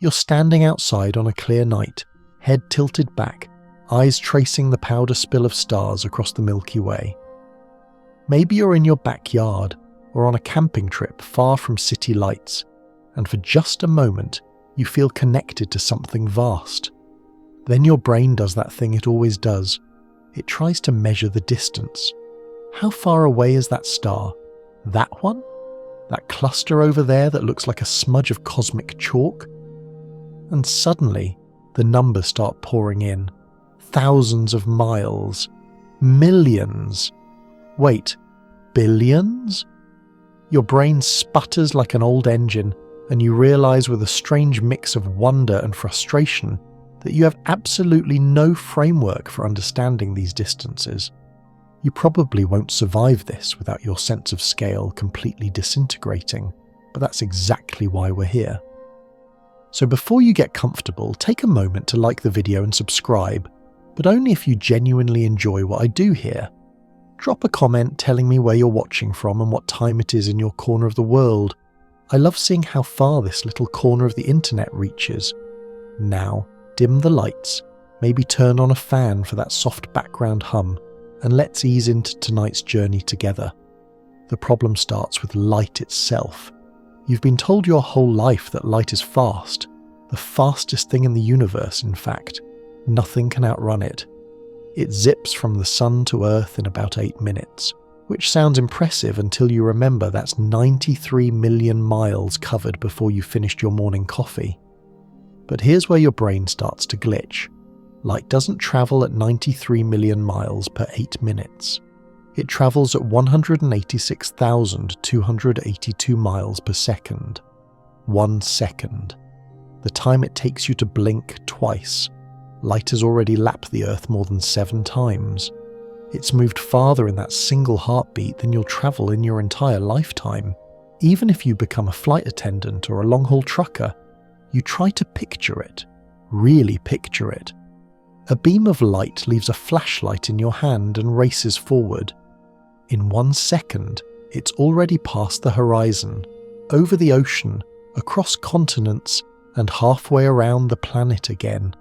You're standing outside on a clear night, head tilted back, eyes tracing the powder spill of stars across the Milky Way. Maybe you're in your backyard or on a camping trip far from city lights, and for just a moment you feel connected to something vast. Then your brain does that thing it always does. It tries to measure the distance. How far away is that star? That one? That cluster over there that looks like a smudge of cosmic chalk? And suddenly, the numbers start pouring in. Thousands of miles. Millions. Wait, billions? Your brain sputters like an old engine, and you realise with a strange mix of wonder and frustration that you have absolutely no framework for understanding these distances. You probably won't survive this without your sense of scale completely disintegrating, but that's exactly why we're here. So before you get comfortable, take a moment to like the video and subscribe, but only if you genuinely enjoy what I do here. Drop a comment telling me where you're watching from and what time it is in your corner of the world. I love seeing how far this little corner of the internet reaches. Now, dim the lights, maybe turn on a fan for that soft background hum, and let's ease into tonight's journey together. The problem starts with light itself. You've been told your whole life that light is fast, the fastest thing in the universe, in fact. Nothing can outrun it. It zips from the sun to Earth in about 8 minutes, which sounds impressive until you remember that's 93 million miles covered before you finished your morning coffee. But here's where your brain starts to glitch. Light doesn't travel at 93 million miles per 8 minutes. It travels at 186,282 miles per second. 1 second. The time it takes you to blink twice. Light has already lapped the Earth more than 7 times. It's moved farther in that single heartbeat than you'll travel in your entire lifetime. Even if you become a flight attendant or a long-haul trucker, you try to picture it. Really picture it. A beam of light leaves a flashlight in your hand and races forward. In 1 second, it's already past the horizon, over the ocean, across continents, and halfway around the planet again.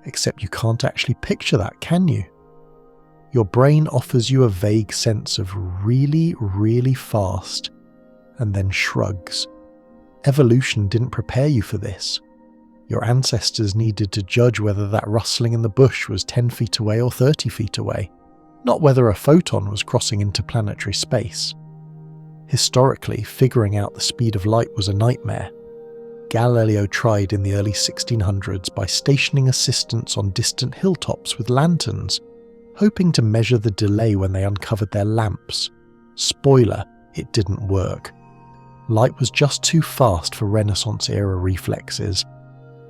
Except you can't actually picture that, can you? Your brain offers you a vague sense of really, really fast, and then shrugs. Evolution didn't prepare you for this. Your ancestors needed to judge whether that rustling in the bush was 10 feet away or 30 feet away, not whether a photon was crossing interplanetary space. Historically, figuring out the speed of light was a nightmare. Galileo tried in the early 1600s by stationing assistants on distant hilltops with lanterns, hoping to measure the delay when they uncovered their lamps. Spoiler, it didn't work. Light was just too fast for Renaissance-era reflexes.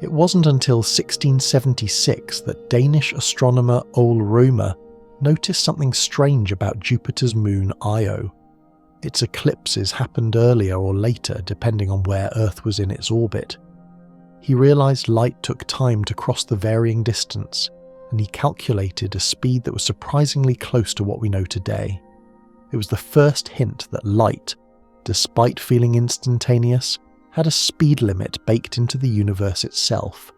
It wasn't until 1676 that Danish astronomer Ole Rømer noticed something strange about Jupiter's moon Io. Its eclipses happened earlier or later depending on where Earth was in its orbit. He realised light took time to cross the varying distance, and he calculated a speed that was surprisingly close to what we know today. It was the first hint that light, despite feeling instantaneous, had a speed limit baked into the universe itself.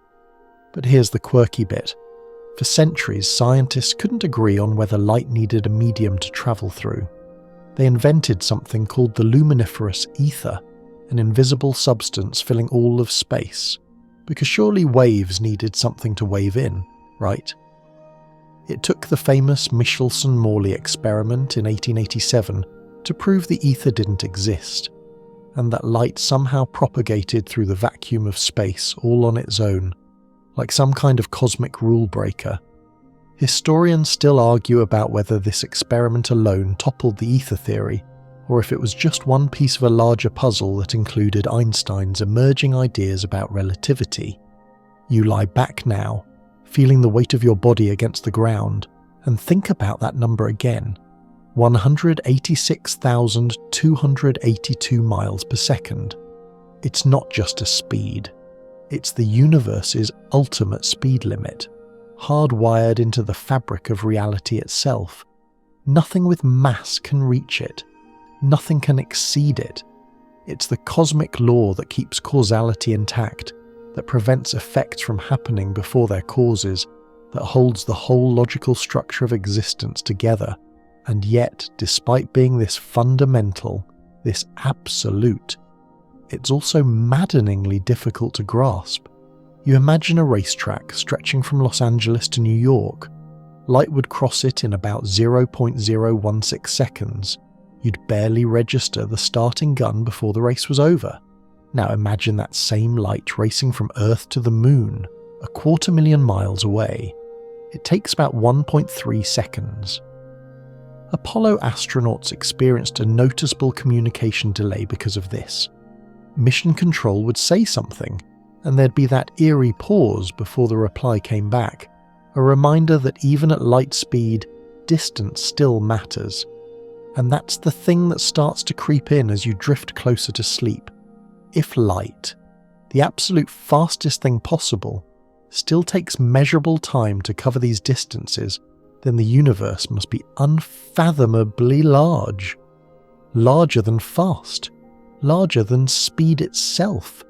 But here's the quirky bit. For centuries, scientists couldn't agree on whether light needed a medium to travel through. They invented something called the luminiferous ether, an invisible substance filling all of space, because surely waves needed something to wave in, right? It took the famous Michelson-Morley experiment in 1887 to prove the ether didn't exist, and that light somehow propagated through the vacuum of space all on its own, like some kind of cosmic rule breaker. Historians still argue about whether this experiment alone toppled the ether theory, or if it was just one piece of a larger puzzle that included Einstein's emerging ideas about relativity. You lie back now, feeling the weight of your body against the ground, and think about that number again. 186,282 miles per second. It's not just a speed. It's the universe's ultimate speed limit, hardwired into the fabric of reality itself. Nothing with mass can reach it. Nothing can exceed it. It's the cosmic law that keeps causality intact, that prevents effects from happening before their causes, that holds the whole logical structure of existence together, and yet, despite being this fundamental, this absolute, it's also maddeningly difficult to grasp. You imagine a racetrack stretching from Los Angeles to New York. Light would cross it in about 0.016 seconds. You'd barely register the starting gun before the race was over. Now imagine that same light racing from Earth to the Moon, 250,000 miles away. It takes about 1.3 seconds. Apollo astronauts experienced a noticeable communication delay because of this. Mission Control would say something, and there'd be that eerie pause before the reply came back, a reminder that even at light speed, distance still matters. And that's the thing that starts to creep in as you drift closer to sleep. If light, the absolute fastest thing possible, still takes measurable time to cover these distances, then the universe must be unfathomably large. Larger than fast. Larger than speed itself.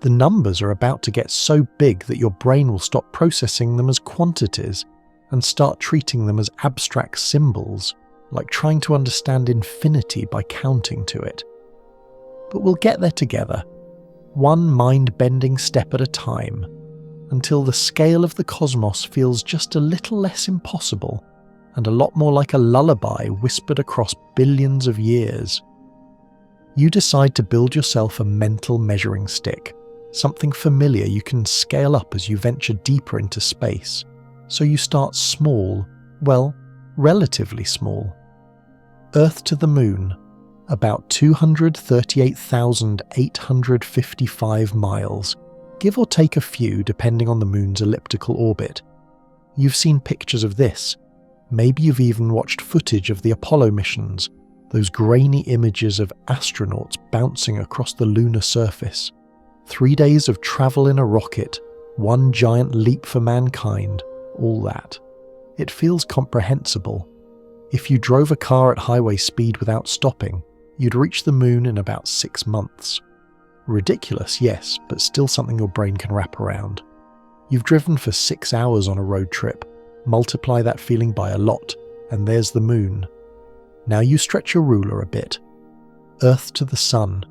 The numbers are about to get so big that your brain will stop processing them as quantities and start treating them as abstract symbols, like trying to understand infinity by counting to it. But we'll get there together, one mind-bending step at a time, until the scale of the cosmos feels just a little less impossible and a lot more like a lullaby whispered across billions of years. You decide to build yourself a mental measuring stick, something familiar you can scale up as you venture deeper into space. So you start small, well, relatively small. Earth to the Moon, about 238,855 miles, give or take a few depending on the Moon's elliptical orbit. You've seen pictures of this. Maybe you've even watched footage of the Apollo missions, those grainy images of astronauts bouncing across the lunar surface. 3 days of travel in a rocket, one giant leap for mankind, all that. It feels comprehensible. If you drove a car at highway speed without stopping, you'd reach the Moon in about 6 months. Ridiculous, yes, but still something your brain can wrap around. You've driven for 6 hours on a road trip, multiply that feeling by a lot, and there's the Moon. Now you stretch your ruler a bit. Earth to the Sun,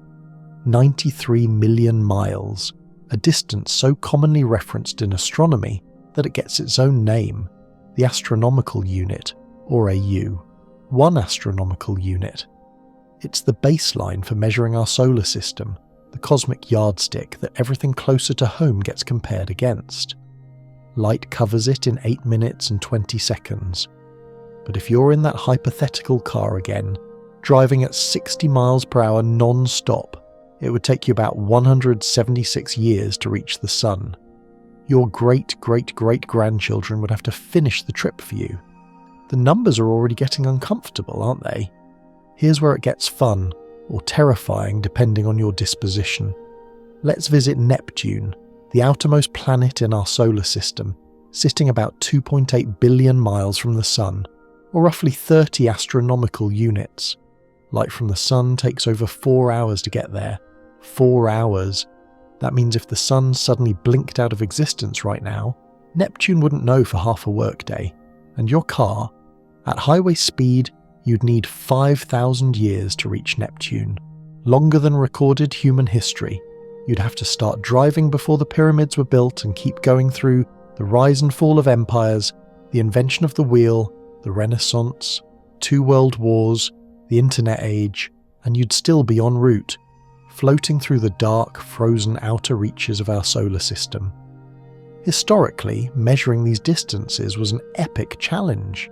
93 million miles, a distance so commonly referenced in astronomy that it gets its own name, the astronomical unit, or AU, 1 astronomical unit. It's the baseline for measuring our solar system, the cosmic yardstick that everything closer to home gets compared against. Light covers it in 8 minutes and 20 seconds. But if you're in that hypothetical car again, driving at 60 miles per hour non-stop, it would take you about 176 years to reach the Sun. Your great-great-great-grandchildren would have to finish the trip for you. The numbers are already getting uncomfortable, aren't they? Here's where it gets fun, or terrifying depending on your disposition. Let's visit Neptune, the outermost planet in our solar system, sitting about 2.8 billion miles from the Sun, or roughly 30 astronomical units. Light from the Sun takes over 4 hours to get there. 4 hours. That means if the Sun suddenly blinked out of existence right now, Neptune wouldn't know for half a workday. And your car, at highway speed, you'd need 5,000 years to reach Neptune. Longer than recorded human history. You'd have to start driving before the pyramids were built and keep going through the rise and fall of empires, the invention of the wheel, the Renaissance, 2 world wars, the internet age, and you'd still be en route, floating through the dark, frozen outer reaches of our solar system. Historically, measuring these distances was an epic challenge.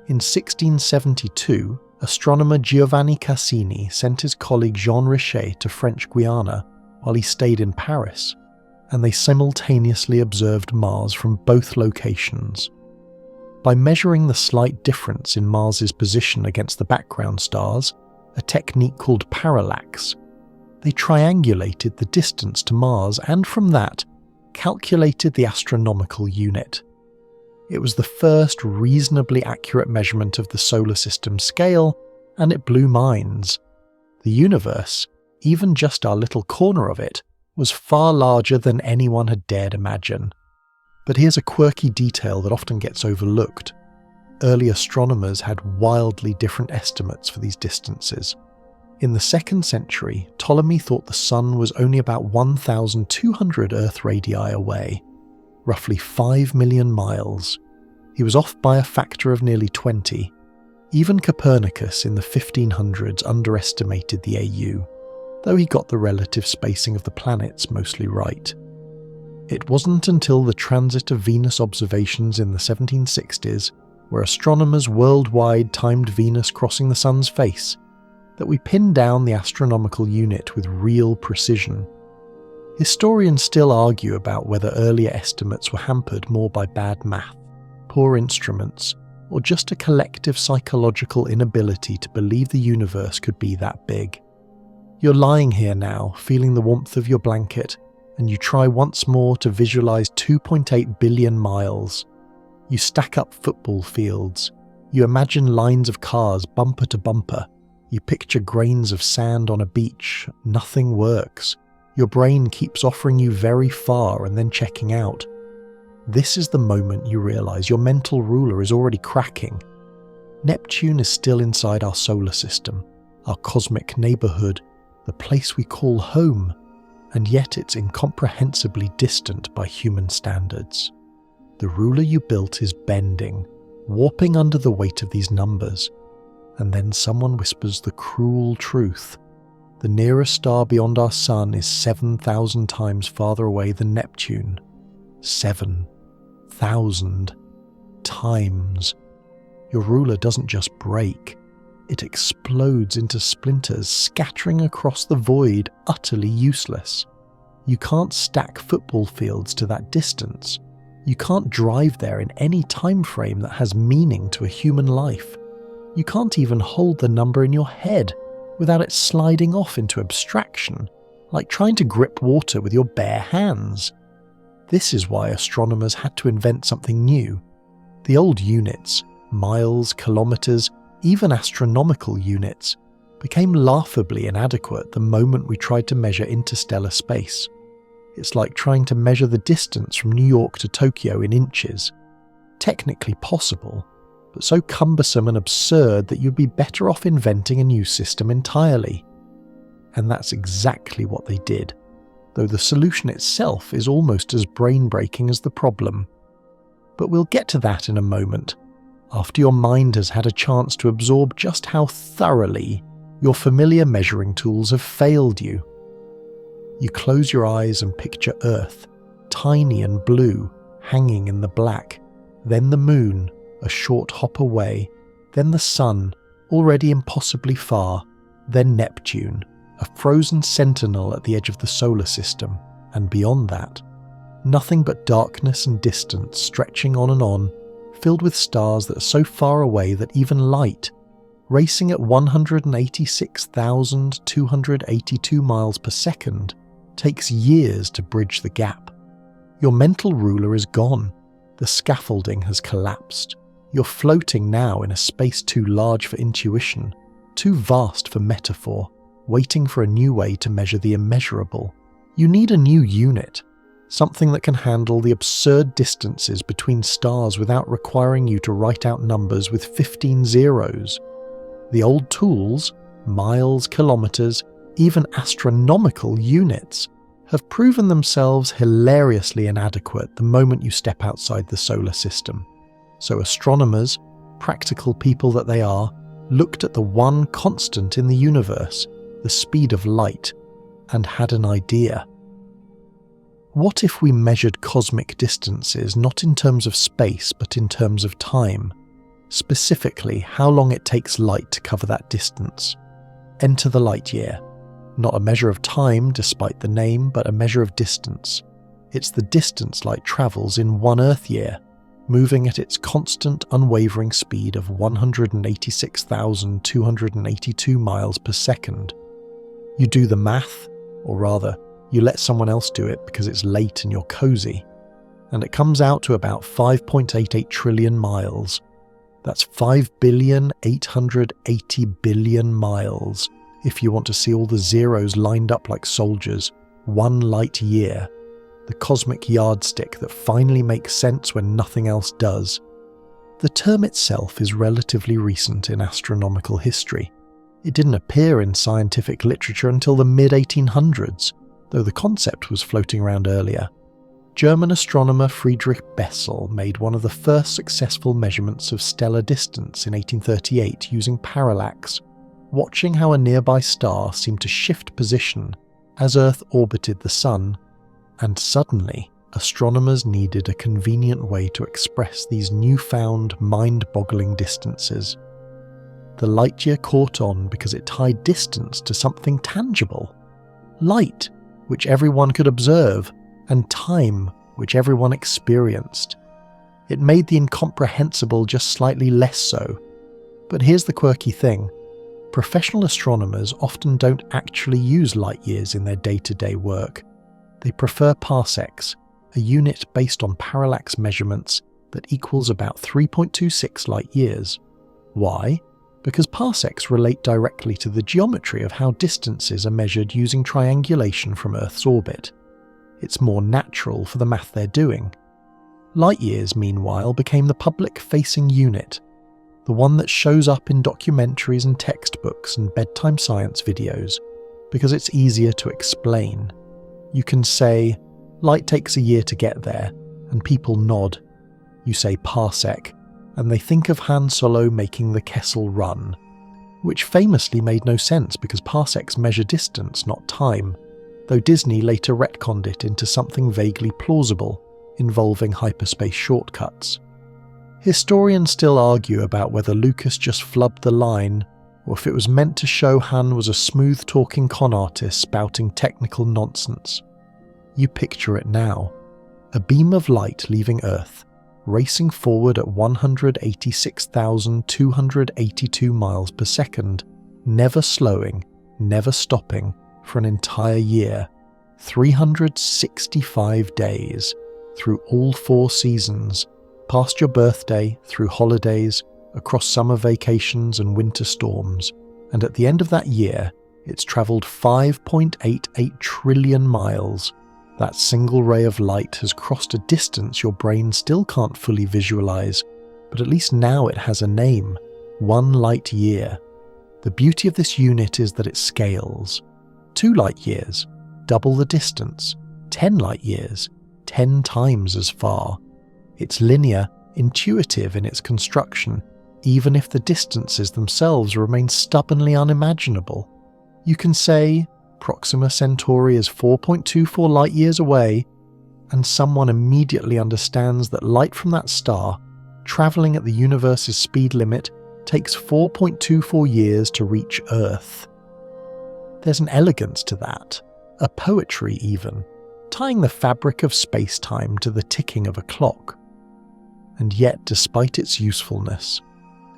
In 1672, astronomer Giovanni Cassini sent his colleague Jean Richet to French Guiana while he stayed in Paris, and they simultaneously observed Mars from both locations. By measuring the slight difference in Mars's position against the background stars, a technique called parallax, they triangulated the distance to Mars and from that, calculated the astronomical unit. It was the first reasonably accurate measurement of the solar system scale, and it blew minds. The universe, even just our little corner of it, was far larger than anyone had dared imagine. But here's a quirky detail that often gets overlooked. Early astronomers had wildly different estimates for these distances. In the 2nd century, Ptolemy thought the Sun was only about 1,200 Earth radii away, roughly 5 million miles. He was off by a factor of nearly 20. Even Copernicus in the 1500s underestimated the AU, though he got the relative spacing of the planets mostly right. It wasn't until the transit of Venus observations in the 1760s, where astronomers worldwide timed Venus crossing the Sun's face, that we pinned down the astronomical unit with real precision. Historians still argue about whether earlier estimates were hampered more by bad math, poor instruments, or just a collective psychological inability to believe the universe could be that big. You're lying here now, feeling the warmth of your blanket, and you try once more to visualize 2.8 billion miles. You stack up football fields. You imagine lines of cars bumper to bumper. You picture grains of sand on a beach. Nothing works. Your brain keeps offering you very far and then checking out. This is the moment you realize your mental ruler is already cracking. Neptune is still inside our solar system, our cosmic neighborhood, the place we call home, and yet it's incomprehensibly distant by human standards. The ruler you built is bending, warping under the weight of these numbers, and then someone whispers the cruel truth. The nearest star beyond our sun is 7,000 times farther away than Neptune. 7,000 times. Your ruler doesn't just break, it explodes into splinters, scattering across the void, utterly useless. You can't stack football fields to that distance. You can't drive there in any time frame that has meaning to a human life. You can't even hold the number in your head without it sliding off into abstraction, like trying to grip water with your bare hands. This is why astronomers had to invent something new. The old units, miles, kilometers, even astronomical units, became laughably inadequate the moment we tried to measure interstellar space. It's like trying to measure the distance from New York to Tokyo in inches. Technically possible, but so cumbersome and absurd that you'd be better off inventing a new system entirely. And that's exactly what they did, though the solution itself is almost as brain-breaking as the problem. But we'll get to that in a moment, after your mind has had a chance to absorb just how thoroughly your familiar measuring tools have failed you. You close your eyes and picture Earth, tiny and blue, hanging in the black, then the moon, a short hop away, then the sun, already impossibly far, then Neptune, a frozen sentinel at the edge of the solar system, and beyond that, nothing but darkness and distance stretching on, filled with stars that are so far away that even light, racing at 186,282 miles per second, takes years to bridge the gap. Your mental ruler is gone. The scaffolding has collapsed. You're floating now in a space too large for intuition, too vast for metaphor, waiting for a new way to measure the immeasurable. You need a new unit, something that can handle the absurd distances between stars without requiring you to write out numbers with 15 zeros. The old tools, miles, kilometers, even astronomical units, have proven themselves hilariously inadequate the moment you step outside the solar system. So astronomers, practical people that they are, looked at the one constant in the universe, the speed of light, and had an idea. What if we measured cosmic distances not in terms of space but in terms of time? Specifically, how long it takes light to cover that distance. Enter the light year. Not a measure of time, despite the name, but a measure of distance. It's the distance light travels in one Earth year, moving at its constant, unwavering speed of 186,282 miles per second. You do the math, or rather, you let someone else do it because it's late and you're cozy, and it comes out to about 5.88 trillion miles. That's 5,880 billion miles, if you want to see all the zeros lined up like soldiers, 1 light year, the cosmic yardstick that finally makes sense when nothing else does. The term itself is relatively recent in astronomical history. It didn't appear in scientific literature until the mid-1800s, though the concept was floating around earlier. German astronomer Friedrich Bessel made one of the first successful measurements of stellar distance in 1838 using parallax, watching how a nearby star seemed to shift position as Earth orbited the Sun, and suddenly astronomers needed a convenient way to express these newfound, mind-boggling distances. The light year caught on because it tied distance to something tangible. Light, which everyone could observe, and time, which everyone experienced. It made the incomprehensible just slightly less so. But here's the quirky thing. Professional astronomers often don't actually use light years in their day-to-day work. They prefer parsecs, a unit based on parallax measurements that equals about 3.26 light years. Why? Because parsecs relate directly to the geometry of how distances are measured using triangulation from Earth's orbit. It's more natural for the math they're doing. Light years, meanwhile, became the public-facing unit, the one that shows up in documentaries and textbooks and bedtime science videos, because it's easier to explain. You can say, light takes a year to get there, and people nod. You say parsec, and they think of Han Solo making the Kessel Run, which famously made no sense because parsecs measure distance, not time, though Disney later retconned it into something vaguely plausible, involving hyperspace shortcuts. Historians still argue about whether Lucas just flubbed the line, or if it was meant to show Han was a smooth-talking con artist spouting technical nonsense. You picture it now. A beam of light leaving Earth, racing forward at 186,282 miles per second, never slowing, never stopping, for an entire year, 365 days, through all 4 seasons, past your birthday, through holidays, across summer vacations and winter storms, and at the end of that year, it's travelled 5.88 trillion miles. That single ray of light has crossed a distance your brain still can't fully visualise, but at least now it has a name, 1 light year. The beauty of this unit is that it scales. 2 light years, double the distance. 10 light years, 10 times as far. It's linear, intuitive in its construction, even if the distances themselves remain stubbornly unimaginable. You can say, Proxima Centauri is 4.24 light years away, and someone immediately understands that light from that star, travelling at the universe's speed limit, takes 4.24 years to reach Earth. There's an elegance to that, a poetry even, tying the fabric of space-time to the ticking of a clock. And yet, despite its usefulness,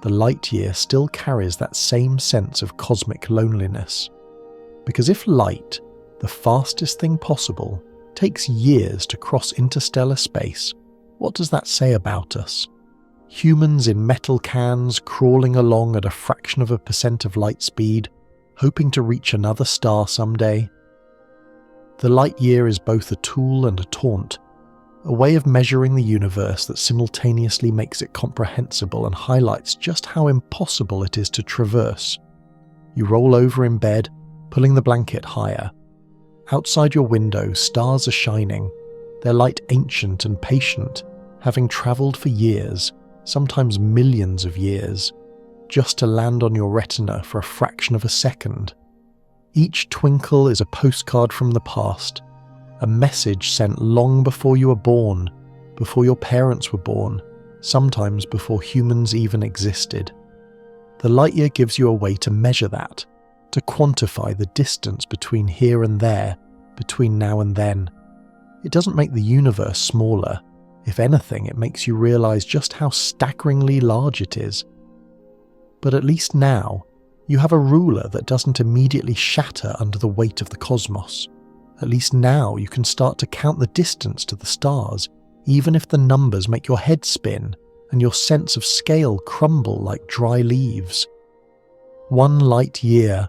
the light year still carries that same sense of cosmic loneliness. Because if light, the fastest thing possible, takes years to cross interstellar space, what does that say about us? Humans in metal cans crawling along at a fraction of a percent of light speed, hoping to reach another star someday? The light year is both a tool and a taunt, a way of measuring the universe that simultaneously makes it comprehensible and highlights just how impossible it is to traverse. You roll over in bed, pulling the blanket higher. Outside your window, stars are shining, their light ancient and patient, having travelled for years, sometimes millions of years, just to land on your retina for a fraction of a second. Each twinkle is a postcard from the past, a message sent long before you were born, before your parents were born, sometimes before humans even existed. The light year gives you a way to measure that, to quantify the distance between here and there, between now and then. It doesn't make the universe smaller. If anything, it makes you realise just how staggeringly large it is. But at least now, you have a ruler that doesn't immediately shatter under the weight of the cosmos. At least now you can start to count the distance to the stars, even if the numbers make your head spin and your sense of scale crumble like dry leaves. 1 light year,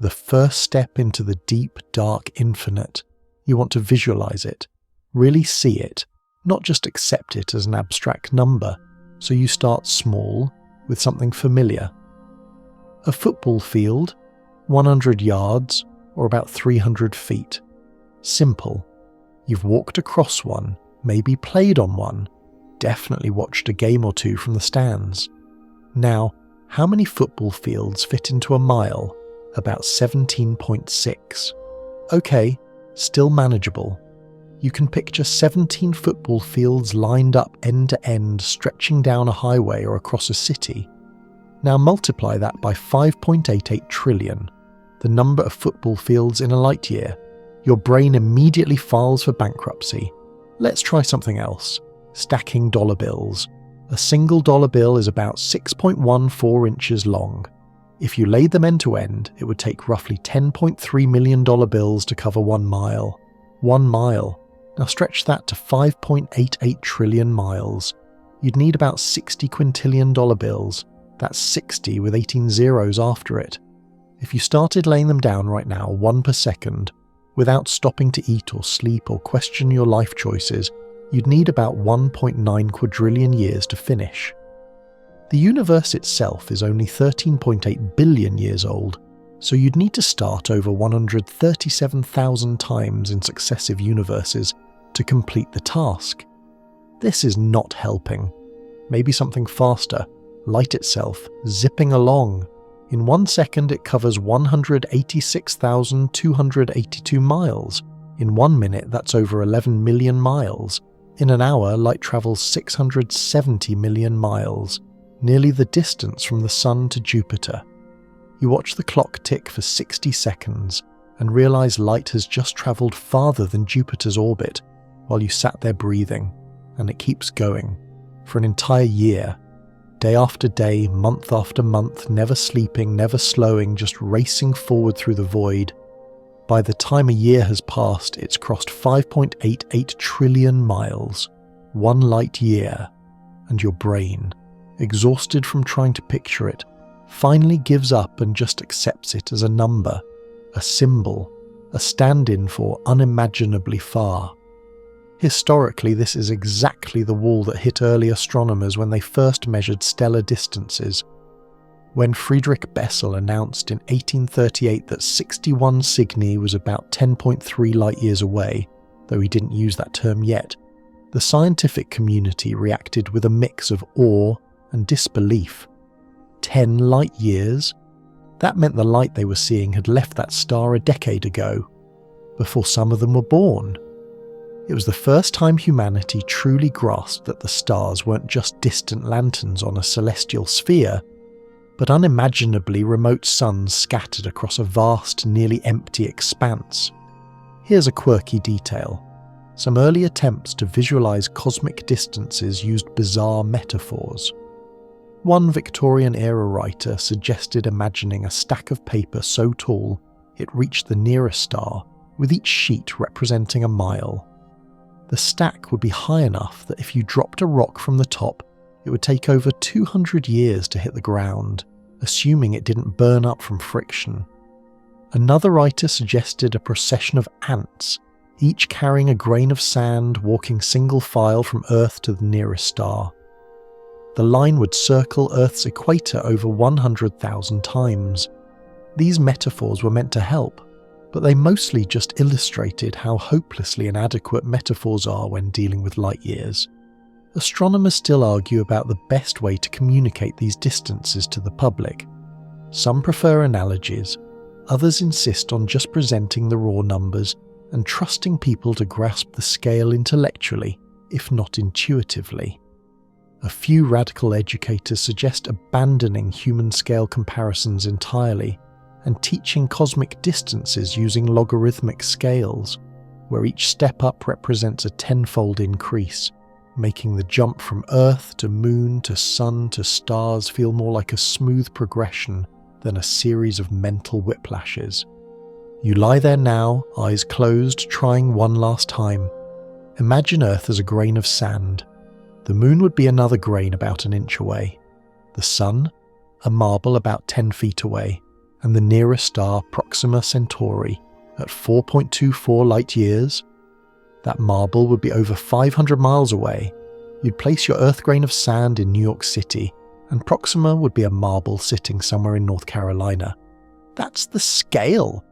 the first step into the deep, dark infinite, You want to visualize it, really see it, not just accept it as an abstract number, so you start small with something familiar. A football field, 100 yards, or about 300 feet. Simple. You've walked across one, maybe played on one, definitely watched a game or two from the stands. Now, how many football fields fit into a mile? About 17.6. Okay, still manageable. You can picture 17 football fields lined up end to end, stretching down a highway or across a city. Now multiply that by 5.88 trillion, the number of football fields in a light year. Your brain immediately files for bankruptcy. Let's try something else. Stacking dollar bills. A single dollar bill is about 6.14 inches long. If you laid them end to end, it would take roughly $10.3 million bills to cover 1 mile. 1 mile. Now stretch that to 5.88 trillion miles. You'd need about 60 quintillion dollar bills. That's 60 with 18 zeros after it. If you started laying them down right now, 1 per second, without stopping to eat or sleep or question your life choices, you'd need about 1.9 quadrillion years to finish. The universe itself is only 13.8 billion years old, so you'd need to start over 137,000 times in successive universes to complete the task. This is not helping. Maybe something faster, light itself, zipping along. In 1 second it covers 186,282 miles. In 1 minute that's over 11 million miles. In an hour light travels 670 million miles, nearly the distance from the Sun to Jupiter. You watch the clock tick for 60 seconds and realise light has just travelled farther than Jupiter's orbit while you sat there breathing, and it keeps going for an entire year. Day after day, month after month, never sleeping, never slowing, just racing forward through the void. By the time a year has passed, it's crossed 5.88 trillion miles, 1 light year, and your brain, exhausted from trying to picture it, finally gives up and just accepts it as a number, a symbol, a stand-in for unimaginably far. Historically, this is exactly the wall that hit early astronomers when they first measured stellar distances. When Friedrich Bessel announced in 1838 that 61 Cygni was about 10.3 light-years away, though he didn't use that term yet, the scientific community reacted with a mix of awe and disbelief. 10 light-years? That meant the light they were seeing had left that star a decade ago, before some of them were born. It was the first time humanity truly grasped that the stars weren't just distant lanterns on a celestial sphere, but unimaginably remote suns scattered across a vast, nearly empty expanse. Here's a quirky detail. Some early attempts to visualize cosmic distances used bizarre metaphors. One Victorian-era writer suggested imagining a stack of paper so tall it reached the nearest star, with each sheet representing a mile. The stack would be high enough that if you dropped a rock from the top, it would take over 200 years to hit the ground, assuming it didn't burn up from friction. Another writer suggested a procession of ants, each carrying a grain of sand, walking single file from Earth to the nearest star. The line would circle Earth's equator over 100,000 times. These metaphors were meant to help, but they mostly just illustrated how hopelessly inadequate metaphors are when dealing with light years. Astronomers still argue about the best way to communicate these distances to the public. Some prefer analogies, others insist on just presenting the raw numbers and trusting people to grasp the scale intellectually, if not intuitively. A few radical educators suggest abandoning human-scale comparisons entirely and teaching cosmic distances using logarithmic scales, where each step up represents a tenfold increase, making the jump from Earth to Moon to Sun to stars feel more like a smooth progression than a series of mental whiplashes. You lie there now, eyes closed, trying one last time. Imagine Earth as a grain of sand. The Moon would be another grain about an inch away. The Sun, a marble about 10 feet away. And the nearest star, Proxima Centauri, At 4.24 light years, that marble would be over 500 miles away. You'd place your Earth grain of sand in New York City, and Proxima would be a marble sitting somewhere in North Carolina. That's the scale.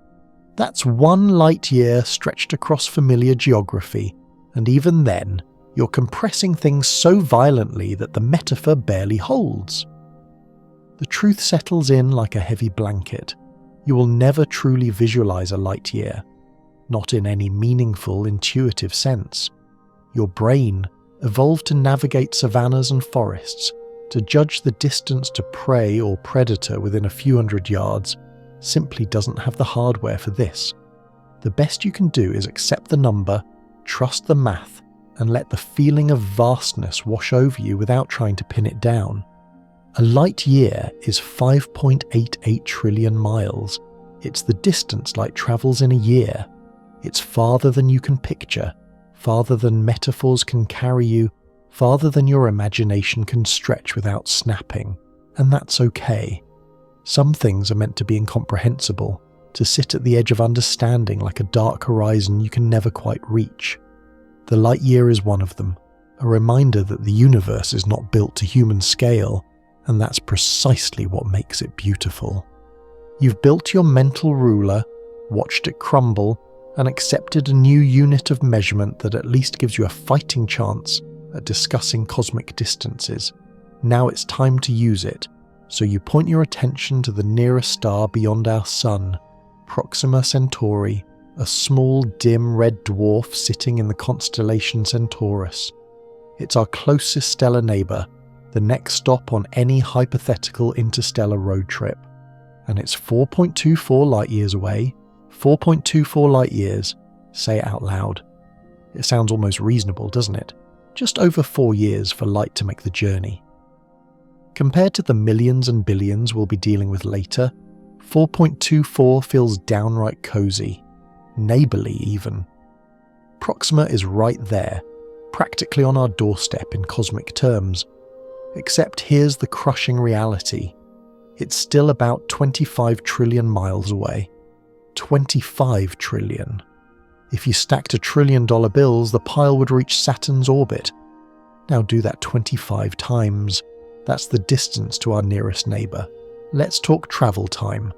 That's 1 light year stretched across familiar geography, and even then, you're compressing things so violently that the metaphor barely holds. The truth settles in like a heavy blanket. You will never truly visualize a light year, not in any meaningful, intuitive sense. Your brain evolved to navigate savannas and forests, to judge the distance to prey or predator within a few hundred yards, simply doesn't have the hardware for this. The best you can do is accept the number, trust the math, and let the feeling of vastness wash over you without trying to pin it down. A light year is 5.88 trillion miles. It's the distance light travels in a year. It's farther than you can picture, farther than metaphors can carry you, farther than your imagination can stretch without snapping. And that's okay. Some things are meant to be incomprehensible, to sit at the edge of understanding like a dark horizon you can never quite reach. The light year is one of them, a reminder that the universe is not built to human scale, and that's precisely what makes it beautiful. You've built your mental ruler, watched it crumble, and accepted a new unit of measurement that at least gives you a fighting chance at discussing cosmic distances. Now it's time to use it, so you point your attention to the nearest star beyond our Sun, Proxima Centauri, a small, dim red dwarf sitting in the constellation Centaurus. It's our closest stellar neighbour, the next stop on any hypothetical interstellar road trip. And it's 4.24 light years away. 4.24 light years. Say it out loud. It sounds almost reasonable, doesn't it? Just over 4 years for light to make the journey. Compared to the millions and billions we'll be dealing with later, 4.24 feels downright cozy. Neighbourly even. Proxima is right there, practically on our doorstep in cosmic terms. Except here's the crushing reality. It's still about 25 trillion miles away. 25 trillion. If you stacked $1 trillion bills, the pile would reach Saturn's orbit. Now do that 25 times. That's the distance to our nearest neighbour. Let's talk travel time.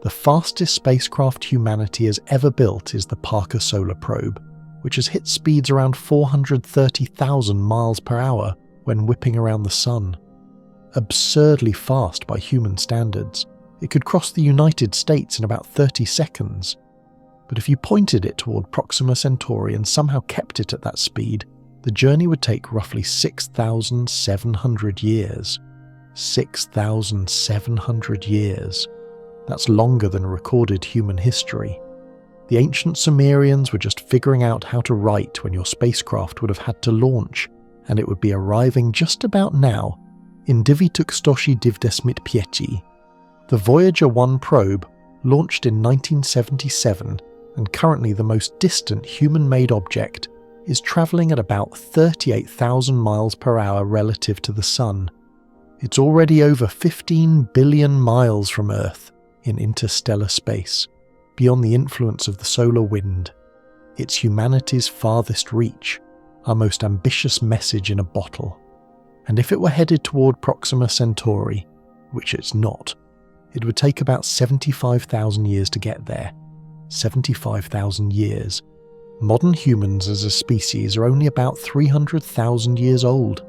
The fastest spacecraft humanity has ever built is the Parker Solar Probe, which has hit speeds around 430,000 miles per hour when whipping around the Sun. Absurdly fast by human standards. It could cross the United States in about 30 seconds. But if you pointed it toward Proxima Centauri and somehow kept it at that speed, the journey would take roughly 6,700 years. 6,700 years. That's longer than recorded human history. The ancient Sumerians were just figuring out how to write when your spacecraft would have had to launch, and it would be arriving just about now in Divitukstoshi Divdesmit Pieci. The Voyager 1 probe, launched in 1977 and currently the most distant human-made object, is travelling at about 38,000 miles per hour relative to the Sun. It's already over 15 billion miles from Earth in interstellar space, beyond the influence of the solar wind. It's humanity's farthest reach, our most ambitious message in a bottle. And if it were headed toward Proxima Centauri, which it's not, it would take about 75,000 years to get there. 75,000 years. Modern humans as a species are only about 300,000 years old.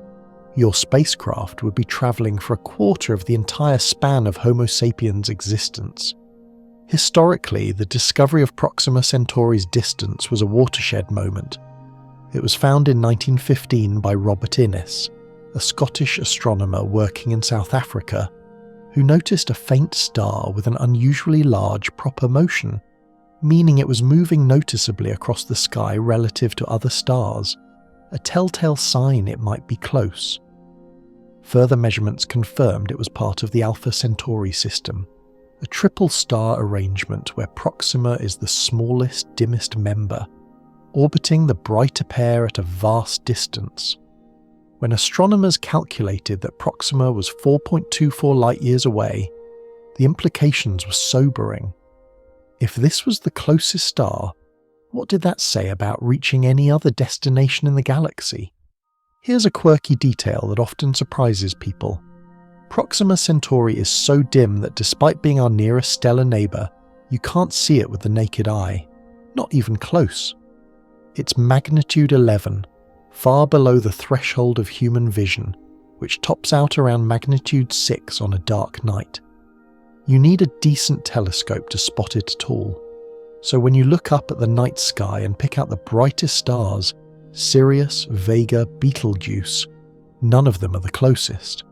Your spacecraft would be travelling for a quarter of the entire span of Homo sapiens' existence. Historically, the discovery of Proxima Centauri's distance was a watershed moment. It was found in 1915 by Robert Innes, a Scottish astronomer working in South Africa, who noticed a faint star with an unusually large proper motion, meaning it was moving noticeably across the sky relative to other stars, a telltale sign it might be close. Further measurements confirmed it was part of the Alpha Centauri system, a triple star arrangement where Proxima is the smallest, dimmest member, orbiting the brighter pair at a vast distance. When astronomers calculated that Proxima was 4.24 light-years away, the implications were sobering. If this was the closest star, what did that say about reaching any other destination in the galaxy? Here's a quirky detail that often surprises people. Proxima Centauri is so dim that despite being our nearest stellar neighbour, you can't see it with the naked eye. Not even close. It's magnitude 11, far below the threshold of human vision, which tops out around magnitude 6 on a dark night. You need a decent telescope to spot it at all. So when you look up at the night sky and pick out the brightest stars, Sirius, Vega, Betelgeuse, none of them are the closest.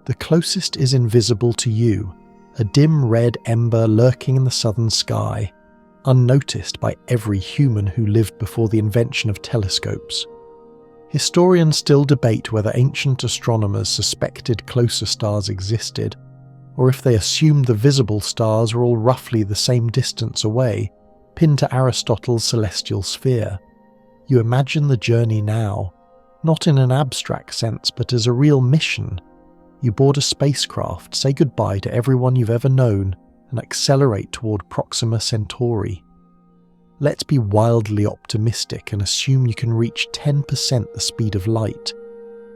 The closest is invisible to you, a dim red ember lurking in the southern sky, unnoticed by every human who lived before the invention of telescopes. Historians still debate whether ancient astronomers suspected closer stars existed, or if they assumed the visible stars were all roughly the same distance away, pinned to Aristotle's celestial sphere. You imagine the journey now, not in an abstract sense, but as a real mission. You board a spacecraft, say goodbye to everyone you've ever known, and accelerate toward Proxima Centauri. Let's be wildly optimistic and assume you can reach 10% the speed of light,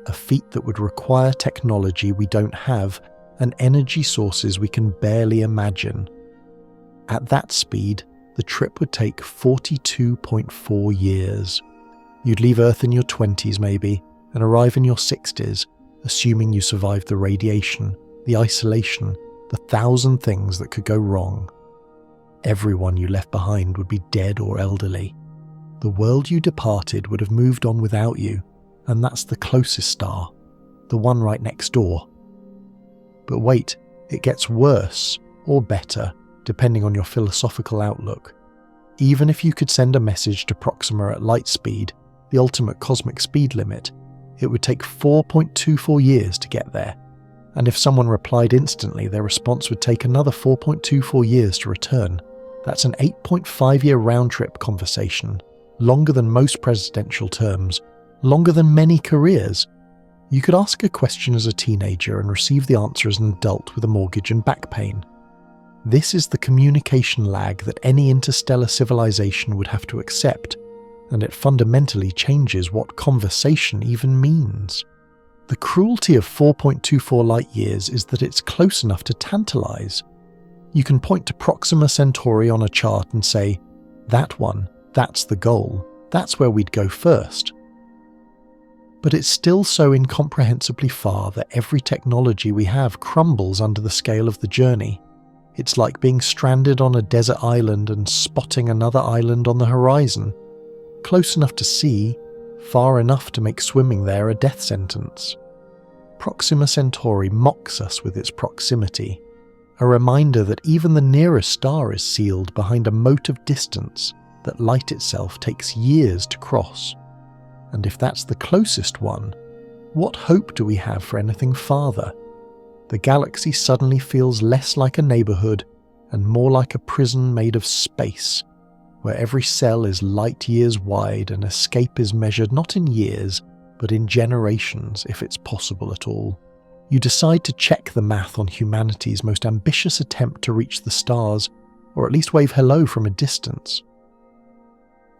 a feat that would require technology we don't have and energy sources we can barely imagine. At that speed, the trip would take 42.4 years. You'd leave Earth in your 20s maybe, and arrive in your 60s, assuming you survived the radiation, the isolation, the 1,000 things that could go wrong. Everyone you left behind would be dead or elderly. The world you departed would have moved on without you, and that's the closest star, the one right next door. But wait, it gets worse, or better, depending on your philosophical outlook. Even if you could send a message to Proxima at light speed, the ultimate cosmic speed limit, it would take 4.24 years to get there. And if someone replied instantly, their response would take another 4.24 years to return. That's an 8.5-year round-trip conversation, longer than most presidential terms, longer than many careers. You could ask a question as a teenager and receive the answer as an adult with a mortgage and back pain. This is the communication lag that any interstellar civilization would have to accept, and it fundamentally changes what conversation even means. The cruelty of 4.24 light-years is that it's close enough to tantalize. You can point to Proxima Centauri on a chart and say, that one, that's the goal, that's where we'd go first. But it's still so incomprehensibly far that every technology we have crumbles under the scale of the journey. It's like being stranded on a desert island and spotting another island on the horizon. Close enough to see, far enough to make swimming there a death sentence. Proxima Centauri mocks us with its proximity, a reminder that even the nearest star is sealed behind a moat of distance that light itself takes years to cross. And if that's the closest one, what hope do we have for anything farther? The galaxy suddenly feels less like a neighbourhood and more like a prison made of space, where every cell is light years wide and escape is measured not in years, but in generations, if it's possible at all. You decide to check the math on humanity's most ambitious attempt to reach the stars, or at least wave hello from a distance.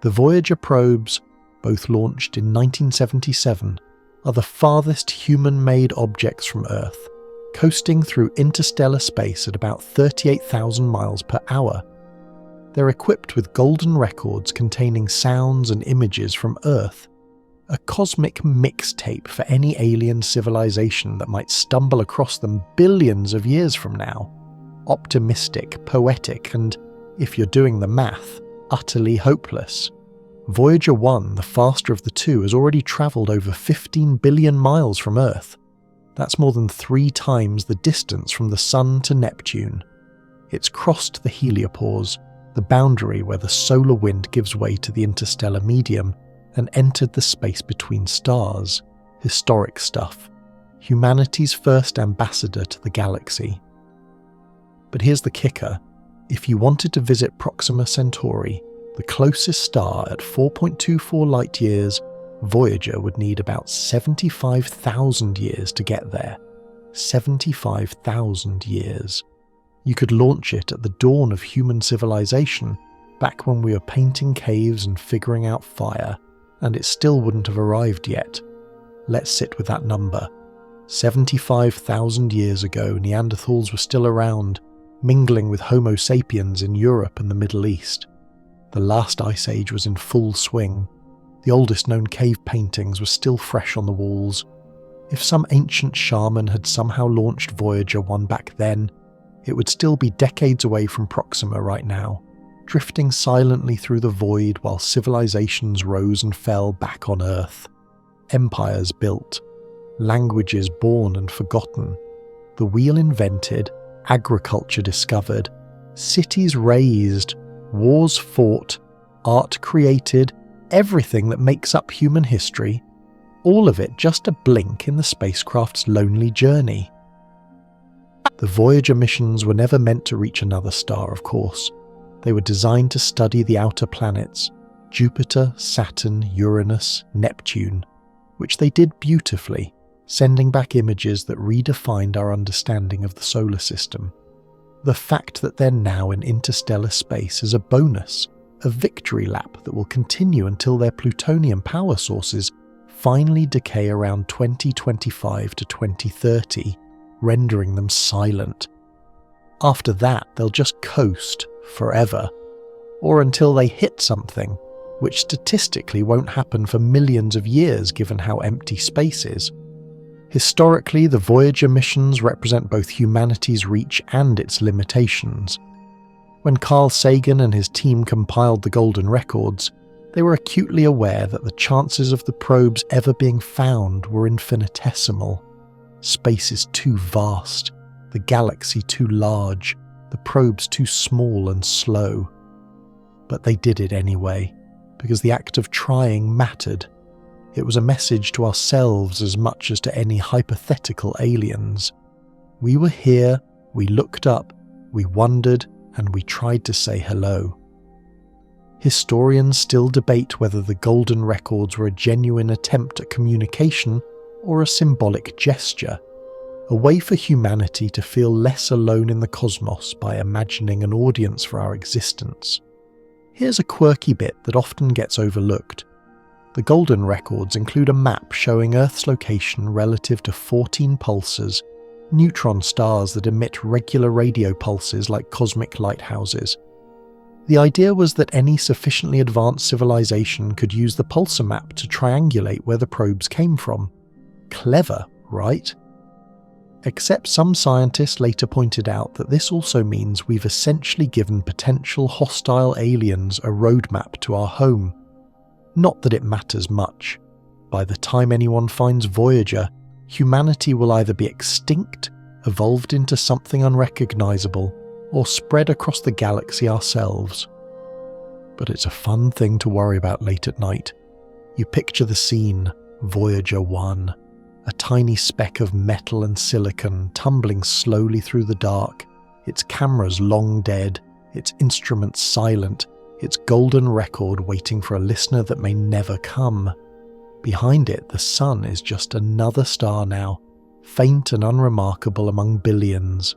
The Voyager probes, both launched in 1977, are the farthest human-made objects from Earth, coasting through interstellar space at about 38,000 miles per hour. They're equipped with golden records containing sounds and images from Earth, a cosmic mixtape for any alien civilization that might stumble across them billions of years from now. Optimistic, poetic, and, if you're doing the math, utterly hopeless. Voyager 1, the faster of the two, has already travelled over 15 billion miles from Earth. That's more than 3 times the distance from the Sun to Neptune. It's crossed the heliopause, the boundary where the solar wind gives way to the interstellar medium, and entered the space between stars. Historic stuff. Humanity's first ambassador to the galaxy. But here's the kicker. If you wanted to visit Proxima Centauri, the closest star at 4.24 light-years, Voyager would need about 75,000 years to get there. 75,000 years. You could launch it at the dawn of human civilization, back when we were painting caves and figuring out fire, and it still wouldn't have arrived yet. Let's sit with that number. 75,000 years ago, Neanderthals were still around, mingling with Homo sapiens in Europe and the Middle East. The last ice age was in full swing. The oldest known cave paintings were still fresh on the walls. If some ancient shaman had somehow launched Voyager 1 back then, it would still be decades away from Proxima right now, drifting silently through the void while civilizations rose and fell back on Earth. Empires built, languages born and forgotten, the wheel invented, agriculture discovered, cities raised, wars fought, art created, everything that makes up human history, all of it just a blink in the spacecraft's lonely journey. The Voyager missions were never meant to reach another star, of course. They were designed to study the outer planets, Jupiter, Saturn, Uranus, Neptune, which they did beautifully, sending back images that redefined our understanding of the solar system. The fact that they're now in interstellar space is a bonus, a victory lap that will continue until their plutonium power sources finally decay around 2025 to 2030, rendering them silent. After that, they'll just coast forever, or until they hit something, which statistically won't happen for millions of years given how empty space is. Historically, the Voyager missions represent both humanity's reach and its limitations. When Carl Sagan and his team compiled the Golden Records, they were acutely aware that the chances of the probes ever being found were infinitesimal. Space is too vast, the galaxy too large, the probes too small and slow. But they did it anyway, because the act of trying mattered. It was a message to ourselves as much as to any hypothetical aliens. We were here, we looked up, we wondered, and we tried to say hello. Historians still debate whether the Golden Records were a genuine attempt at communication or a symbolic gesture, a way for humanity to feel less alone in the cosmos by imagining an audience for our existence. Here's a quirky bit that often gets overlooked. The Golden Records include a map showing Earth's location relative to 14 pulsars, neutron stars that emit regular radio pulses like cosmic lighthouses. The idea was that any sufficiently advanced civilization could use the pulsar map to triangulate where the probes came from. Clever, right? Except some scientists later pointed out that this also means we've essentially given potential hostile aliens a roadmap to our home. Not that it matters much. By the time anyone finds Voyager, humanity will either be extinct, evolved into something unrecognizable, or spread across the galaxy ourselves. But it's a fun thing to worry about late at night. You picture the scene, Voyager 1, a tiny speck of metal and silicon tumbling slowly through the dark, its cameras long dead, its instruments silent, its golden record waiting for a listener that may never come. Behind it, the sun is just another star now, faint and unremarkable among billions.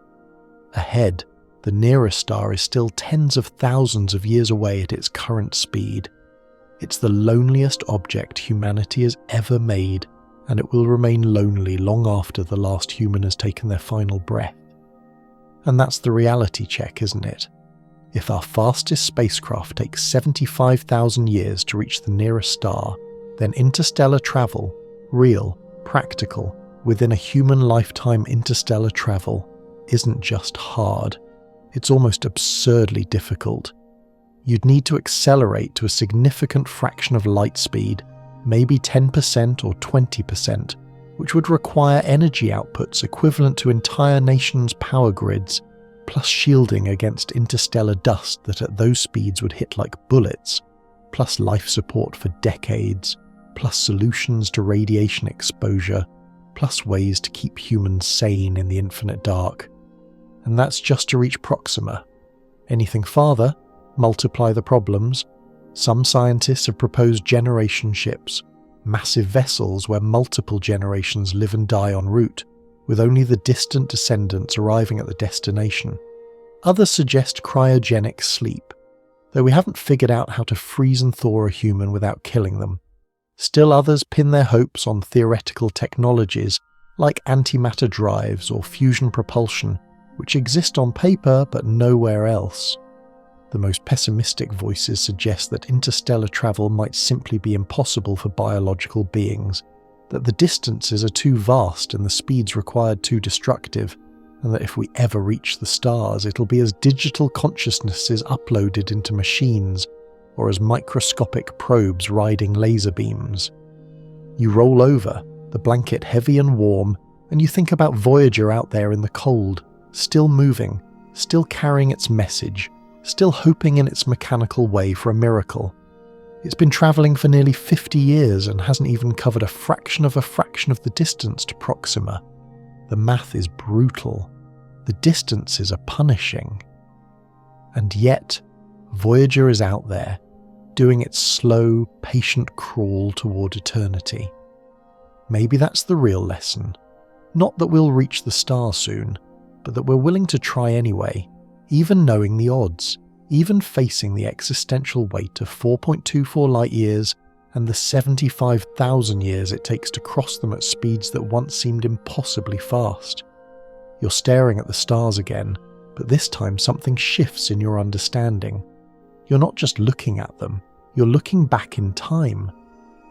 Ahead, the nearest star is still tens of thousands of years away at its current speed. It's the loneliest object humanity has ever made, and it will remain lonely long after the last human has taken their final breath. And that's the reality check, isn't it? If our fastest spacecraft takes 75,000 years to reach the nearest star, then interstellar travel, real, practical, within a human lifetime interstellar travel, isn't just hard. It's almost absurdly difficult. You'd need to accelerate to a significant fraction of light speed, maybe 10% or 20%, which would require energy outputs equivalent to entire nations' power grids, plus shielding against interstellar dust that at those speeds would hit like bullets, plus life support for decades, plus solutions to radiation exposure, plus ways to keep humans sane in the infinite dark. And that's just to reach Proxima. Anything farther, multiply the problems. Some scientists have proposed generation ships, massive vessels where multiple generations live and die en route, with only the distant descendants arriving at the destination. Others suggest cryogenic sleep, though we haven't figured out how to freeze and thaw a human without killing them. Still others pin their hopes on theoretical technologies like antimatter drives or fusion propulsion, which exist on paper but nowhere else. The most pessimistic voices suggest that interstellar travel might simply be impossible for biological beings, that the distances are too vast and the speeds required too destructive, and that if we ever reach the stars, it'll be as digital consciousnesses uploaded into machines, or as microscopic probes riding laser beams. You roll over, the blanket heavy and warm, and you think about Voyager out there in the cold, still moving, still carrying its message, still hoping in its mechanical way for a miracle. It's been travelling for nearly 50 years and hasn't even covered a fraction of the distance to Proxima. The math is brutal. The distances are punishing. And yet, Voyager is out there, doing its slow, patient crawl toward eternity. Maybe that's the real lesson. Not that we'll reach the star soon, but that we're willing to try anyway, even knowing the odds, even facing the existential weight of 4.24 light years and the 75,000 years it takes to cross them at speeds that once seemed impossibly fast. You're staring at the stars again, but this time something shifts in your understanding. You're not just looking at them, you're looking back in time.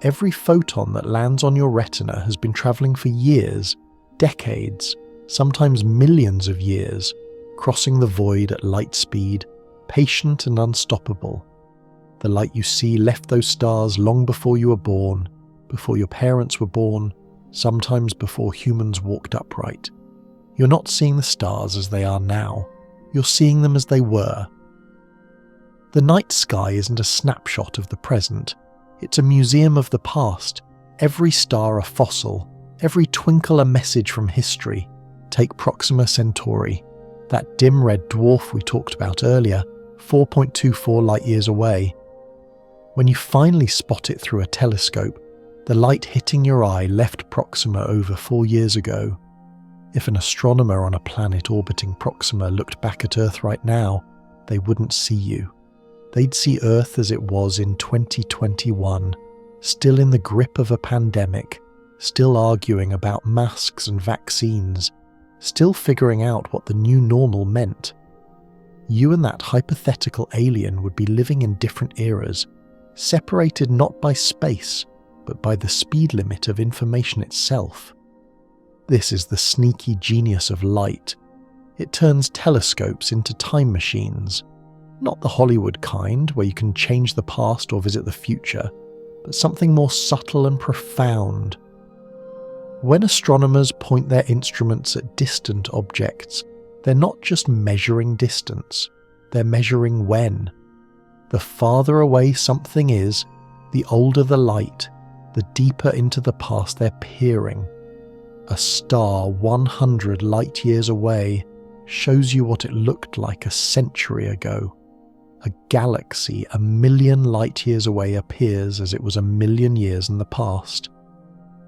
Every photon that lands on your retina has been travelling for years, decades, sometimes millions of years, crossing the void at light speed, patient and unstoppable. The light you see left those stars long before you were born, before your parents were born, sometimes before humans walked upright. You're not seeing the stars as they are now, you're seeing them as they were. The night sky isn't a snapshot of the present, it's a museum of the past, every star a fossil, every twinkle a message from history. Take Proxima Centauri, that dim red dwarf we talked about earlier, 4.24 light-years away. When you finally spot it through a telescope, the light hitting your eye left Proxima over 4 years ago. If an astronomer on a planet orbiting Proxima looked back at Earth right now, they wouldn't see you. They'd see Earth as it was in 2021, still in the grip of a pandemic, still arguing about masks and vaccines, still figuring out what the new normal meant. You and that hypothetical alien would be living in different eras, separated not by space, but by the speed limit of information itself. This is the sneaky genius of light. It turns telescopes into time machines. Not the Hollywood kind, where you can change the past or visit the future, but something more subtle and profound. When astronomers point their instruments at distant objects, they're not just measuring distance, they're measuring when. The farther away something is, the older the light, the deeper into the past they're peering. A star 100 light years away shows you what it looked like a century ago. A galaxy 1,000,000 light years away appears as it was 1,000,000 years in the past.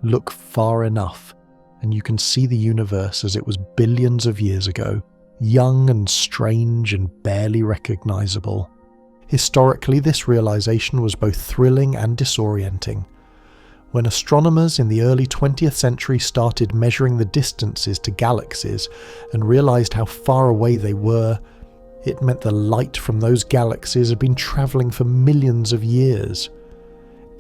Look far enough, and you can see the universe as it was billions of years ago, young and strange and barely recognizable. Historically, this realization was both thrilling and disorienting. When astronomers in the early 20th century started measuring the distances to galaxies and realized how far away they were, it meant the light from those galaxies had been travelling for millions of years.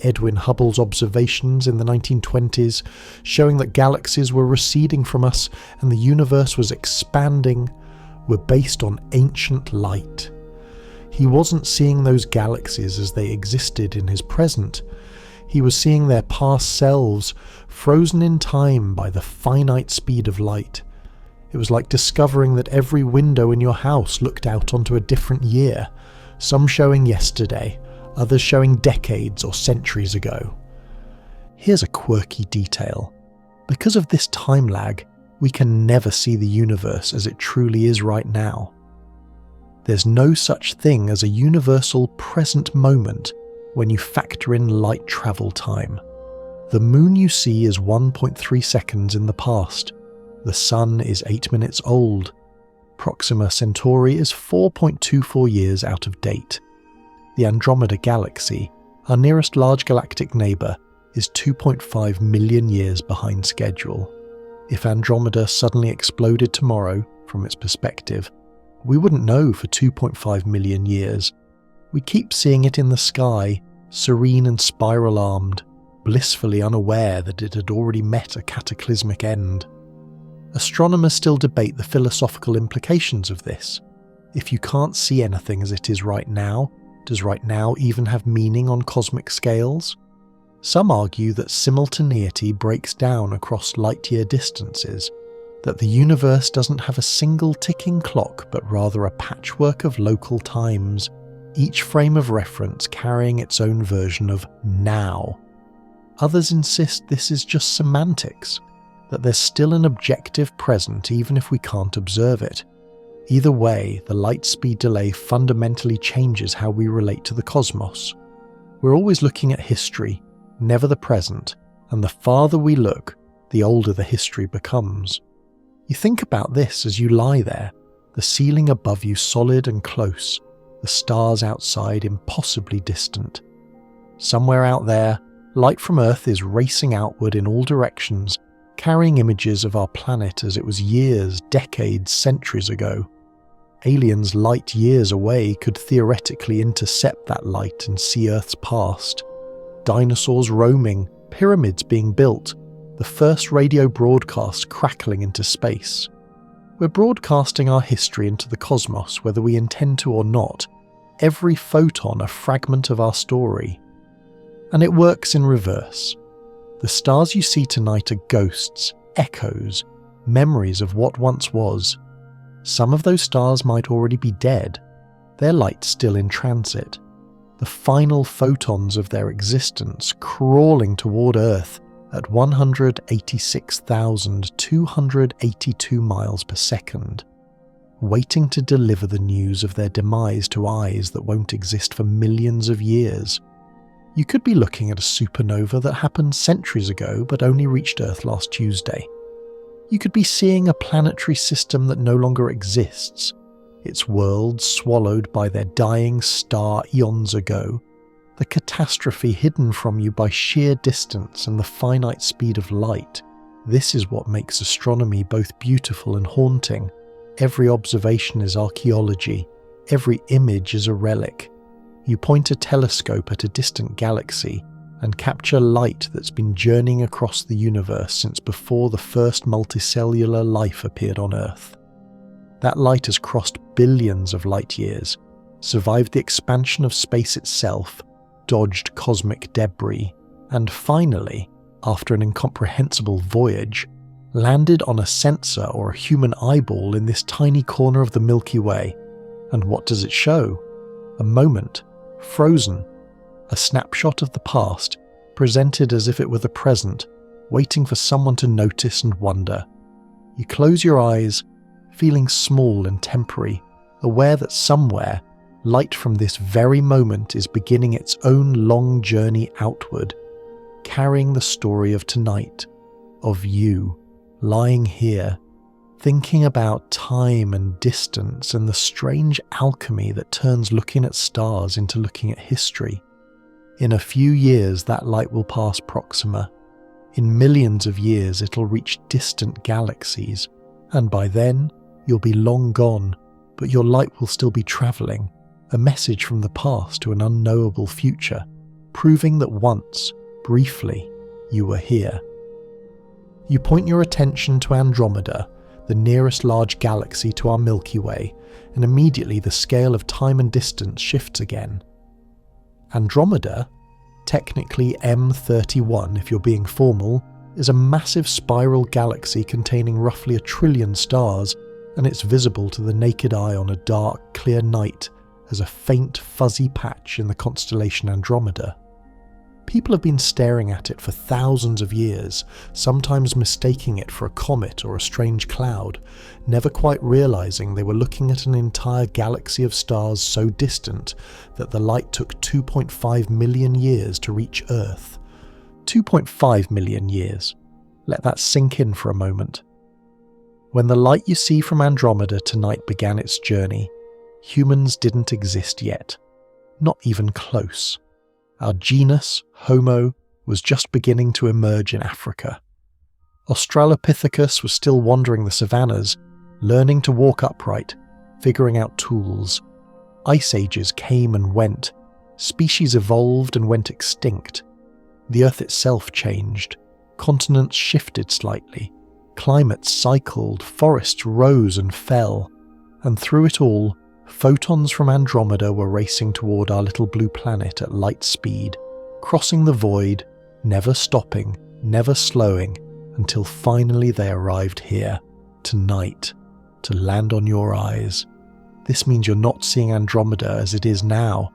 Edwin Hubble's observations in the 1920s, showing that galaxies were receding from us and the universe was expanding, were based on ancient light. He wasn't seeing those galaxies as they existed in his present. He was seeing their past selves, frozen in time by the finite speed of light. It was like discovering that every window in your house looked out onto a different year, some showing yesterday, others showing decades or centuries ago. Here's a quirky detail. Because of this time lag, we can never see the universe as it truly is right now. There's no such thing as a universal present moment when you factor in light travel time. The moon you see is 1.3 seconds in the past. The sun is 8 minutes old. Proxima Centauri is 4.24 years out of date. The Andromeda Galaxy, our nearest large galactic neighbour, is 2.5 million years behind schedule. If Andromeda suddenly exploded tomorrow, from its perspective, we wouldn't know for 2.5 million years. We keep seeing it in the sky, serene and spiral-armed, blissfully unaware that it had already met a cataclysmic end. Astronomers still debate the philosophical implications of this. If you can't see anything as it is right now, does right now even have meaning on cosmic scales? Some argue that simultaneity breaks down across light-year distances, that the universe doesn't have a single ticking clock but rather a patchwork of local times, each frame of reference carrying its own version of now. Others insist this is just semantics, that there's still an objective present even if we can't observe it. Either way, the light speed delay fundamentally changes how we relate to the cosmos. We're always looking at history, never the present, and the farther we look, the older the history becomes. You think about this as you lie there, the ceiling above you solid and close, the stars outside impossibly distant. Somewhere out there, light from Earth is racing outward in all directions, carrying images of our planet as it was years, decades, centuries ago. Aliens light years away could theoretically intercept that light and see Earth's past. Dinosaurs roaming, pyramids being built, the first radio broadcast crackling into space. We're broadcasting our history into the cosmos whether we intend to or not, every photon a fragment of our story. And it works in reverse. The stars you see tonight are ghosts, echoes, memories of what once was. Some of those stars might already be dead, their light still in transit, the final photons of their existence crawling toward Earth at 186,282 miles per second, waiting to deliver the news of their demise to eyes that won't exist for millions of years. You could be looking at a supernova that happened centuries ago but only reached Earth last Tuesday. You could be seeing a planetary system that no longer exists, its worlds swallowed by their dying star eons ago, the catastrophe hidden from you by sheer distance and the finite speed of light. This is what makes astronomy both beautiful and haunting. Every observation is archaeology, every image is a relic. You point a telescope at a distant galaxy and capture light that's been journeying across the universe since before the first multicellular life appeared on Earth. That light has crossed billions of light years, survived the expansion of space itself, dodged cosmic debris, and finally, after an incomprehensible voyage, landed on a sensor or a human eyeball in this tiny corner of the Milky Way. And what does it show? A moment, frozen, a snapshot of the past, presented as if it were the present, waiting for someone to notice and wonder. You close your eyes, feeling small and temporary, aware that somewhere, light from this very moment is beginning its own long journey outward, carrying the story of tonight, of you, lying here, thinking about time and distance and the strange alchemy that turns looking at stars into looking at history. In a few years that light will pass Proxima. In millions of years it'll reach distant galaxies, and by then you'll be long gone, but your light will still be travelling, a message from the past to an unknowable future, proving that once, briefly, you were here. You point your attention to Andromeda, the nearest large galaxy to our Milky Way, and immediately the scale of time and distance shifts again. Andromeda, technically M31 if you're being formal, is a massive spiral galaxy containing roughly 1 trillion stars, and it's visible to the naked eye on a dark, clear night as a faint, fuzzy patch in the constellation Andromeda. People have been staring at it for thousands of years, sometimes mistaking it for a comet or a strange cloud, never quite realizing they were looking at an entire galaxy of stars so distant that the light took 2.5 million years to reach Earth. 2.5 million years. Let that sink in for a moment. When the light you see from Andromeda tonight began its journey, humans didn't exist yet, not even close. Our genus, Homo, was just beginning to emerge in Africa. Australopithecus was still wandering the savannas, learning to walk upright, figuring out tools. Ice ages came and went. Species evolved and went extinct. The Earth itself changed. Continents shifted slightly. Climates cycled, forests rose and fell. And through it all, photons from Andromeda were racing toward our little blue planet at light speed, crossing the void, never stopping, never slowing, until finally they arrived here, tonight, to land on your eyes. This means you're not seeing Andromeda as it is now.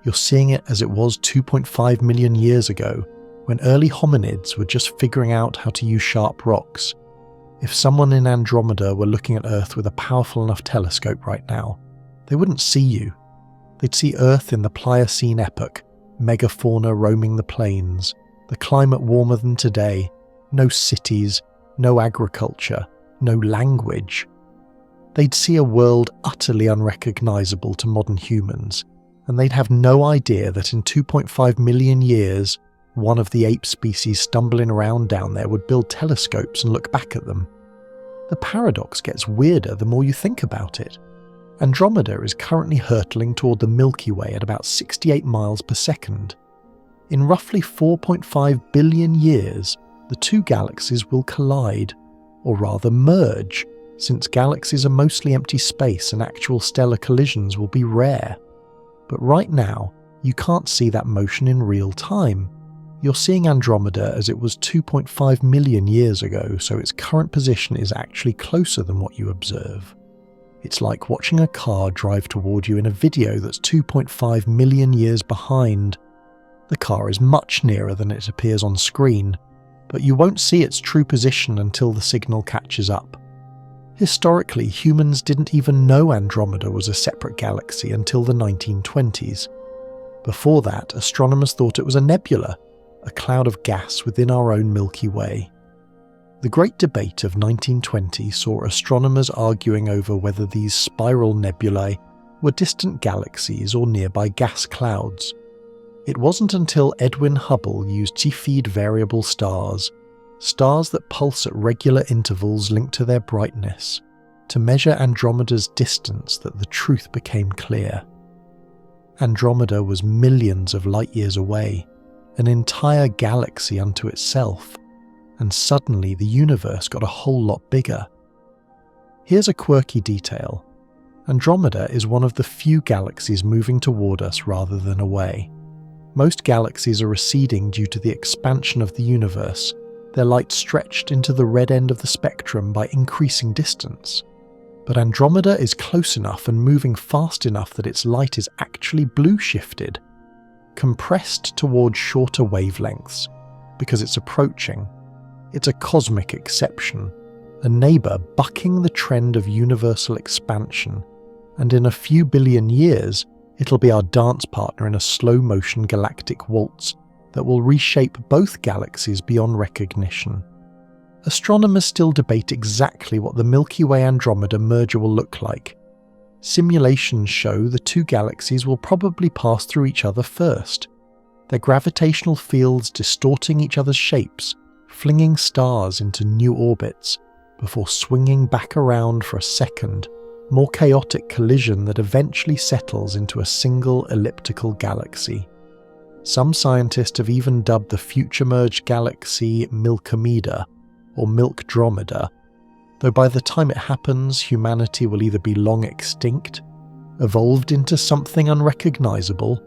You're seeing it as it was 2.5 million years ago, when early hominids were just figuring out how to use sharp rocks. If someone in Andromeda were looking at Earth with a powerful enough telescope right now, they wouldn't see you. They'd see Earth in the Pliocene epoch, megafauna roaming the plains, the climate warmer than today, no cities, no agriculture, no language. They'd see a world utterly unrecognizable to modern humans, and they'd have no idea that in 2.5 million years, one of the ape species stumbling around down there would build telescopes and look back at them. The paradox gets weirder the more you think about it. Andromeda is currently hurtling toward the Milky Way at about 68 miles per second. In roughly 4.5 billion years, the two galaxies will collide, or rather merge, since galaxies are mostly empty space and actual stellar collisions will be rare. But right now, you can't see that motion in real time. You're seeing Andromeda as it was 2.5 million years ago, so its current position is actually closer than what you observe. It's like watching a car drive toward you in a video that's 2.5 million years behind. The car is much nearer than it appears on screen, but you won't see its true position until the signal catches up. Historically, humans didn't even know Andromeda was a separate galaxy until the 1920s. Before that, astronomers thought it was a nebula, a cloud of gas within our own Milky Way. The Great Debate of 1920 saw astronomers arguing over whether these spiral nebulae were distant galaxies or nearby gas clouds. It wasn't until Edwin Hubble used Cepheid variable stars, stars that pulse at regular intervals linked to their brightness, to measure Andromeda's distance that the truth became clear. Andromeda was millions of light years away, an entire galaxy unto itself, and suddenly the universe got a whole lot bigger. Here's a quirky detail. Andromeda is one of the few galaxies moving toward us rather than away. Most galaxies are receding due to the expansion of the universe, their light stretched into the red end of the spectrum by increasing distance. But Andromeda is close enough and moving fast enough that its light is actually blue-shifted, compressed towards shorter wavelengths, because it's approaching. It's a cosmic exception, a neighbour bucking the trend of universal expansion, and in a few billion years, it'll be our dance partner in a slow-motion galactic waltz that will reshape both galaxies beyond recognition. Astronomers still debate exactly what the Milky Way-Andromeda merger will look like. Simulations show the two galaxies will probably pass through each other first, their gravitational fields distorting each other's shapes, flinging stars into new orbits, before swinging back around for a second, more chaotic collision that eventually settles into a single elliptical galaxy. Some scientists have even dubbed the future merged galaxy Milkomeda, or Milkdromeda, though by the time it happens, humanity will either be long extinct, evolved into something unrecognizable,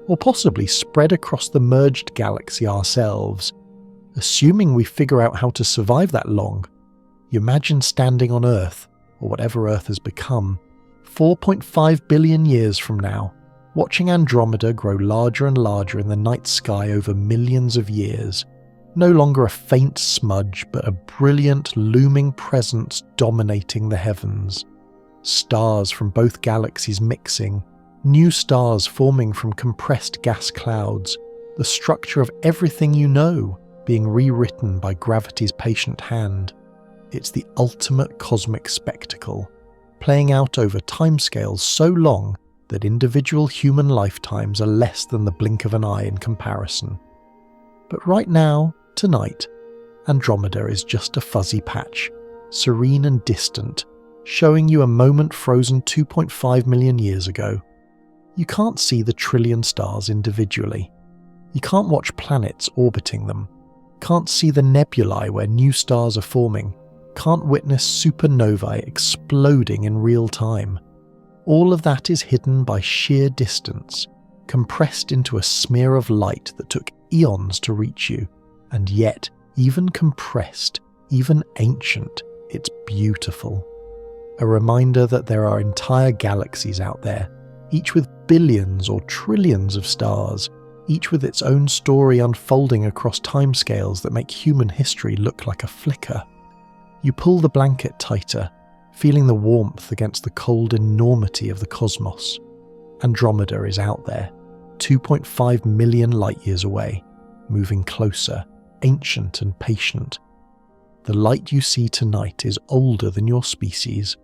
or possibly spread across the merged galaxy ourselves. Assuming we figure out how to survive that long, you imagine standing on Earth, or whatever Earth has become, 4.5 billion years from now, watching Andromeda grow larger and larger in the night sky over millions of years, no longer a faint smudge but a brilliant looming presence dominating the heavens. Stars from both galaxies mixing, new stars forming from compressed gas clouds, the structure of everything you know being rewritten by gravity's patient hand. It's the ultimate cosmic spectacle, playing out over timescales so long that individual human lifetimes are less than the blink of an eye in comparison. But right now, tonight, Andromeda is just a fuzzy patch, serene and distant, showing you a moment frozen 2.5 million years ago. You can't see the trillion stars individually. You can't watch planets orbiting them, can't see the nebulae where new stars are forming, can't witness supernovae exploding in real time. All of that is hidden by sheer distance, compressed into a smear of light that took eons to reach you, and yet, even compressed, even ancient, it's beautiful. A reminder that there are entire galaxies out there, each with billions or trillions of stars, each with its own story unfolding across timescales that make human history look like a flicker. You pull the blanket tighter, feeling the warmth against the cold enormity of the cosmos. Andromeda is out there, 2.5 million light-years away, moving closer, ancient and patient. The light you see tonight is older than your species,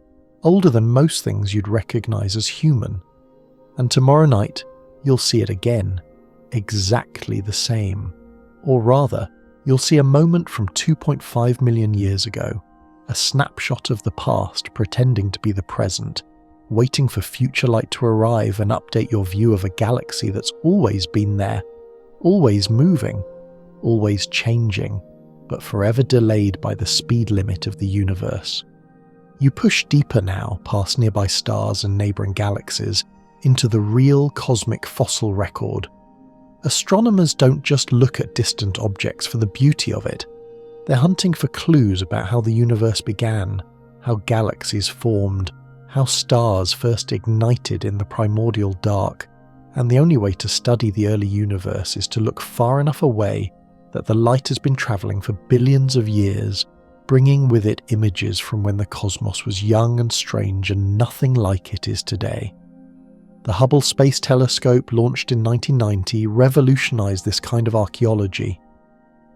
older than most things you'd recognize as human. And tomorrow night, you'll see it again, exactly the same. Or rather, you'll see a moment from 2.5 million years ago, a snapshot of the past pretending to be the present, waiting for future light to arrive and update your view of a galaxy that's always been there, always moving, always changing, but forever delayed by the speed limit of the universe. You push deeper now past nearby stars and neighbouring galaxies into the real cosmic fossil record. Astronomers don't just look at distant objects for the beauty of it. They're hunting for clues about how the universe began, how galaxies formed, how stars first ignited in the primordial dark, and the only way to study the early universe is to look far enough away that the light has been travelling for billions of years, bringing with it images from when the cosmos was young and strange and nothing like it is today. The Hubble Space Telescope, launched in 1990, revolutionised this kind of archaeology.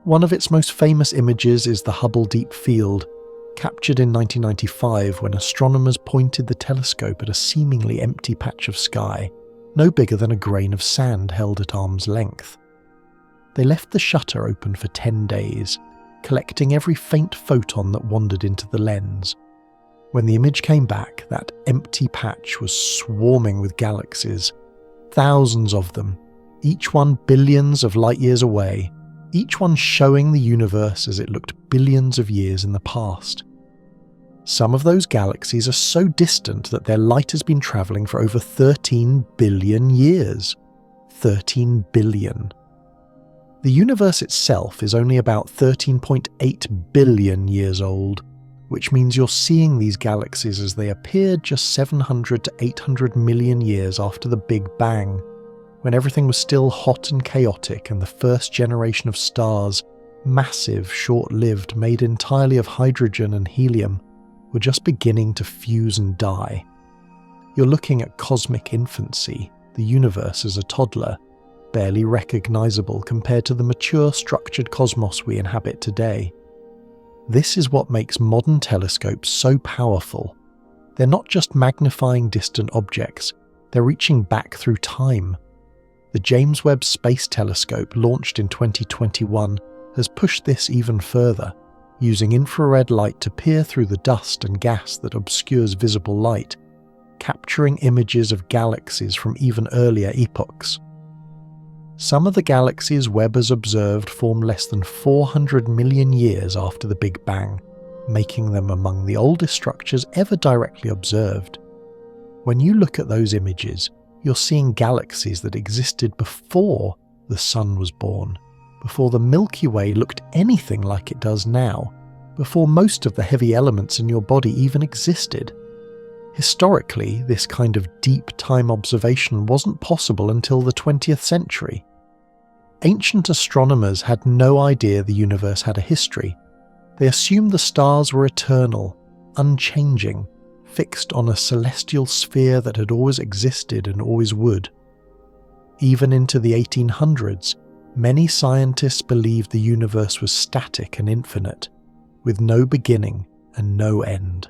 One of its most famous images is the Hubble Deep Field, captured in 1995 when astronomers pointed the telescope at a seemingly empty patch of sky, no bigger than a grain of sand held at arm's length. They left the shutter open for 10 days, collecting every faint photon that wandered into the lens. When the image came back, that empty patch was swarming with galaxies, thousands of them, each one billions of light-years away, each one showing the universe as it looked billions of years in the past. Some of those galaxies are so distant that their light has been travelling for over 13 billion years. 13 billion. The universe itself is only about 13.8 billion years old, which means you're seeing these galaxies as they appeared just 700 to 800 million years after the Big Bang, when everything was still hot and chaotic and the first generation of stars, massive, short-lived, made entirely of hydrogen and helium, were just beginning to fuse and die. You're looking at cosmic infancy, the universe as a toddler, barely recognizable compared to the mature, structured cosmos we inhabit today. This is what makes modern telescopes so powerful. They're not just magnifying distant objects, they're reaching back through time. The James Webb Space Telescope, launched in 2021, has pushed this even further, using infrared light to peer through the dust and gas that obscures visible light, capturing images of galaxies from even earlier epochs. Some of the galaxies Webb has observed formed less than 400 million years after the Big Bang, making them among the oldest structures ever directly observed. When you look at those images, you're seeing galaxies that existed before the Sun was born, before the Milky Way looked anything like it does now, before most of the heavy elements in your body even existed. Historically, this kind of deep time observation wasn't possible until the 20th century. Ancient astronomers had no idea the universe had a history. They assumed the stars were eternal, unchanging, fixed on a celestial sphere that had always existed and always would. Even into the 1800s, many scientists believed the universe was static and infinite, with no beginning, and no end.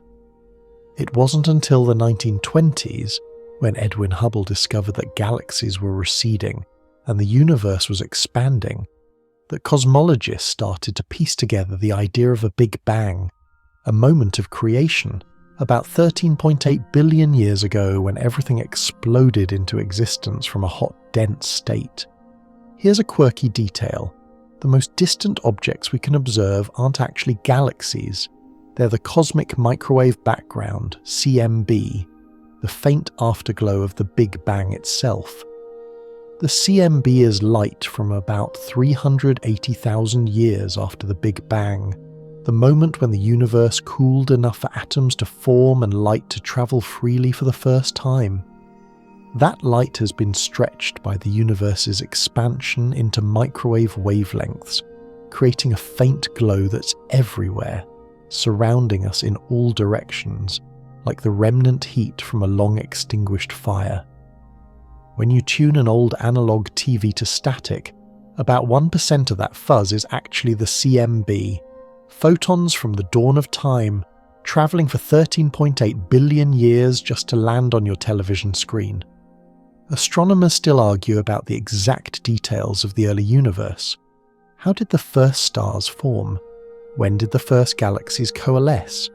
It wasn't until the 1920s, when Edwin Hubble discovered that galaxies were receding and the universe was expanding, that cosmologists started to piece together the idea of a Big Bang, a moment of creation, about 13.8 billion years ago when everything exploded into existence from a hot, dense state. Here's a quirky detail. The most distant objects we can observe aren't actually galaxies. They're the cosmic microwave background, CMB, the faint afterglow of the Big Bang itself. The CMB is light from about 380,000 years after the Big Bang, the moment when the universe cooled enough for atoms to form and light to travel freely for the first time. That light has been stretched by the universe's expansion into microwave wavelengths, creating a faint glow that's everywhere, surrounding us in all directions, like the remnant heat from a long extinguished fire. When you tune an old analog TV to static, about 1% of that fuzz is actually the CMB, photons from the dawn of time, travelling for 13.8 billion years just to land on your television screen. Astronomers still argue about the exact details of the early universe. How did the first stars form? When did the first galaxies coalesce?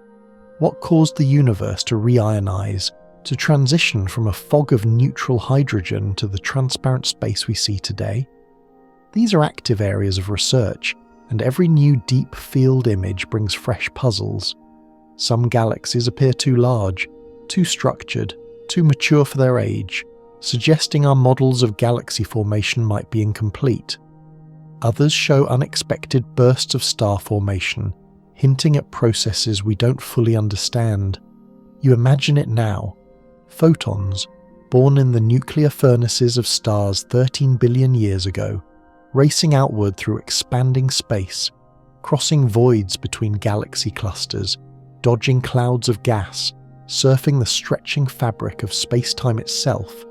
What caused the universe to reionize, to transition from a fog of neutral hydrogen to the transparent space we see today? These are active areas of research, and every new deep field image brings fresh puzzles. Some galaxies appear too large, too structured, too mature for their age, suggesting our models of galaxy formation might be incomplete. Others show unexpected bursts of star formation, hinting at processes we don't fully understand. You imagine it now. Photons, born in the nuclear furnaces of stars 13 billion years ago, racing outward through expanding space, crossing voids between galaxy clusters, dodging clouds of gas, surfing the stretching fabric of space-time itself,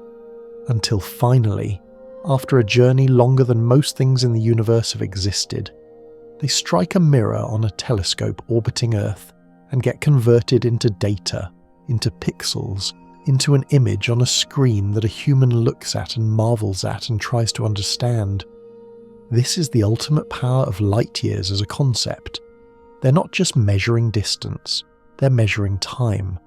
until finally, after a journey longer than most things in the universe have existed, they strike a mirror on a telescope orbiting Earth and get converted into data, into pixels, into an image on a screen that a human looks at and marvels at and tries to understand. This is the ultimate power of light years as a concept. They're not just measuring distance, they're measuring time.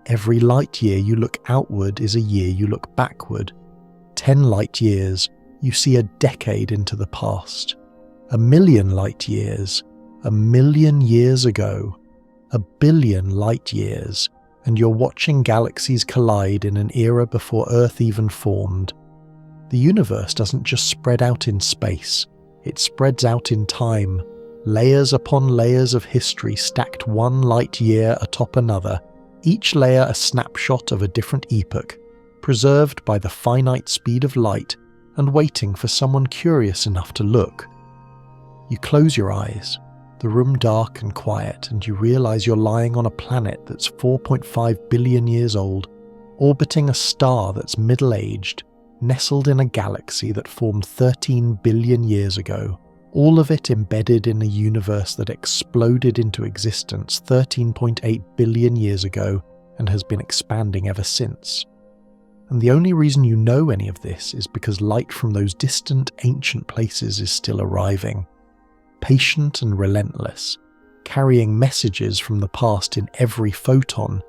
Every light year you look outward is a year you look backward. 10 light years, you see a decade into the past. 1,000,000 light years, 1,000,000 years ago. 1,000,000,000 light years, and you're watching galaxies collide in an era before Earth even formed. The universe doesn't just spread out in space, it spreads out in time, layers upon layers of history stacked one light year atop another, each layer a snapshot of a different epoch, preserved by the finite speed of light and waiting for someone curious enough to look. You close your eyes, the room dark and quiet, and you realize you're lying on a planet that's 4.5 billion years old, orbiting a star that's middle-aged, nestled in a galaxy that formed 13 billion years ago, all of it embedded in a universe that exploded into existence 13.8 billion years ago and has been expanding ever since. And the only reason you know any of this is because light from those distant, ancient places is still arriving. Patient and relentless, carrying messages from the past in every photon,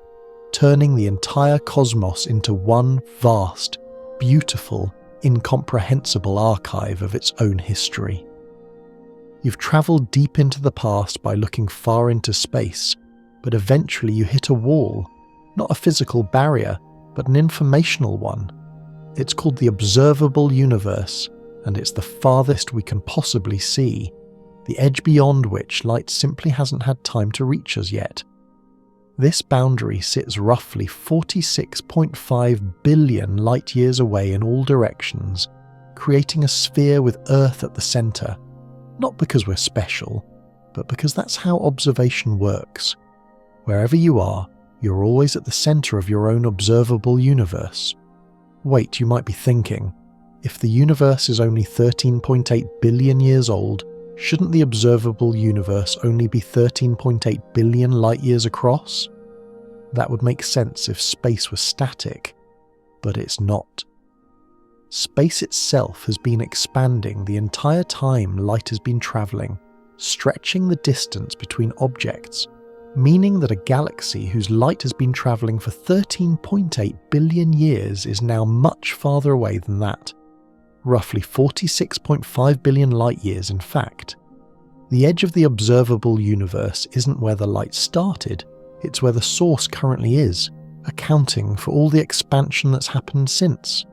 turning the entire cosmos into one vast, beautiful, incomprehensible archive of its own history. You've travelled deep into the past by looking far into space, but eventually you hit a wall, not a physical barrier, but an informational one. It's called the observable universe, and it's the farthest we can possibly see, the edge beyond which light simply hasn't had time to reach us yet. This boundary sits roughly 46.5 billion light-years away in all directions, creating a sphere with Earth at the centre, not because we're special, but because that's how observation works. Wherever you are, you're always at the centre of your own observable universe. Wait, you might be thinking, if the universe is only 13.8 billion years old, shouldn't the observable universe only be 13.8 billion light-years across? That would make sense if space was static, but it's not. Space itself has been expanding the entire time light has been travelling, stretching the distance between objects, meaning that a galaxy whose light has been travelling for 13.8 billion years is now much farther away than that. Roughly 46.5 billion light-years in fact. The edge of the observable universe isn't where the light started, it's where the source currently is, accounting for all the expansion that's happened since.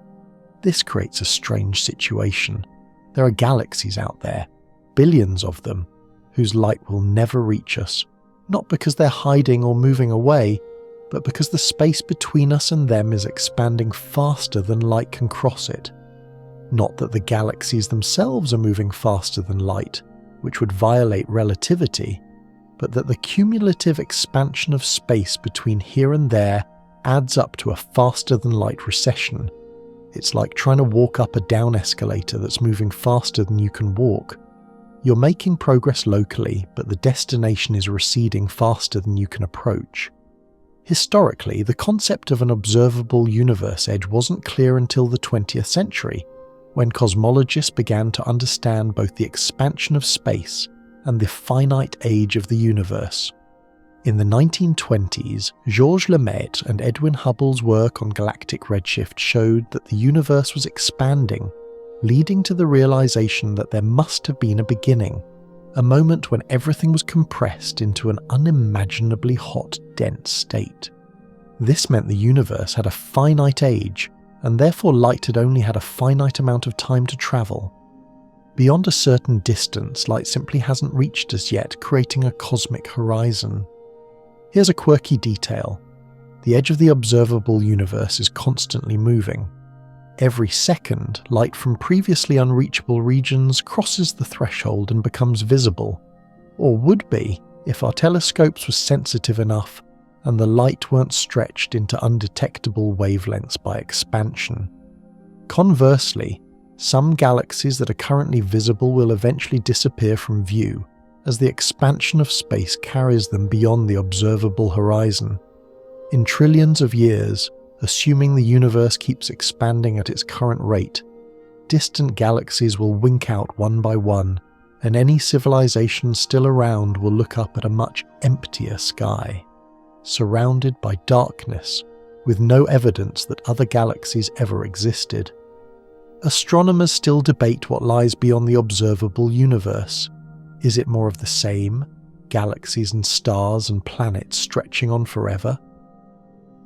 This creates a strange situation. There are galaxies out there, billions of them, whose light will never reach us, not because they're hiding or moving away, but because the space between us and them is expanding faster than light can cross it. Not that the galaxies themselves are moving faster than light, which would violate relativity, but that the cumulative expansion of space between here and there adds up to a faster than light recession. It's like trying to walk up a down escalator that's moving faster than you can walk. You're making progress locally, but the destination is receding faster than you can approach. Historically, the concept of an observable universe edge wasn't clear until the 20th century, when cosmologists began to understand both the expansion of space and the finite age of the universe. In the 1920s, Georges Lemaitre and Edwin Hubble's work on galactic redshift showed that the universe was expanding, leading to the realization that there must have been a beginning, a moment when everything was compressed into an unimaginably hot, dense state. This meant the universe had a finite age, and therefore light had only had a finite amount of time to travel. Beyond a certain distance, light simply hasn't reached us yet, creating a cosmic horizon. Here's a quirky detail. The edge of the observable universe is constantly moving. Every second, light from previously unreachable regions crosses the threshold and becomes visible, or would be if our telescopes were sensitive enough and the light weren't stretched into undetectable wavelengths by expansion. Conversely, some galaxies that are currently visible will eventually disappear from view as the expansion of space carries them beyond the observable horizon. In trillions of years, assuming the universe keeps expanding at its current rate, distant galaxies will wink out one by one, and any civilization still around will look up at a much emptier sky, surrounded by darkness, with no evidence that other galaxies ever existed. Astronomers still debate what lies beyond the observable universe. Is it more of the same, galaxies and stars and planets stretching on forever?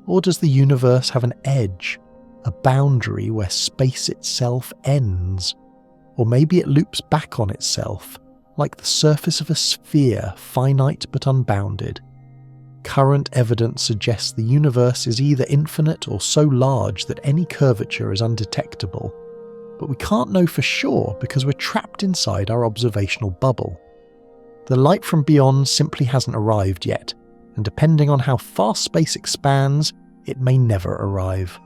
Or does the universe have an edge, a boundary where space itself ends? Or maybe it loops back on itself, like the surface of a sphere, finite but unbounded. Current evidence suggests the universe is either infinite or so large that any curvature is undetectable. But we can't know for sure because we're trapped inside our observational bubble. The light from beyond simply hasn't arrived yet, and depending on how fast space expands, it may never arrive.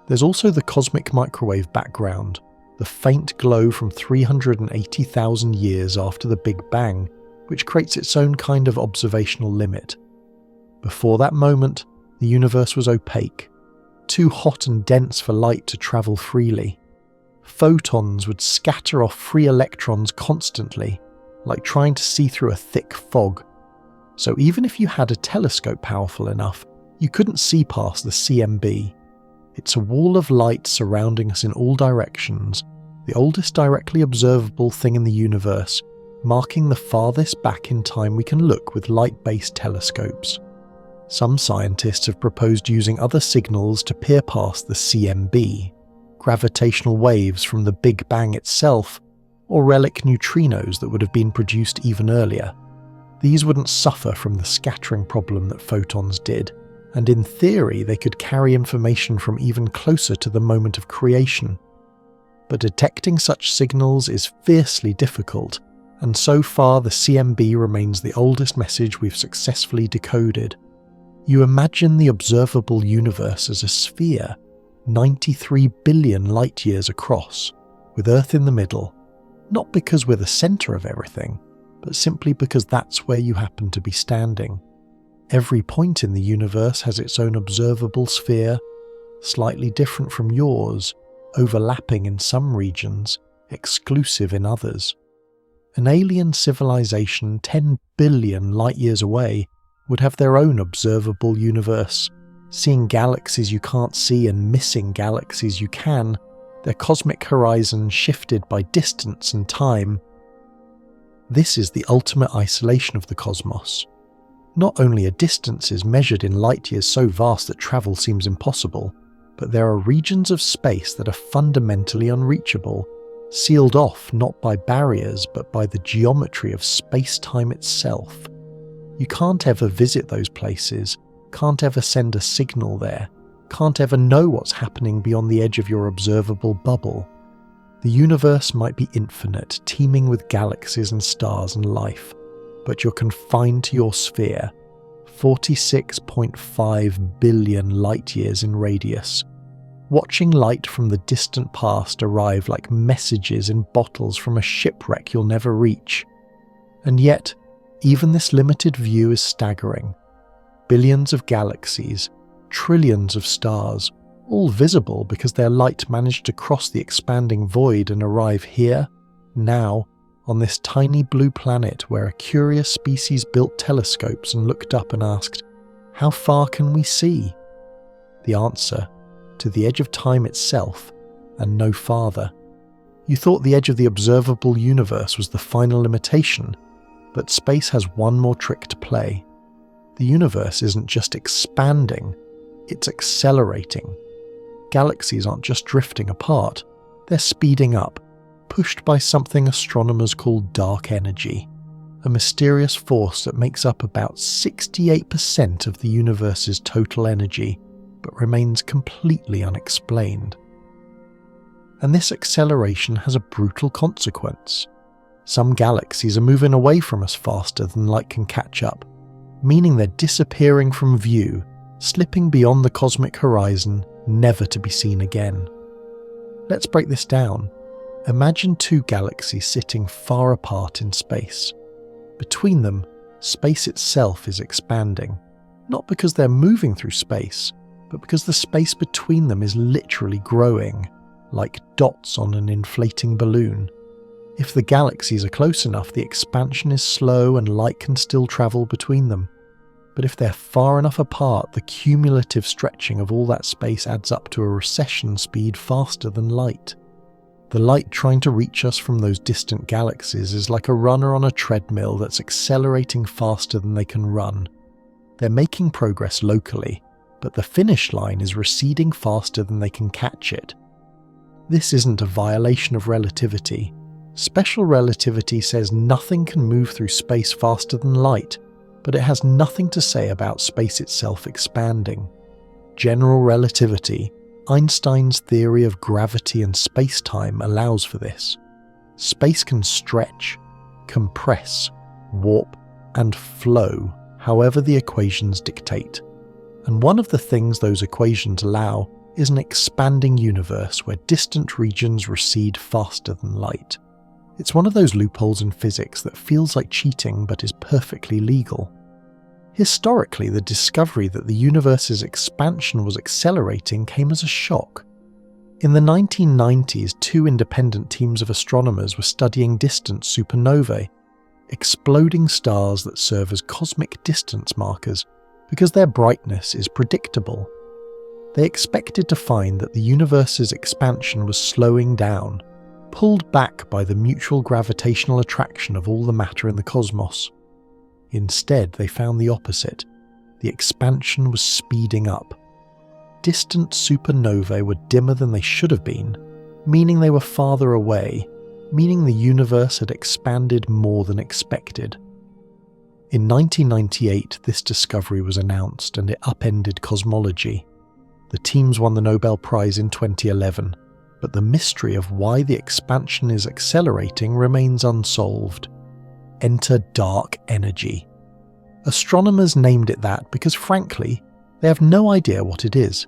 There's also the cosmic microwave background, the faint glow from 380,000 years after the Big Bang, which creates its own kind of observational limit. Before that moment, the universe was opaque, too hot and dense for light to travel freely. Photons would scatter off free electrons constantly, like trying to see through a thick fog. So even if you had a telescope powerful enough, you couldn't see past the CMB. It's a wall of light surrounding us in all directions, the oldest directly observable thing in the universe, marking the farthest back in time we can look with light-based telescopes. Some scientists have proposed using other signals to peer past the CMB, gravitational waves from the Big Bang itself, or relic neutrinos that would have been produced even earlier. These wouldn't suffer from the scattering problem that photons did, and in theory they could carry information from even closer to the moment of creation. But detecting such signals is fiercely difficult, and so far the CMB remains the oldest message we've successfully decoded. You imagine the observable universe as a sphere, 93 billion light-years across, with Earth in the middle, Not because we're the center of everything, but simply because that's where you happen to be standing. Every point in the universe has its own observable sphere, slightly different from yours, overlapping in some regions, exclusive in others. An alien civilization 10 billion light-years away would have their own observable universe, seeing galaxies you can't see and missing galaxies you can, their cosmic horizon shifted by distance and time. This is the ultimate isolation of the cosmos. Not only are distances measured in light-years so vast that travel seems impossible, but there are regions of space that are fundamentally unreachable, sealed off not by barriers but by the geometry of space-time itself. You can't ever visit those places, can't ever send a signal there, can't ever know what's happening beyond the edge of your observable bubble. The universe might be infinite, teeming with galaxies and stars and life, but you're confined to your sphere, 46.5 billion light-years in radius. Watching light from the distant past arrive like messages in bottles from a shipwreck you'll never reach. And yet, even this limited view is staggering. Billions of galaxies, trillions of stars, all visible because their light managed to cross the expanding void and arrive here, now, on this tiny blue planet where a curious species built telescopes and looked up and asked, "How far can we see?" The answer, to the edge of time itself, and no farther. You thought the edge of the observable universe was the final limitation, but space has one more trick to play. The universe isn't just expanding, it's accelerating. Galaxies aren't just drifting apart, they're speeding up, pushed by something astronomers call dark energy, a mysterious force that makes up about 68% of the universe's total energy, but remains completely unexplained. And this acceleration has a brutal consequence. Some galaxies are moving away from us faster than light can catch up, meaning they're disappearing from view, slipping beyond the cosmic horizon, never to be seen again. Let's break this down. Imagine two galaxies sitting far apart in space. Between them, space itself is expanding, not because they're moving through space, but because the space between them is literally growing, like dots on an inflating balloon. If the galaxies are close enough, the expansion is slow and light can still travel between them. But if they're far enough apart, the cumulative stretching of all that space adds up to a recession speed faster than light. The light trying to reach us from those distant galaxies is like a runner on a treadmill that's accelerating faster than they can run. They're making progress locally, but the finish line is receding faster than they can catch it. This isn't a violation of relativity. Special relativity says nothing can move through space faster than light, but it has nothing to say about space itself expanding. General relativity, Einstein's theory of gravity and space-time, allows for this. Space can stretch, compress, warp, and flow however the equations dictate. And one of the things those equations allow is an expanding universe where distant regions recede faster than light. It's one of those loopholes in physics that feels like cheating but is perfectly legal. Historically, the discovery that the universe's expansion was accelerating came as a shock. In the 1990s, two independent teams of astronomers were studying distant supernovae, exploding stars that serve as cosmic distance markers because their brightness is predictable. They expected to find that the universe's expansion was slowing down, pulled back by the mutual gravitational attraction of all the matter in the cosmos. Instead, they found the opposite. The expansion was speeding up. Distant supernovae were dimmer than they should have been, meaning they were farther away, meaning the universe had expanded more than expected. In 1998, this discovery was announced and it upended cosmology. The teams won the Nobel Prize in 2011, but the mystery of why the expansion is accelerating remains unsolved. Enter dark energy. Astronomers named it that because, frankly, they have no idea what it is.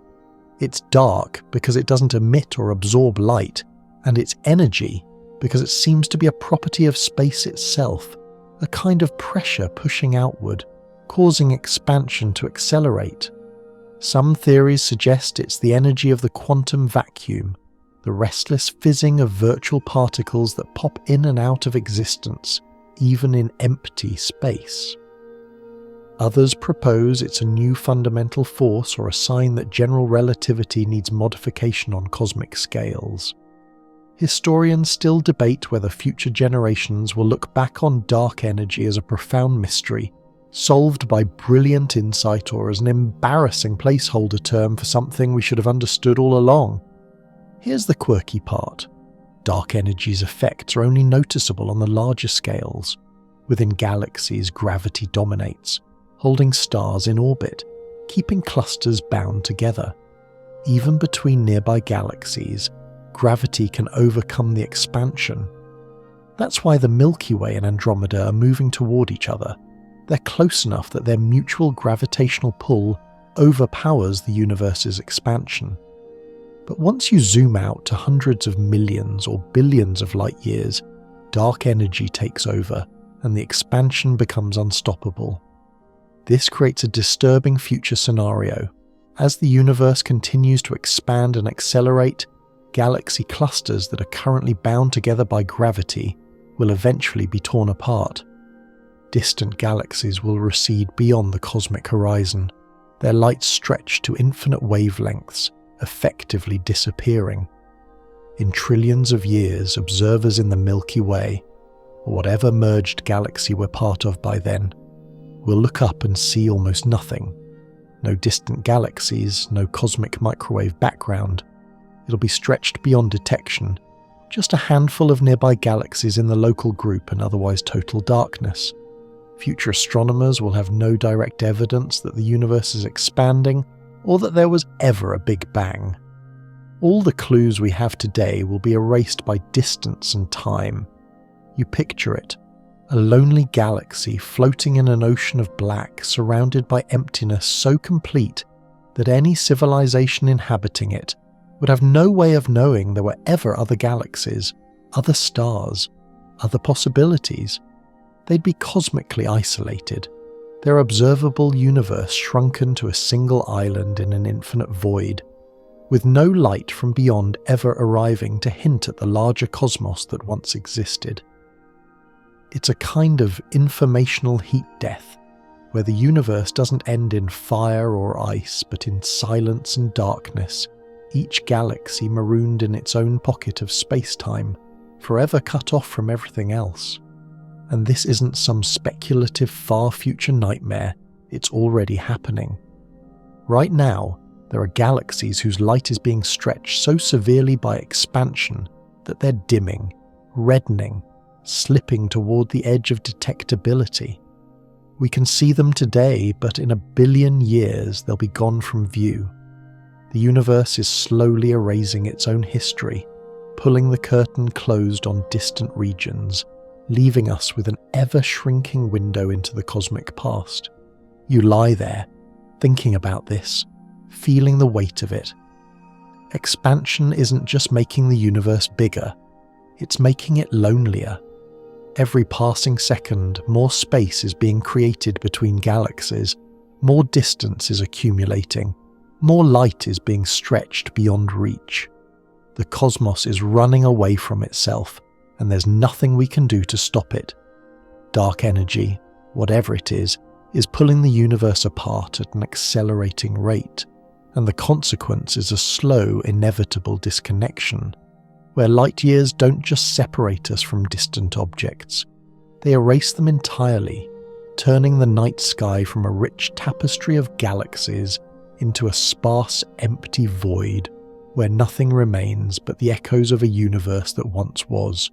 It's dark because it doesn't emit or absorb light, and it's energy because it seems to be a property of space itself, a kind of pressure pushing outward, causing expansion to accelerate. Some theories suggest it's the energy of the quantum vacuum, the restless fizzing of virtual particles that pop in and out of existence, even in empty space. Others propose it's a new fundamental force or a sign that general relativity needs modification on cosmic scales. Historians still debate whether future generations will look back on dark energy as a profound mystery, solved by brilliant insight, or as an embarrassing placeholder term for something we should have understood all along. Here's the quirky part. Dark energy's effects are only noticeable on the larger scales. Within galaxies, gravity dominates, holding stars in orbit, keeping clusters bound together. Even between nearby galaxies, gravity can overcome the expansion. That's why the Milky Way and Andromeda are moving toward each other. They're close enough that their mutual gravitational pull overpowers the universe's expansion. But once you zoom out to hundreds of millions or billions of light years, dark energy takes over and the expansion becomes unstoppable. This creates a disturbing future scenario. As the universe continues to expand and accelerate, galaxy clusters that are currently bound together by gravity will eventually be torn apart. Distant galaxies will recede beyond the cosmic horizon, their light stretched to infinite wavelengths, effectively disappearing. In trillions of years, observers in the Milky Way, or whatever merged galaxy we're part of by then, will look up and see almost nothing. No distant galaxies, no cosmic microwave background. It'll be stretched beyond detection, just a handful of nearby galaxies in the local group and otherwise total darkness. Future astronomers will have no direct evidence that the universe is expanding or that there was ever a Big Bang. All the clues we have today will be erased by distance and time. You picture it, a lonely galaxy floating in an ocean of black, surrounded by emptiness so complete that any civilization inhabiting it would have no way of knowing there were ever other galaxies, other stars, other possibilities. They'd be cosmically isolated, their observable universe shrunken to a single island in an infinite void, with no light from beyond ever arriving to hint at the larger cosmos that once existed. It's a kind of informational heat death, where the universe doesn't end in fire or ice, but in silence and darkness, each galaxy marooned in its own pocket of space-time, forever cut off from everything else. And this isn't some speculative far-future nightmare, it's already happening. Right now, there are galaxies whose light is being stretched so severely by expansion that they're dimming, reddening, slipping toward the edge of detectability. We can see them today, but in 1 billion years they'll be gone from view. The universe is slowly erasing its own history, pulling the curtain closed on distant regions, leaving us with an ever-shrinking window into the cosmic past. You lie there, thinking about this, feeling the weight of it. Expansion isn't just making the universe bigger, it's making it lonelier. Every passing second, more space is being created between galaxies, more distance is accumulating, more light is being stretched beyond reach. The cosmos is running away from itself, and there's nothing we can do to stop it. Dark energy, whatever it is pulling the universe apart at an accelerating rate, and the consequence is a slow, inevitable disconnection, where light years don't just separate us from distant objects, they erase them entirely, turning the night sky from a rich tapestry of galaxies into a sparse, empty void where nothing remains but the echoes of a universe that once was.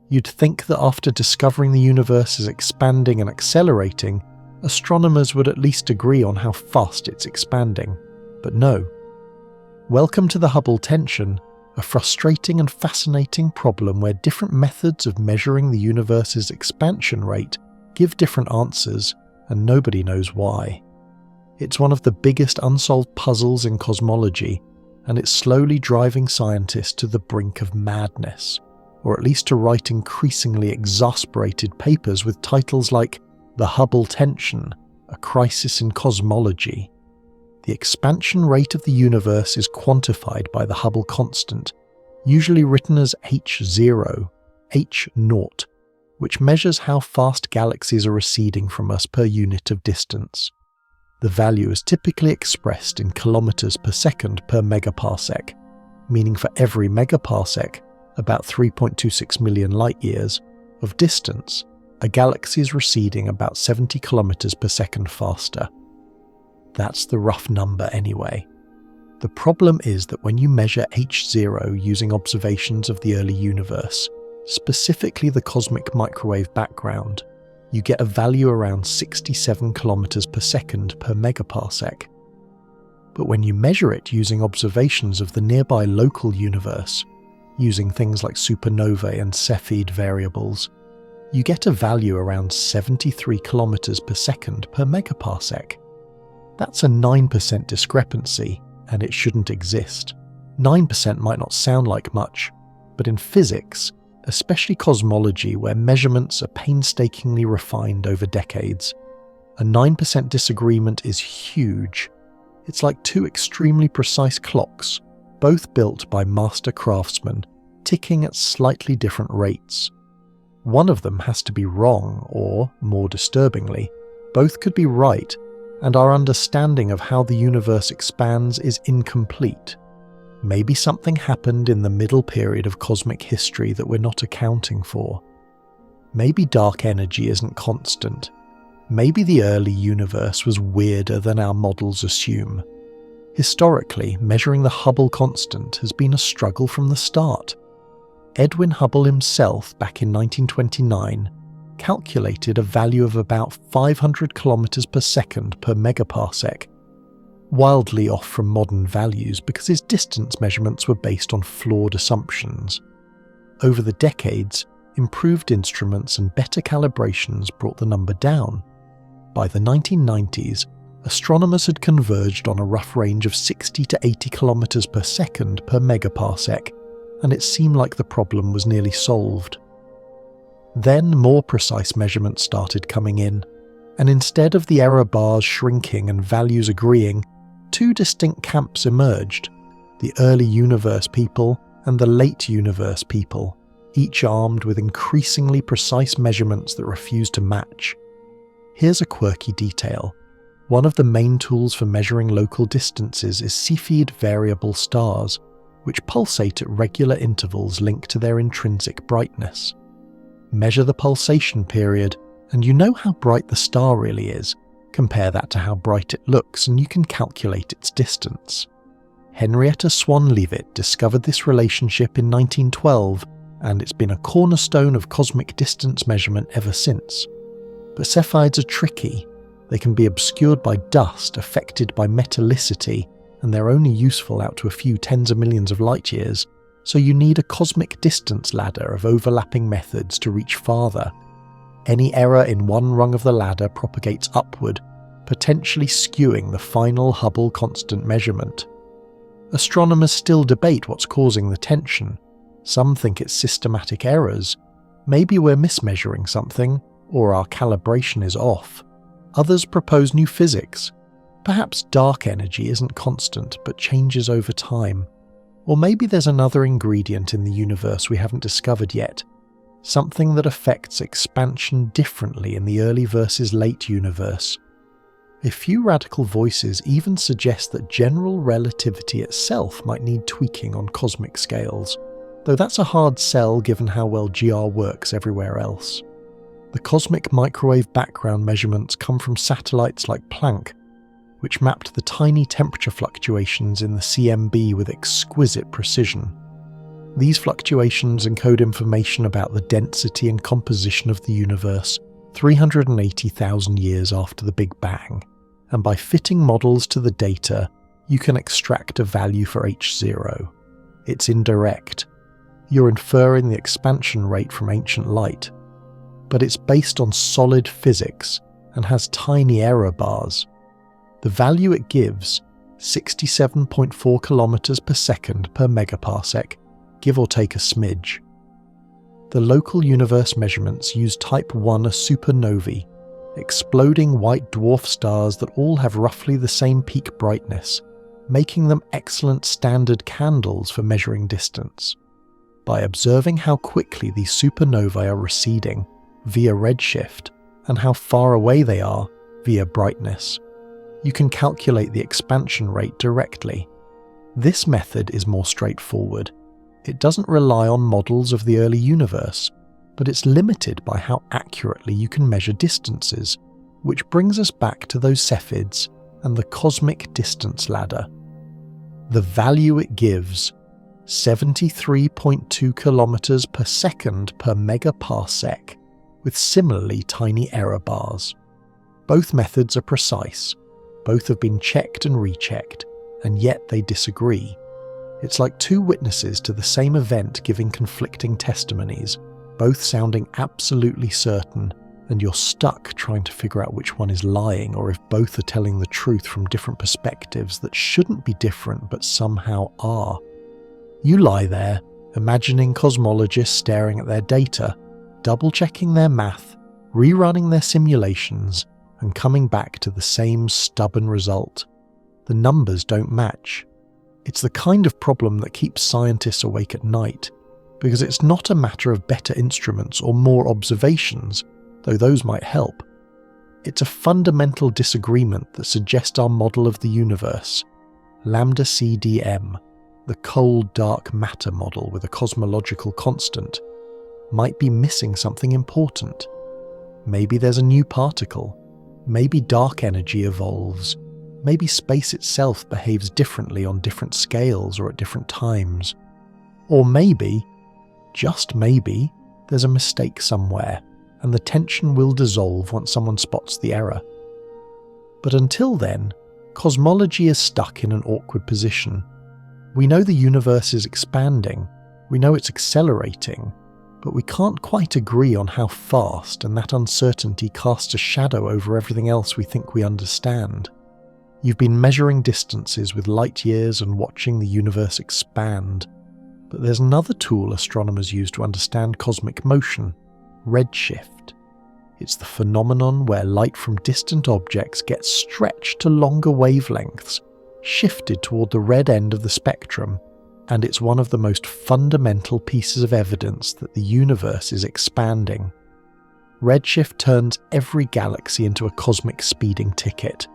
You'd think that after discovering the universe is expanding and accelerating, astronomers would at least agree on how fast it's expanding, but no. Welcome to the Hubble tension, a frustrating and fascinating problem where different methods of measuring the universe's expansion rate give different answers, and nobody knows why. It's one of the biggest unsolved puzzles in cosmology, and it's slowly driving scientists to the brink of madness. or at least to write increasingly exasperated papers with titles like The Hubble Tension, A Crisis in Cosmology. The expansion rate of the universe is quantified by the Hubble constant, usually written as h0, h0, which measures how fast galaxies are receding from us per unit of distance. The value is typically expressed in kilometers per second per megaparsec, meaning for every megaparsec, about 3.26 million light-years, of distance, a galaxy is receding about 70 kilometers per second faster. That's the rough number anyway. The problem is that when you measure h0 using observations of the early universe, specifically the cosmic microwave background, you get a value around 67 kilometers per second per megaparsec. But when you measure it using observations of the nearby local universe, using things like supernovae and Cepheid variables, you get a value around 73 kilometers per second per megaparsec. That's a 9% discrepancy, and it shouldn't exist. 9% might not sound like much, but in physics, especially cosmology where measurements are painstakingly refined over decades, a 9% disagreement is huge. It's like two extremely precise clocks, both built by master craftsmen, ticking at slightly different rates. One of them has to be wrong, or, more disturbingly, both could be right, and our understanding of how the universe expands is incomplete. Maybe something happened in the middle period of cosmic history that we're not accounting for. Maybe dark energy isn't constant. Maybe the early universe was weirder than our models assume. Historically, measuring the Hubble constant has been a struggle from the start. Edwin Hubble himself, back in 1929, calculated a value of about 500 kilometers per second per megaparsec, wildly off from modern values because his distance measurements were based on flawed assumptions. Over the decades, improved instruments and better calibrations brought the number down. By the 1990s, astronomers had converged on a rough range of 60 to 80 kilometers per second per megaparsec, and it seemed like the problem was nearly solved. Then more precise measurements started coming in, and instead of the error bars shrinking and values agreeing, two distinct camps emerged: the early universe people and the late universe people, each armed with increasingly precise measurements that refused to match. Here's a quirky detail. One of the main tools for measuring local distances is Cepheid variable stars, which pulsate at regular intervals linked to their intrinsic brightness. Measure the pulsation period, and you know how bright the star really is. Compare that to how bright it looks, and you can calculate its distance. Henrietta Swan-Leavitt discovered this relationship in 1912, and it's been a cornerstone of cosmic distance measurement ever since. But Cepheids are tricky. They can be obscured by dust affected by metallicity, and they're only useful out to a few tens of millions of light years, so you need a cosmic distance ladder of overlapping methods to reach farther. Any error in one rung of the ladder propagates upward, potentially skewing the final Hubble constant measurement. Astronomers still debate what's causing the tension. Some think it's systematic errors. Maybe we're mismeasuring something, or our calibration is off. Others propose new physics. Perhaps dark energy isn't constant but changes over time. Or maybe there's another ingredient in the universe we haven't discovered yet, something that affects expansion differently in the early versus late universe. A few radical voices even suggest that general relativity itself might need tweaking on cosmic scales, though that's a hard sell given how well GR works everywhere else. The cosmic microwave background measurements come from satellites like Planck, which mapped the tiny temperature fluctuations in the CMB with exquisite precision. These fluctuations encode information about the density and composition of the universe 380,000 years after the Big Bang, and by fitting models to the data, you can extract a value for H0. It's indirect. You're inferring the expansion rate from ancient light, but it's based on solid physics and has tiny error bars. The value it gives, 67.4 kilometers per second per megaparsec, give or take a smidge. The local universe measurements use Type 1 supernovae, exploding white dwarf stars that all have roughly the same peak brightness, making them excellent standard candles for measuring distance. By observing how quickly these supernovae are receding via redshift and how far away they are via brightness, you can calculate the expansion rate directly. This method is more straightforward. It doesn't rely on models of the early universe, but it's limited by how accurately you can measure distances, which brings us back to those Cephids and the cosmic distance ladder. The value it gives, 73.2 kilometers per second per megaparsec, with similarly tiny error bars. Both methods are precise, both have been checked and rechecked, and yet they disagree. It's like two witnesses to the same event giving conflicting testimonies, both sounding absolutely certain, and you're stuck trying to figure out which one is lying or if both are telling the truth from different perspectives that shouldn't be different but somehow are. You lie there, imagining cosmologists staring at their data, double-checking their math, rerunning their simulations, and coming back to the same stubborn result. The numbers don't match. It's the kind of problem that keeps scientists awake at night, because it's not a matter of better instruments or more observations, though those might help. It's a fundamental disagreement that suggests our model of the universe, lambda CDM, the cold dark matter model with a cosmological constant, might be missing something important. Maybe there's a new particle, maybe dark energy evolves, maybe space itself behaves differently on different scales or at different times. Or maybe, just maybe, there's a mistake somewhere, and the tension will dissolve once someone spots the error. But until then, cosmology is stuck in an awkward position. We know the universe is expanding, we know it's accelerating, but we can't quite agree on how fast, and that uncertainty casts a shadow over everything else we think we understand. You've been measuring distances with light years and watching the universe expand, but there's another tool astronomers use to understand cosmic motion: redshift. It's the phenomenon where light from distant objects gets stretched to longer wavelengths, shifted toward the red end of the spectrum, and it's one of the most fundamental pieces of evidence that the universe is expanding. Redshift turns every galaxy into a cosmic speeding ticket,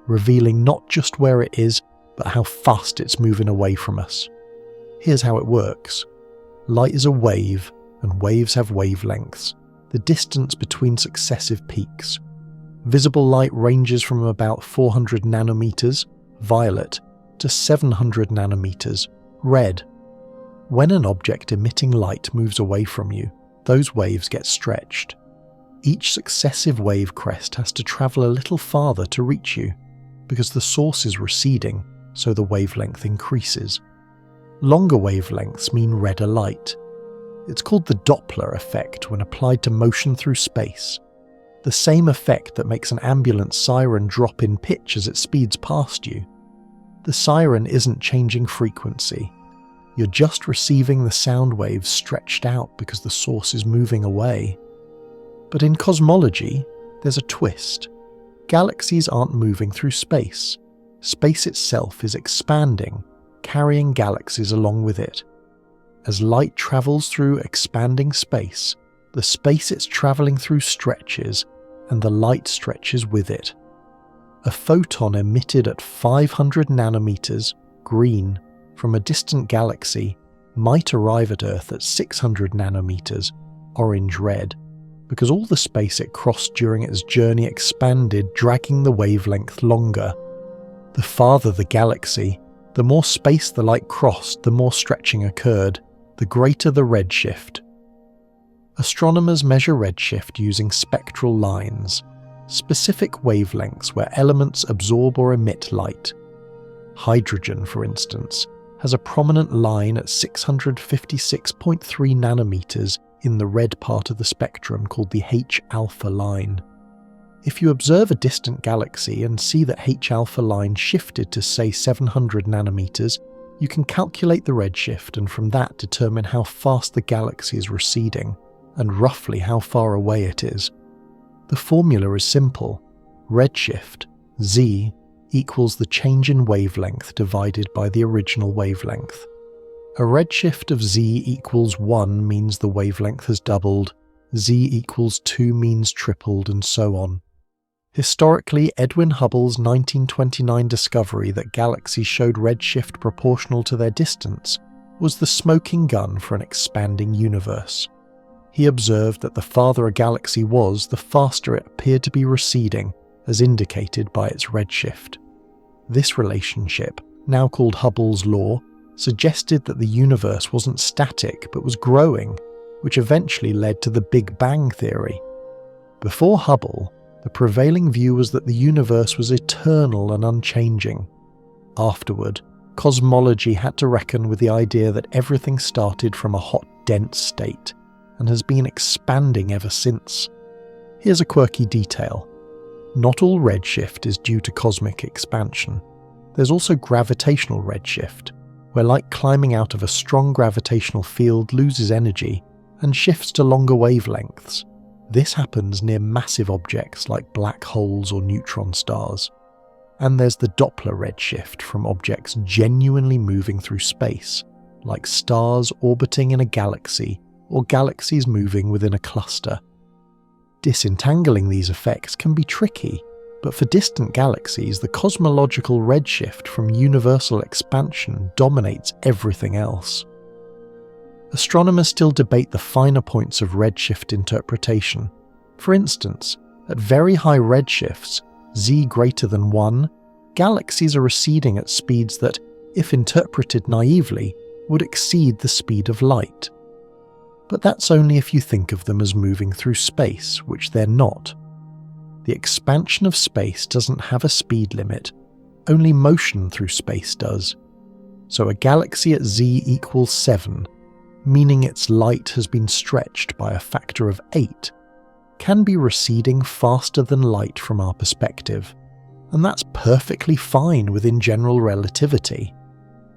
revealing not just where it is, but how fast it's moving away from us. Here's how it works. Light is a wave, and waves have wavelengths, the distance between successive peaks. Visible light ranges from about 400 nanometers, violet, to 700 nanometers, red. When an object emitting light moves away from you, those waves get stretched. Each successive wave crest has to travel a little farther to reach you, because the source is receding, so the wavelength increases. Longer wavelengths mean redder light. It's called the Doppler effect when applied to motion through space, the same effect that makes an ambulance siren drop in pitch as it speeds past you. The siren isn't changing frequency. You're just receiving the sound waves stretched out because the source is moving away. But in cosmology, there's a twist. Galaxies aren't moving through space. Space itself is expanding, carrying galaxies along with it. As light travels through expanding space, the space it's traveling through stretches, and the light stretches with it. A photon emitted at 500 nanometers, green, from a distant galaxy might arrive at Earth at 600 nanometers, orange-red, because all the space it crossed during its journey expanded, dragging the wavelength longer. The farther the galaxy, the more space the light crossed, the more stretching occurred, the greater the redshift. Astronomers measure redshift using spectral lines, specific wavelengths where elements absorb or emit light. Hydrogen, for instance, has a prominent line at 656.3 nanometers in the red part of the spectrum called the H-alpha line. If you observe a distant galaxy and see that H-alpha line shifted to, say, 700 nanometers, you can calculate the redshift and from that determine how fast the galaxy is receding. and roughly how far away it is. The formula is simple. Redshift, z, equals the change in wavelength divided by the original wavelength. A redshift of z equals 1 means the wavelength has doubled, z equals 2 means tripled, and so on. Historically, Edwin Hubble's 1929 discovery that galaxies showed redshift proportional to their distance was the smoking gun for an expanding universe. He observed that the farther a galaxy was, the faster it appeared to be receding, as indicated by its redshift. This relationship, now called Hubble's law, suggested that the universe wasn't static but was growing, which eventually led to the Big Bang theory. Before Hubble, the prevailing view was that the universe was eternal and unchanging. Afterward, cosmology had to reckon with the idea that everything started from a hot, dense state and has been expanding ever since. Here's a quirky detail. Not all redshift is due to cosmic expansion. There's also gravitational redshift, where light climbing out of a strong gravitational field loses energy and shifts to longer wavelengths. This happens near massive objects like black holes or neutron stars. And there's the Doppler redshift from objects genuinely moving through space, like stars orbiting in a galaxy or galaxies moving within a cluster. Disentangling these effects can be tricky, but for distant galaxies, the cosmological redshift from universal expansion dominates everything else. Astronomers still debate the finer points of redshift interpretation. For instance, at very high redshifts, z greater than 1, galaxies are receding at speeds that, if interpreted naively, would exceed the speed of light. But that's only if you think of them as moving through space, which they're not. The expansion of space doesn't have a speed limit, only motion through space does. So a galaxy at z equals 7, meaning its light has been stretched by a factor of 8, can be receding faster than light from our perspective, and that's perfectly fine within general relativity.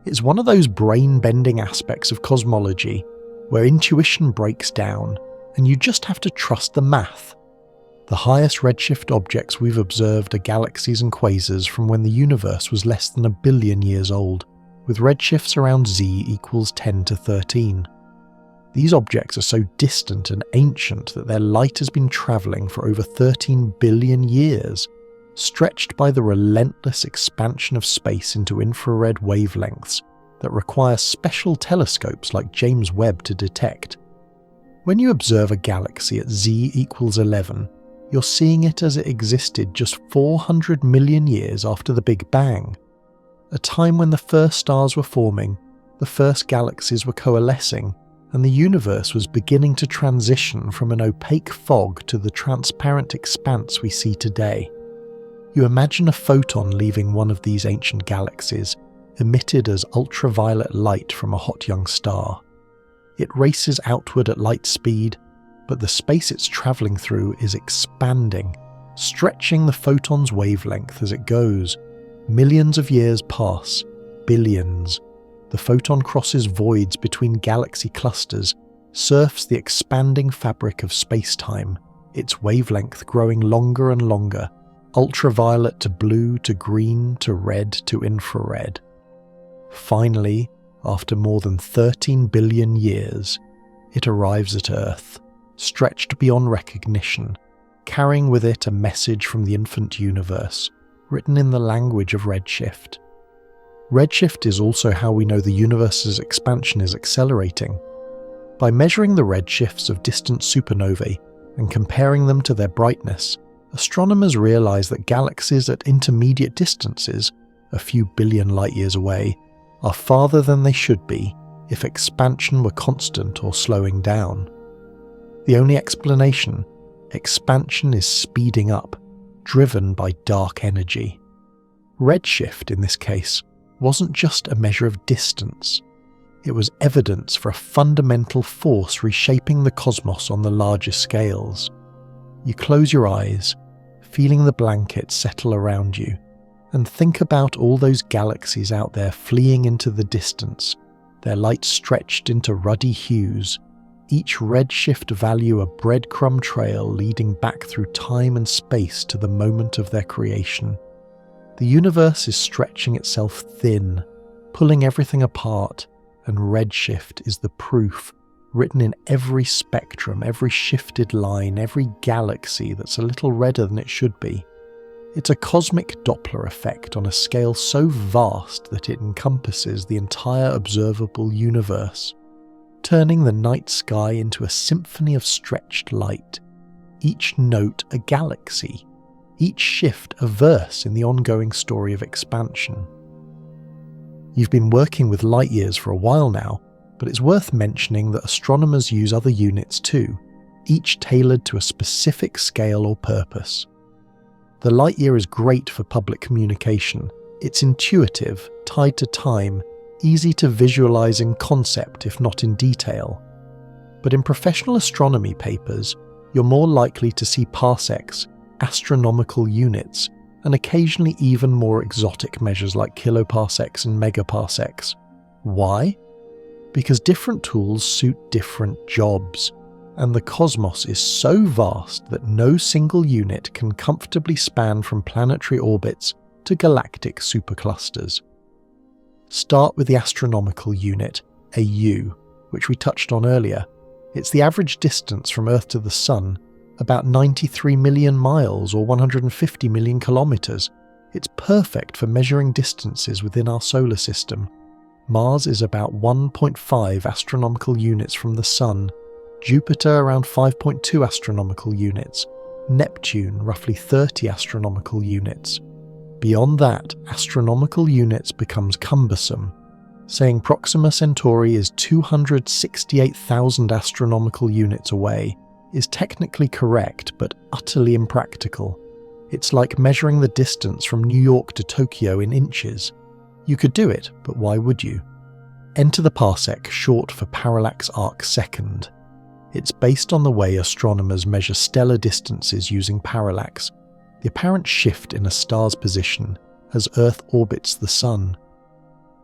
It's one of those brain-bending aspects of cosmology where intuition breaks down and you just have to trust the math. The highest redshift objects we've observed are galaxies and quasars from when the universe was less than 1 billion years old, with redshifts around z equals 10 to 13. These objects are so distant and ancient that their light has been travelling for over 13 billion years, stretched by the relentless expansion of space into infrared wavelengths that require special telescopes like James Webb to detect. When you observe a galaxy at z equals 11, you're seeing it as it existed just 400 million years after the Big Bang, a time when the first stars were forming, the first galaxies were coalescing, and the universe was beginning to transition from an opaque fog to the transparent expanse we see today. You imagine a photon leaving one of these ancient galaxies, emitted as ultraviolet light from a hot young star. It races outward at light speed, but the space it's travelling through is expanding, stretching the photon's wavelength as it goes. Millions of years pass, billions. The photon crosses voids between galaxy clusters, surfs the expanding fabric of space-time, its wavelength growing longer and longer, ultraviolet to blue to green to red to infrared. Finally, after more than 13 billion years, it arrives at Earth, stretched beyond recognition, carrying with it a message from the infant universe, written in the language of redshift. Redshift is also how we know the universe's expansion is accelerating. By measuring the redshifts of distant supernovae and comparing them to their brightness, astronomers realize that galaxies at intermediate distances, a few billion light-years away, are farther than they should be if expansion were constant or slowing down. The only explanation: expansion is speeding up, driven by dark energy. Redshift, in this case, wasn't just a measure of distance. It was evidence for a fundamental force reshaping the cosmos on the larger scales. You close your eyes, feeling the blanket settle around you, and think about all those galaxies out there fleeing into the distance, their light stretched into ruddy hues, each redshift value a breadcrumb trail leading back through time and space to the moment of their creation. The universe is stretching itself thin, pulling everything apart, and redshift is the proof, written in every spectrum, every shifted line, every galaxy that's a little redder than it should be. It's a cosmic Doppler effect on a scale so vast that it encompasses the entire observable universe, turning the night sky into a symphony of stretched light, each note a galaxy, each shift a verse in the ongoing story of expansion. You've been working with light years for a while now, but it's worth mentioning that astronomers use other units too, each tailored to a specific scale or purpose. The light year is great for public communication. It's intuitive, tied to time, easy to visualize in concept if not in detail. But in professional astronomy papers, you're more likely to see parsecs, astronomical units, and occasionally even more exotic measures like kiloparsecs and megaparsecs. Why? Because different tools suit different jobs, and the cosmos is so vast that no single unit can comfortably span from planetary orbits to galactic superclusters. Start with the astronomical unit, AU, which we touched on earlier. It's the average distance from Earth to the Sun, about 93 million miles or 150 million kilometers. It's perfect for measuring distances within our solar system. Mars is about 1.5 astronomical units from the Sun, Jupiter around 5.2 astronomical units, Neptune roughly 30 astronomical units. Beyond that, astronomical units becomes cumbersome. Saying Proxima Centauri is 268,000 astronomical units away is technically correct but utterly impractical. It's like measuring the distance from New York to Tokyo in inches. You could do it, but why would you? Enter the parsec, short for parallax arc second. It's based on the way astronomers measure stellar distances using parallax, the apparent shift in a star's position as Earth orbits the Sun.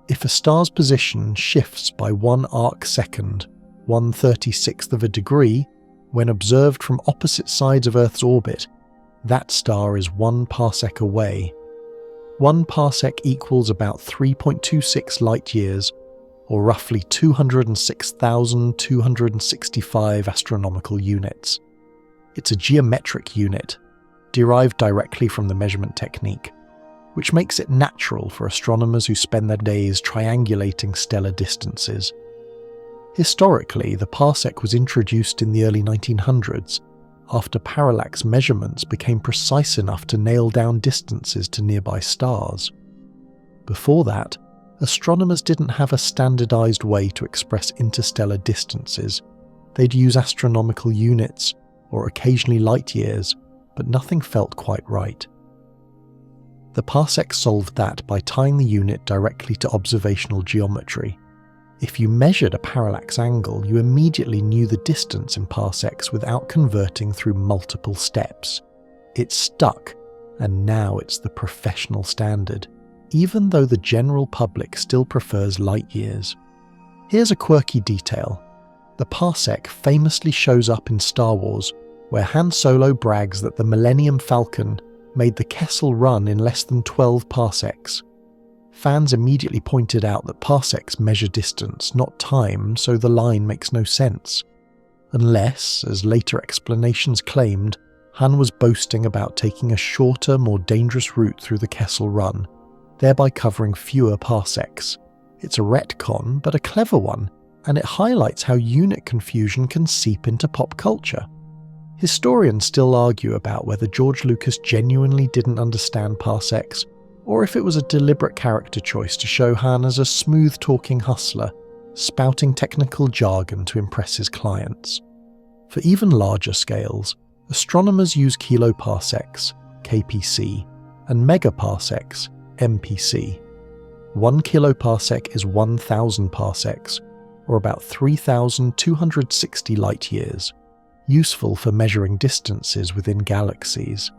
If a star's position shifts by 1 arc second, 1/36th of a degree, when observed from opposite sides of Earth's orbit, that star is 1 parsec away. 1 parsec equals about 3.26 light years, or roughly 206,265 astronomical units. It's a geometric unit, derived directly from the measurement technique, which makes it natural for astronomers who spend their days triangulating stellar distances. Historically, the parsec was introduced in the early 1900s, after parallax measurements became precise enough to nail down distances to nearby stars. Before that, astronomers didn't have a standardized way to express interstellar distances. They'd use astronomical units, or occasionally light years, but nothing felt quite right. The parsec solved that by tying the unit directly to observational geometry. If you measured a parallax angle, you immediately knew the distance in parsecs without converting through multiple steps. It stuck, and now it's the professional standard, even though the general public still prefers light years. Here's a quirky detail. The parsec famously shows up in Star Wars, where Han Solo brags that the Millennium Falcon made the Kessel Run in less than 12 parsecs. Fans immediately pointed out that parsecs measure distance, not time, so the line makes no sense. Unless, as later explanations claimed, Han was boasting about taking a shorter, more dangerous route through the Kessel Run, thereby covering fewer parsecs. It's a retcon, but a clever one, and it highlights how unit confusion can seep into pop culture. Historians still argue about whether George Lucas genuinely didn't understand parsecs, or if it was a deliberate character choice to show Han as a smooth-talking hustler, spouting technical jargon to impress his clients. For even larger scales, astronomers use kiloparsecs, KPC, and megaparsecs, MPC. 1 kiloparsec is 1,000 parsecs, or about 3,260 light years, useful for measuring distances within galaxies.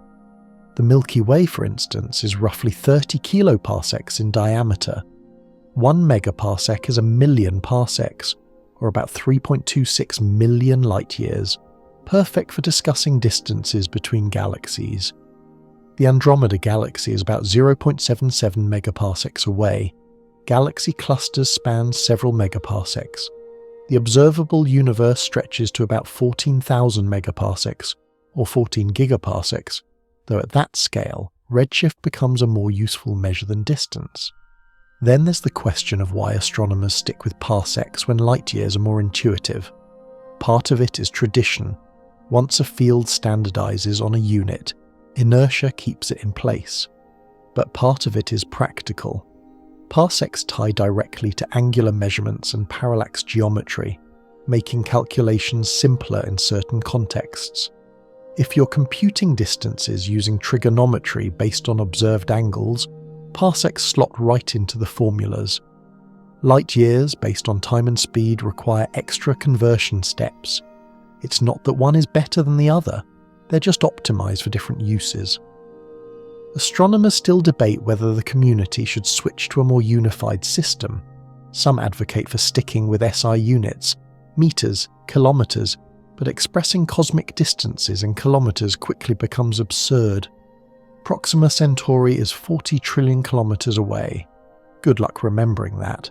The Milky Way, for instance, is roughly 30 kiloparsecs in diameter. 1 megaparsec is 1,000,000 parsecs, or about 3.26 million light-years, perfect for discussing distances between galaxies. The Andromeda Galaxy is about 0.77 megaparsecs away. Galaxy clusters span several megaparsecs. The observable universe stretches to about 14,000 megaparsecs, or 14 gigaparsecs, though at that scale, redshift becomes a more useful measure than distance. Then there's the question of why astronomers stick with parsecs when light years are more intuitive. Part of it is tradition. Once a field standardizes on a unit, inertia keeps it in place. But part of it is practical. Parsecs tie directly to angular measurements and parallax geometry, making calculations simpler in certain contexts. If you're computing distances using trigonometry based on observed angles, parsecs slot right into the formulas. Light years based on time and speed require extra conversion steps. It's not that one is better than the other, they're just optimized for different uses. Astronomers still debate whether the community should switch to a more unified system. Some advocate for sticking with SI units, meters, kilometers, but expressing cosmic distances in kilometers quickly becomes absurd. Proxima Centauri is 40 trillion kilometers away. Good luck remembering that.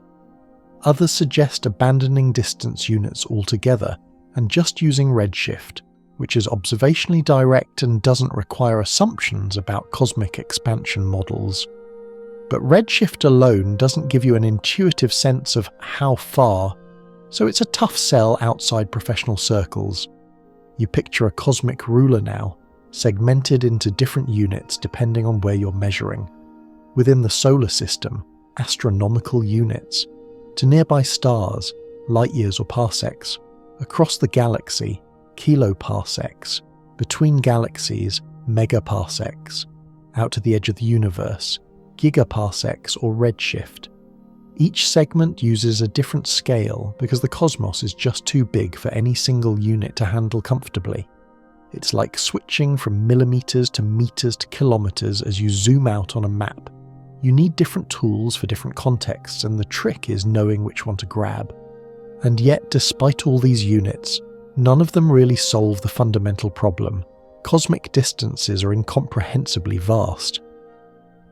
Others suggest abandoning distance units altogether and just using redshift, which is observationally direct and doesn't require assumptions about cosmic expansion models. But redshift alone doesn't give you an intuitive sense of how far, so it's a tough sell outside professional circles. You picture a cosmic ruler now, segmented into different units depending on where you're measuring. Within the solar system, astronomical units. To nearby stars, light years or parsecs. Across the galaxy, kiloparsecs. Between galaxies, megaparsecs. Out to the edge of the universe, gigaparsecs or redshift. Each segment uses a different scale because the cosmos is just too big for any single unit to handle comfortably. It's like switching from millimeters to meters to kilometers as you zoom out on a map. You need different tools for different contexts, and the trick is knowing which one to grab. And yet, despite all these units, none of them really solve the fundamental problem. Cosmic distances are incomprehensibly vast.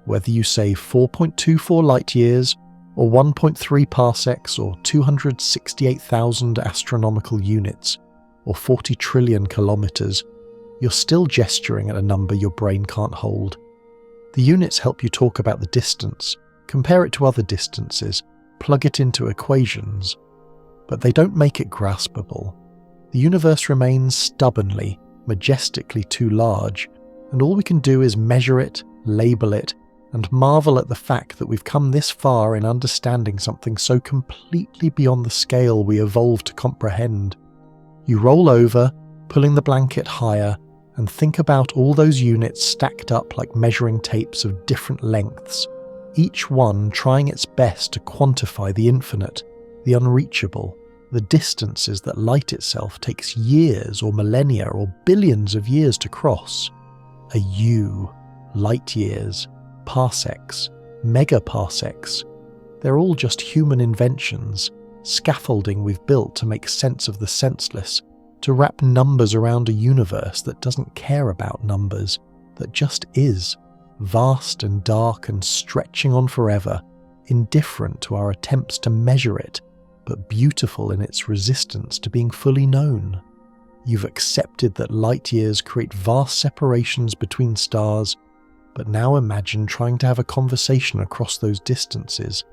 Whether you say 4.24 light-years, or 1.3 parsecs, or 268,000 astronomical units, or 40 trillion kilometers, you're still gesturing at a number your brain can't hold. The units help you talk about the distance, compare it to other distances, plug it into equations. But they don't make it graspable. The universe remains stubbornly, majestically too large, and all we can do is measure it, label it, and marvel at the fact that we've come this far in understanding something so completely beyond the scale we evolved to comprehend. You roll over, pulling the blanket higher, and think about all those units stacked up like measuring tapes of different lengths, each one trying its best to quantify the infinite, the unreachable, the distances that light itself takes years or millennia or billions of years to cross. A U, light years, parsecs, megaparsecs. They're all just human inventions, scaffolding we've built to make sense of the senseless, to wrap numbers around a universe that doesn't care about numbers, that just is, vast and dark and stretching on forever, indifferent to our attempts to measure it, but beautiful in its resistance to being fully known. You've accepted that light years create vast separations between stars, but now imagine trying to have a conversation across those distances.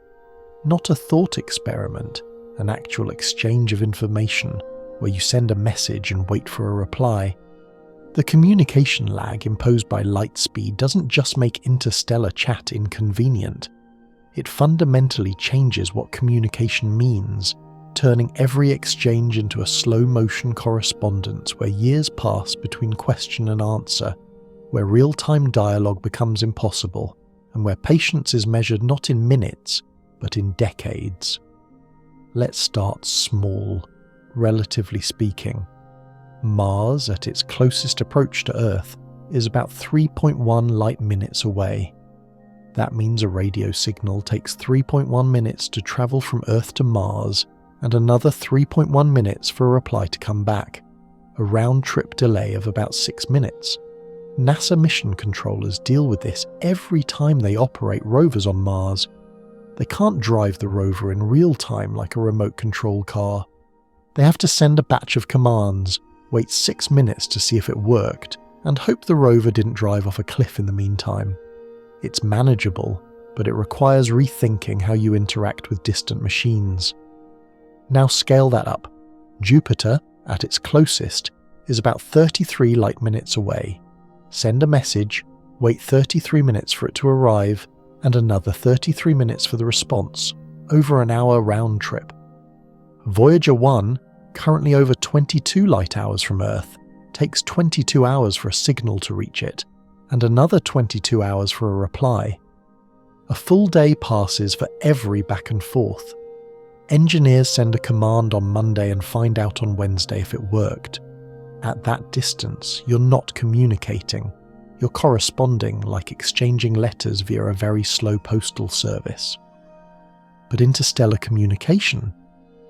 Not a thought experiment, an actual exchange of information, where you send a message and wait for a reply. The communication lag imposed by light speed doesn't just make interstellar chat inconvenient. It fundamentally changes what communication means, turning every exchange into a slow-motion correspondence where years pass between question and answer, where real-time dialogue becomes impossible, and where patience is measured not in minutes, but in decades. Let's start small, relatively speaking. Mars, at its closest approach to Earth, is about 3.1 light minutes away. That means a radio signal takes 3.1 minutes to travel from Earth to Mars and another 3.1 minutes for a reply to come back, a round-trip delay of about 6 minutes. NASA mission controllers deal with this every time they operate rovers on Mars. They can't drive the rover in real time like a remote control car. They have to send a batch of commands, wait 6 minutes to see if it worked, and hope the rover didn't drive off a cliff in the meantime. It's manageable, but it requires rethinking how you interact with distant machines. Now scale that up. Jupiter, at its closest, is about 33 light minutes away. Send a message, wait 33 minutes for it to arrive, and another 33 minutes for the response, over an hour round trip. Voyager 1, currently over 22 light hours from Earth, takes 22 hours for a signal to reach it, and another 22 hours for a reply. A full day passes for every back and forth. Engineers send a command on Monday and find out on Wednesday if it worked. At that distance, you're not communicating. You're corresponding, like exchanging letters via a very slow postal service. But interstellar communication,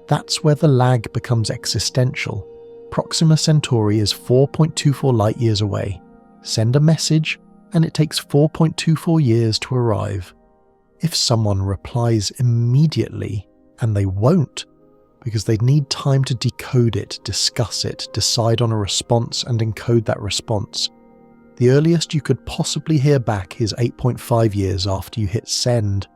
that's where the lag becomes existential. Proxima Centauri is 4.24 light years away. Send a message, and it takes 4.24 years to arrive. If someone replies immediately, and they won't, because they'd need time to decode it, discuss it, decide on a response and encode that response, the earliest you could possibly hear back is 8.5 years after you hit send.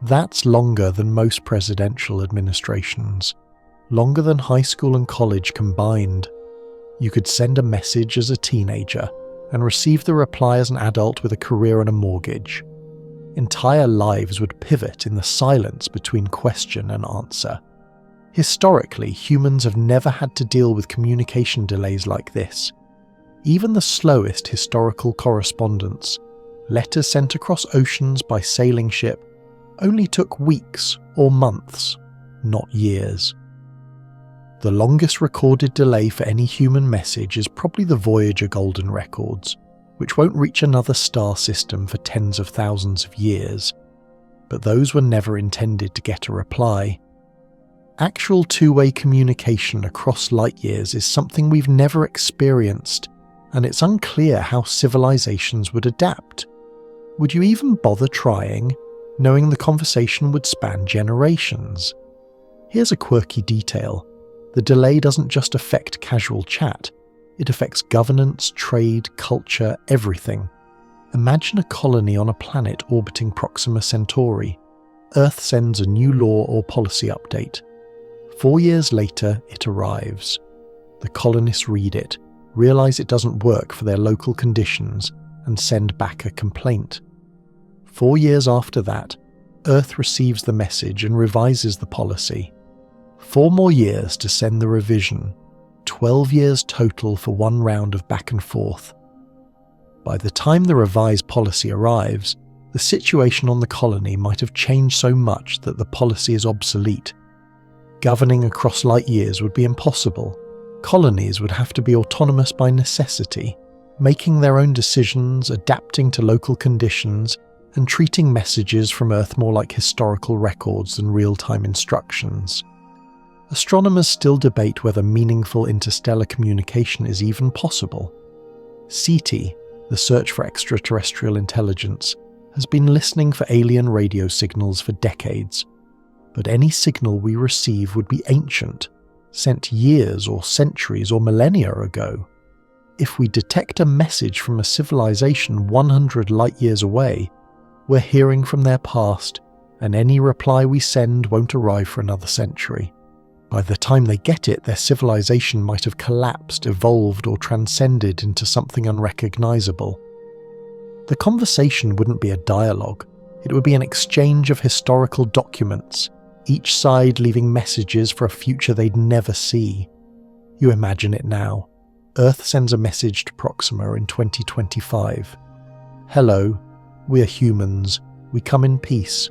That's longer than most presidential administrations, longer than high school and college combined. You could send a message as a teenager and receive the reply as an adult with a career and a mortgage. Entire lives would pivot in the silence between question and answer. Historically, humans have never had to deal with communication delays like this. Even the slowest historical correspondence, letters sent across oceans by sailing ship, only took weeks or months, not years. The longest recorded delay for any human message is probably the Voyager Golden Records, which won't reach another star system for tens of thousands of years. But those were never intended to get a reply. Actual two-way communication across light years is something we've never experienced, and it's unclear how civilizations would adapt. Would you even bother trying, knowing the conversation would span generations? Here's a quirky detail. The delay doesn't just affect casual chat, it affects governance, trade, culture, everything. Imagine a colony on a planet orbiting Proxima Centauri. Earth sends a new law or policy update. 4 years later, it arrives. The colonists read it, realize it doesn't work for their local conditions, and send back a complaint. 4 years after that, Earth receives the message and revises the policy. 4 more years to send the revision. 12 years total for one round of back and forth. By the time the revised policy arrives, the situation on the colony might have changed so much that the policy is obsolete. Governing across light years would be impossible. Colonies would have to be autonomous by necessity, making their own decisions, adapting to local conditions, and treating messages from Earth more like historical records than real-time instructions. Astronomers still debate whether meaningful interstellar communication is even possible. SETI, the Search for Extraterrestrial Intelligence, has been listening for alien radio signals for decades. But any signal we receive would be ancient, sent years or centuries or millennia ago. If we detect a message from a civilization 100 light years away, we're hearing from their past, and any reply we send won't arrive for another century. By the time they get it, their civilization might have collapsed, evolved, or transcended into something unrecognizable. The conversation wouldn't be a dialogue, it would be an exchange of historical documents, each side leaving messages for a future they'd never see. You imagine it now. Earth sends a message to Proxima in 2025. Hello, we're humans. We come in peace.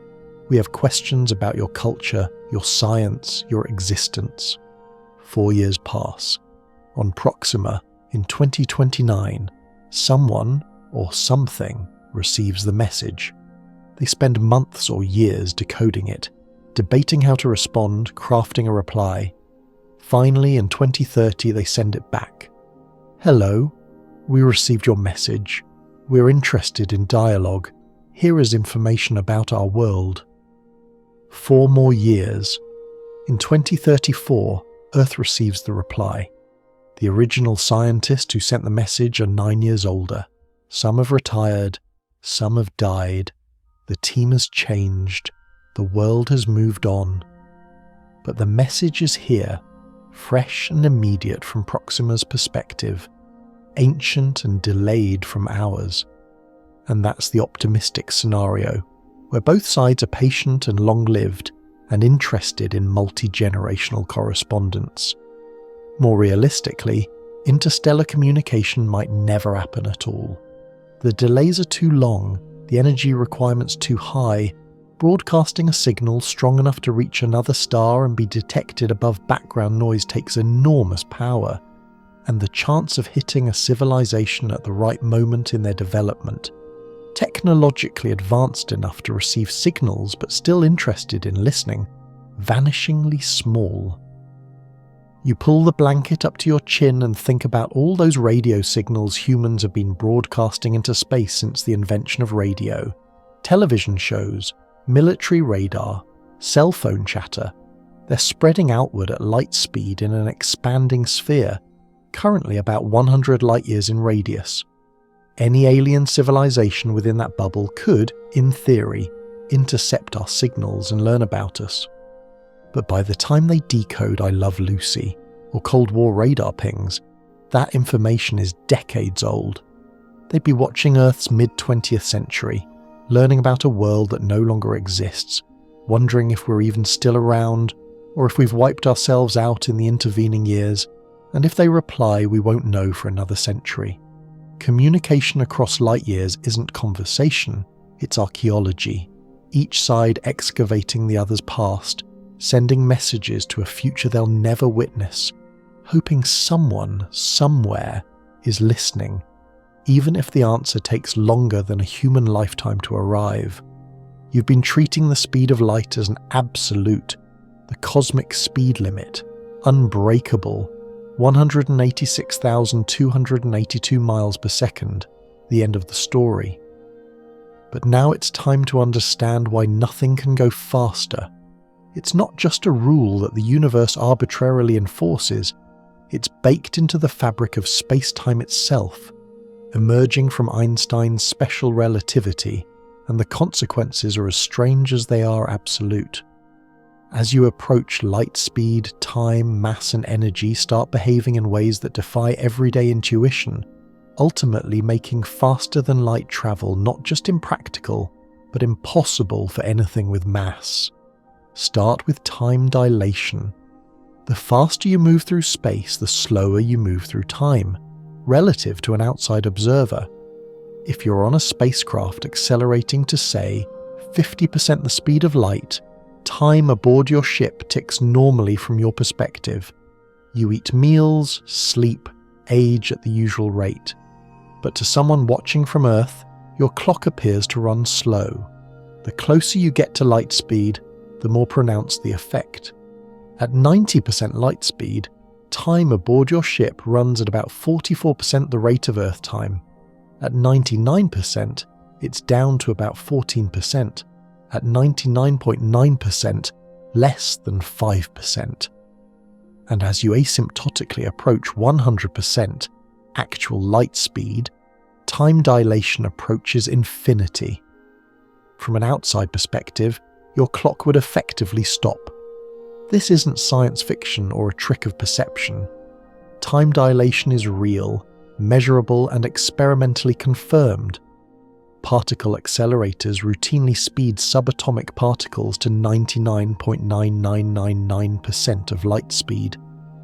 We have questions about your culture, your science, your existence. 4 years pass. On Proxima, in 2029, someone or something receives the message. They spend months or years decoding it, debating how to respond, crafting a reply. Finally, in 2030, they send it back. "Hello, we received your message. We're interested in dialogue. Here is information about our world." 4 more years. In 2034, Earth receives the reply. The original scientists who sent the message are 9 years older. Some have retired, some have died. The team has changed. The world has moved on. But the message is here, fresh and immediate from Proxima's perspective, ancient and delayed from ours. And that's the optimistic scenario, where both sides are patient and long-lived and interested in multi-generational correspondence. More realistically, interstellar communication might never happen at all. The delays are too long, the energy requirements too high. Broadcasting a signal strong enough to reach another star and be detected above background noise takes enormous power, and the chance of hitting a civilization at the right moment in their development, technologically advanced enough to receive signals but still interested in listening, vanishingly small. You pull the blanket up to your chin and think about all those radio signals humans have been broadcasting into space since the invention of radio. Television shows, military radar, cell phone chatter. They're spreading outward at light speed in an expanding sphere, currently about 100 light years in radius. Any alien civilization within that bubble could, in theory, intercept our signals and learn about us. But by the time they decode I Love Lucy or Cold War radar pings, that information is decades old. They'd be watching Earth's mid-20th century, learning about a world that no longer exists, wondering if we're even still around, or if we've wiped ourselves out in the intervening years, and if they reply we won't know for another century. Communication across light years isn't conversation, it's archaeology, each side excavating the other's past, sending messages to a future they'll never witness, hoping someone, somewhere, is listening, even if the answer takes longer than a human lifetime to arrive. You've been treating the speed of light as an absolute, the cosmic speed limit, unbreakable, 186,282 miles per second, the end of the story. But now it's time to understand why nothing can go faster. It's not just a rule that the universe arbitrarily enforces, it's baked into the fabric of space-time itself, emerging from Einstein's special relativity, and the consequences are as strange as they are absolute. As you approach light speed, time, mass and energy start behaving in ways that defy everyday intuition, ultimately making faster than light travel not just impractical, but impossible for anything with mass. Start with time dilation. The faster you move through space, the slower you move through time, relative to an outside observer. If you're on a spacecraft accelerating to, say, 50% the speed of light, time aboard your ship ticks normally from your perspective. You eat meals, sleep, age at the usual rate. But to someone watching from Earth, your clock appears to run slow. The closer you get to light speed, the more pronounced the effect. At 90% light speed, time aboard your ship runs at about 44% the rate of Earth time. At 99%, it's down to about 14%. At 99.9%, less than 5%. And as you asymptotically approach 100% actual light speed, time dilation approaches infinity. From an outside perspective, your clock would effectively stop. This isn't science fiction or a trick of perception. Time dilation is real, measurable and experimentally confirmed. Particle accelerators routinely speed subatomic particles to 99.9999% of light speed,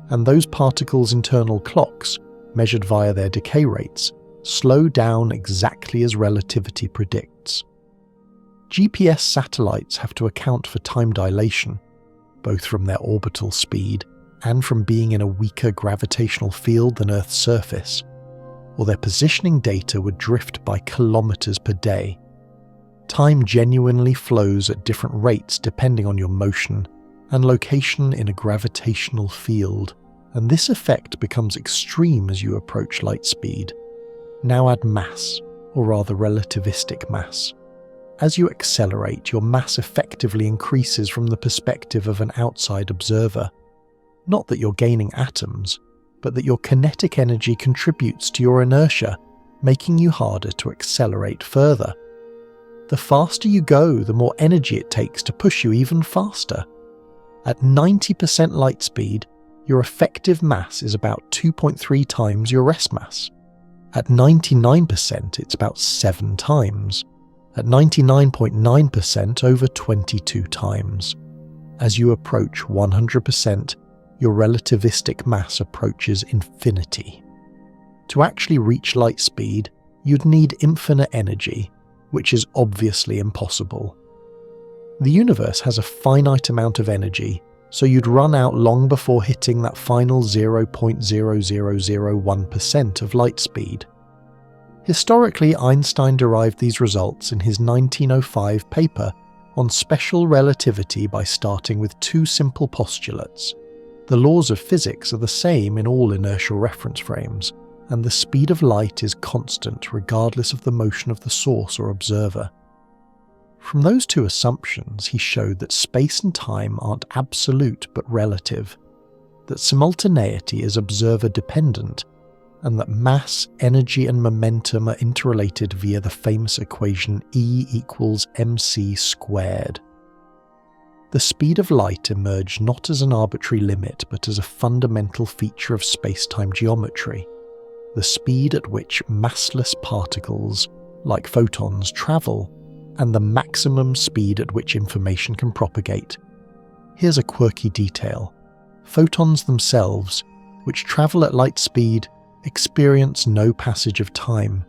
and those particles' internal clocks, measured via their decay rates, slow down exactly as relativity predicts. GPS satellites have to account for time dilation, both from their orbital speed and from being in a weaker gravitational field than Earth's surface, or their positioning data would drift by kilometers per day. Time genuinely flows at different rates depending on your motion and location in a gravitational field, and this effect becomes extreme as you approach light speed. Now add mass, or rather relativistic mass. As you accelerate, your mass effectively increases from the perspective of an outside observer. Not that you're gaining atoms, but that your kinetic energy contributes to your inertia, making you harder to accelerate further. The faster you go, the more energy it takes to push you even faster. At 90% light speed, your effective mass is about 2.3 times your rest mass. At 99%, it's about 7 times. At 99.9%, over 22 times. As you approach 100%, your relativistic mass approaches infinity. To actually reach light speed, you'd need infinite energy, which is obviously impossible. The universe has a finite amount of energy, so you'd run out long before hitting that final 0.0001% of light speed. Historically, Einstein derived these results in his 1905 paper on special relativity by starting with 2 simple postulates. The laws of physics are the same in all inertial reference frames, and the speed of light is constant regardless of the motion of the source or observer. From those 2 assumptions, he showed that space and time aren't absolute but relative, that simultaneity is observer-dependent, and that mass, energy and momentum are interrelated via the famous equation E equals mc squared. The speed of light emerged not as an arbitrary limit but as a fundamental feature of space-time geometry, the speed at which massless particles, like photons, travel, and the maximum speed at which information can propagate. Here's a quirky detail. Photons themselves, which travel at light speed, experience no passage of time.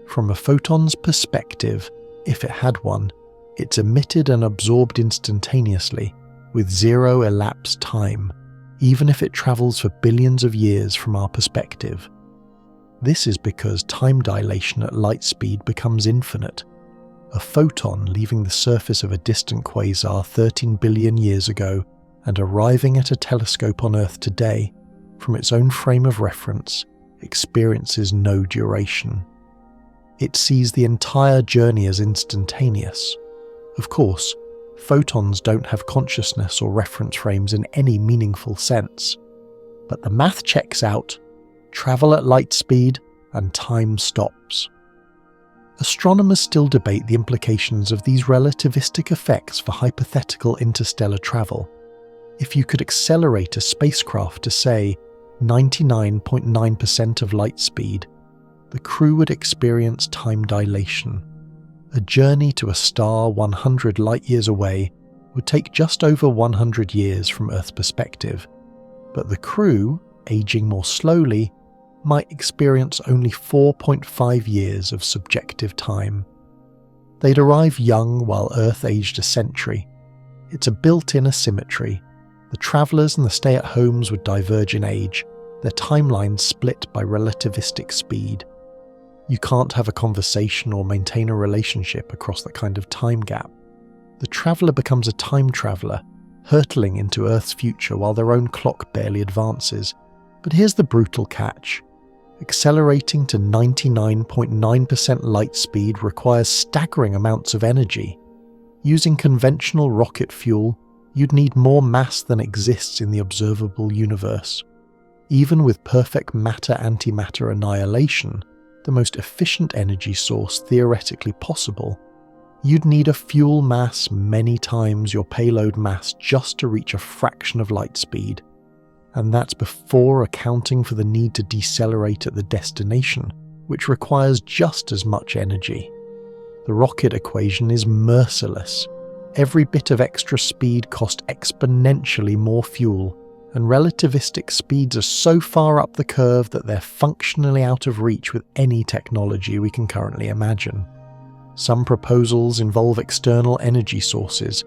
From a photon's perspective, if it had one, it's emitted and absorbed instantaneously, with 0 elapsed time, even if it travels for billions of years from our perspective. This is because time dilation at light speed becomes infinite. A photon leaving the surface of a distant quasar 13 billion years ago and arriving at a telescope on Earth today, from its own frame of reference, experiences no duration. It sees the entire journey as instantaneous. Of course, photons don't have consciousness or reference frames in any meaningful sense, but the math checks out. Travel at light speed, and time stops. Astronomers still debate the implications of these relativistic effects for hypothetical interstellar travel. If you could accelerate a spacecraft to, say, 99.9% of light speed, the crew would experience time dilation. A journey to a star 100 light-years away would take just over 100 years from Earth's perspective, but the crew, aging more slowly, might experience only 4.5 years of subjective time. They'd arrive young while Earth aged a century. It's a built-in asymmetry. The travellers and the stay-at-homes would diverge in age, their timelines split by relativistic speed. You can't have a conversation or maintain a relationship across that kind of time gap. The traveller becomes a time traveller, hurtling into Earth's future while their own clock barely advances. But here's the brutal catch. Accelerating to 99.9% light speed requires staggering amounts of energy. Using conventional rocket fuel, you'd need more mass than exists in the observable universe. Even with perfect matter-antimatter annihilation, the most efficient energy source theoretically possible, you'd need a fuel mass many times your payload mass just to reach a fraction of light speed. And that's before accounting for the need to decelerate at the destination, which requires just as much energy. The rocket equation is merciless. Every bit of extra speed costs exponentially more fuel, and relativistic speeds are so far up the curve that they're functionally out of reach with any technology we can currently imagine. Some proposals involve external energy sources,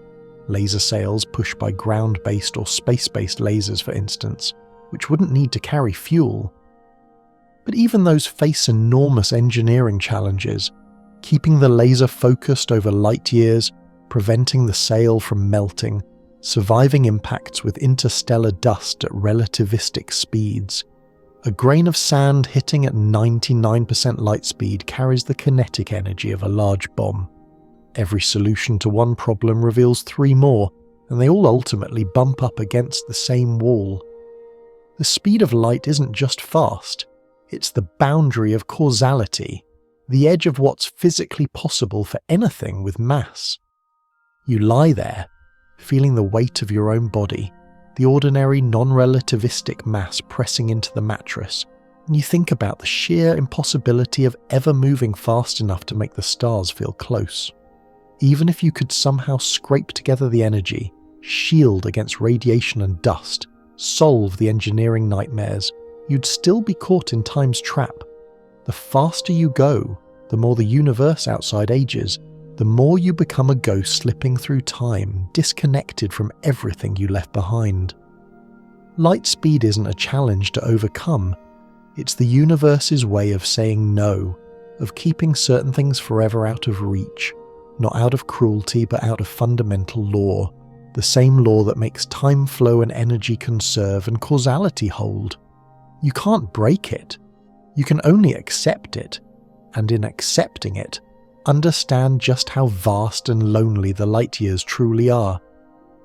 laser sails pushed by ground-based or space-based lasers, for instance, which wouldn't need to carry fuel. But even those face enormous engineering challenges. keeping the laser focused over light years, preventing the sail from melting, surviving impacts with interstellar dust at relativistic speeds. A grain of sand hitting at 99% light speed carries the kinetic energy of a large bomb. Every solution to one problem reveals 3 more, and they all ultimately bump up against the same wall. The speed of light isn't just fast, it's the boundary of causality, the edge of what's physically possible for anything with mass. You lie there, feeling the weight of your own body, the ordinary non-relativistic mass pressing into the mattress, and you think about the sheer impossibility of ever moving fast enough to make the stars feel close. Even if you could somehow scrape together the energy, shield against radiation and dust, solve the engineering nightmares, you'd still be caught in time's trap. The faster you go, the more the universe outside ages, the more you become a ghost slipping through time, disconnected from everything you left behind. Light speed isn't a challenge to overcome. It's the universe's way of saying no, of keeping certain things forever out of reach, not out of cruelty but out of fundamental law, the same law that makes time flow and energy conserve and causality hold. You can't break it. You can only accept it, and in accepting it, understand just how vast and lonely the light years truly are.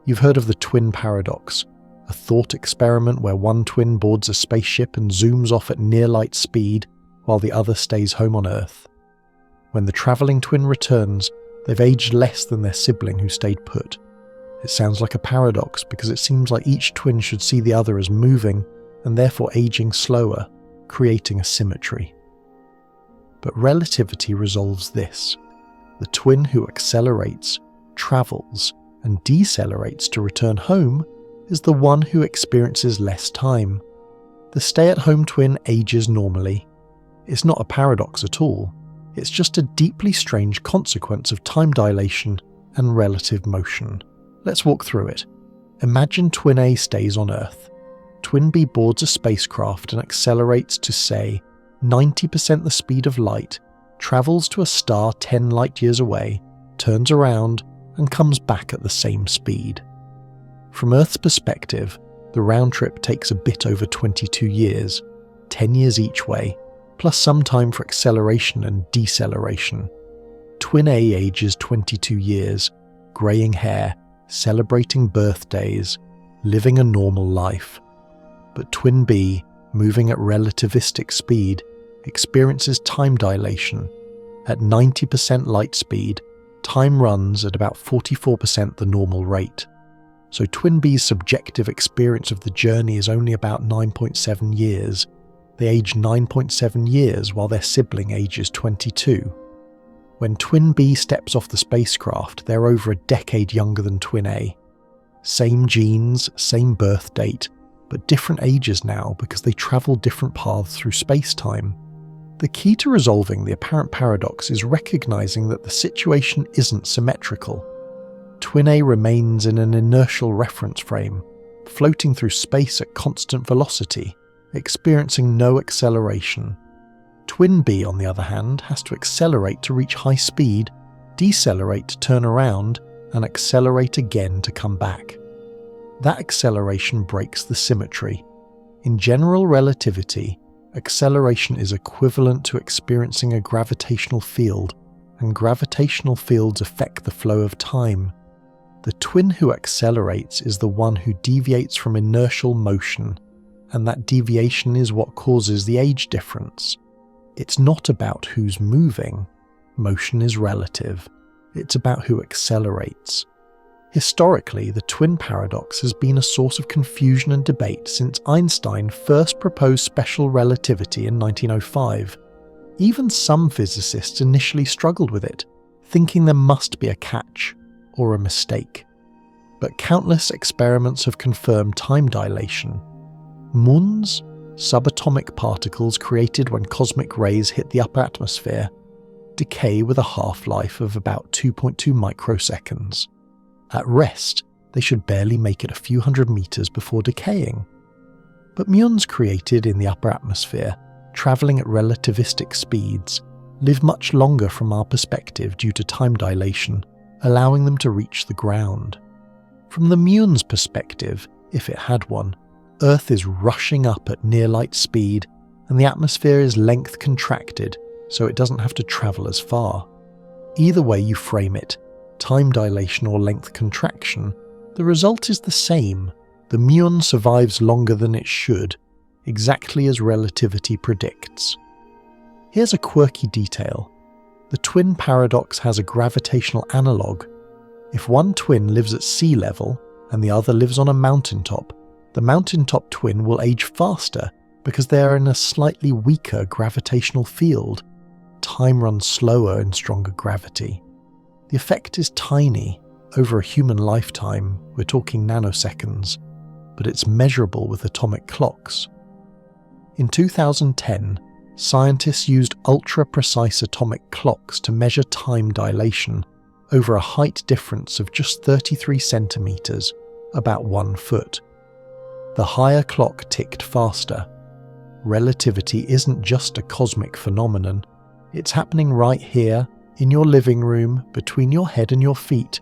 You've heard of the twin paradox, a thought experiment where one twin boards a spaceship and zooms off at near light speed while the other stays home on Earth. When the travelling twin returns, they've aged less than their sibling who stayed put. It sounds like a paradox because it seems like each twin should see the other as moving and therefore aging slower, creating a symmetry. But relativity resolves this. The twin who accelerates, travels, and decelerates to return home is the one who experiences less time. The stay-at-home twin ages normally. It's not a paradox at all. It's just a deeply strange consequence of time dilation and relative motion. Let's walk through it. Imagine twin A stays on Earth. Twin B boards a spacecraft and accelerates to, say, 90% the speed of light, travels to a star 10 light-years away, turns around, and comes back at the same speed. From Earth's perspective, the round trip takes a bit over 22 years, 10 years each way, plus some time for acceleration and deceleration. Twin A ages 22 years, greying hair, celebrating birthdays, living a normal life. But Twin B, moving at relativistic speed, experiences time dilation. At 90% light speed, time runs at about 44% the normal rate. So Twin B's subjective experience of the journey is only about 9.7 years. They age 9.7 years while their sibling ages 22. When Twin B steps off the spacecraft, they're over a decade younger than Twin A. Same genes, same birth date, but different ages now because they travel different paths through space-time. The key to resolving the apparent paradox is recognizing that the situation isn't symmetrical. Twin A remains in an inertial reference frame, floating through space at constant velocity, experiencing no acceleration. Twin B, on the other hand, has to accelerate to reach high speed, decelerate to turn around, and accelerate again to come back. That acceleration breaks the symmetry. In general relativity, acceleration is equivalent to experiencing a gravitational field, and gravitational fields affect the flow of time. The twin who accelerates is the one who deviates from inertial motion, and that deviation is what causes the age difference. It's not about who's moving. Motion is relative. It's about who accelerates. Historically, the twin paradox has been a source of confusion and debate since Einstein first proposed special relativity in 1905. Even some physicists initially struggled with it, thinking there must be a catch, or a mistake. But countless experiments have confirmed time dilation. Muons, subatomic particles created when cosmic rays hit the upper atmosphere, decay with a half-life of about 2.2 microseconds. At rest, they should barely make it a few hundred meters before decaying. But muons created in the upper atmosphere, travelling at relativistic speeds, live much longer from our perspective due to time dilation, allowing them to reach the ground. From the muon's perspective, if it had one, Earth is rushing up at near light speed and the atmosphere is length contracted so it doesn't have to travel as far. Either way you frame it, time dilation or length contraction, the result is the same. The muon survives longer than it should, exactly as relativity predicts. Here's a quirky detail. The twin paradox has a gravitational analogue. If one twin lives at sea level and the other lives on a mountaintop, the mountaintop twin will age faster because they are in a slightly weaker gravitational field. Time runs slower in stronger gravity. The effect is tiny. Over a human lifetime, we're talking nanoseconds, but it's measurable with atomic clocks. In 2010, scientists used ultra-precise atomic clocks to measure time dilation over a height difference of just 33 centimeters, about 1 foot. The higher clock ticked faster. Relativity isn't just a cosmic phenomenon. It's happening right here, in your living room, between your head and your feet,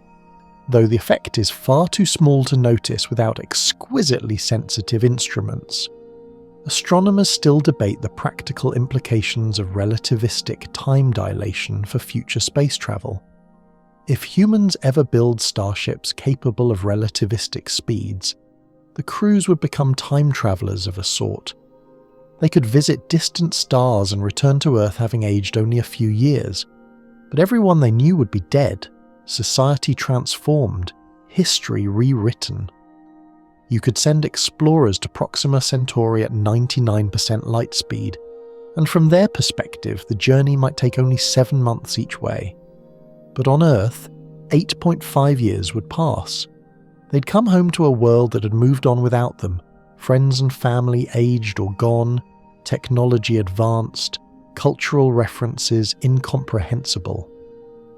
though the effect is far too small to notice without exquisitely sensitive instruments. Astronomers still debate the practical implications of relativistic time dilation for future space travel. If humans ever build starships capable of relativistic speeds, the crews would become time travelers of a sort. They could visit distant stars and return to Earth having aged only a few years, but everyone they knew would be dead, society transformed, history rewritten. You could send explorers to Proxima Centauri at 99% light speed, and from their perspective the journey might take only 7 months each way. But on Earth, 8.5 years would pass. They'd come home to a world that had moved on without them, friends and family aged or gone, technology advanced, cultural references incomprehensible.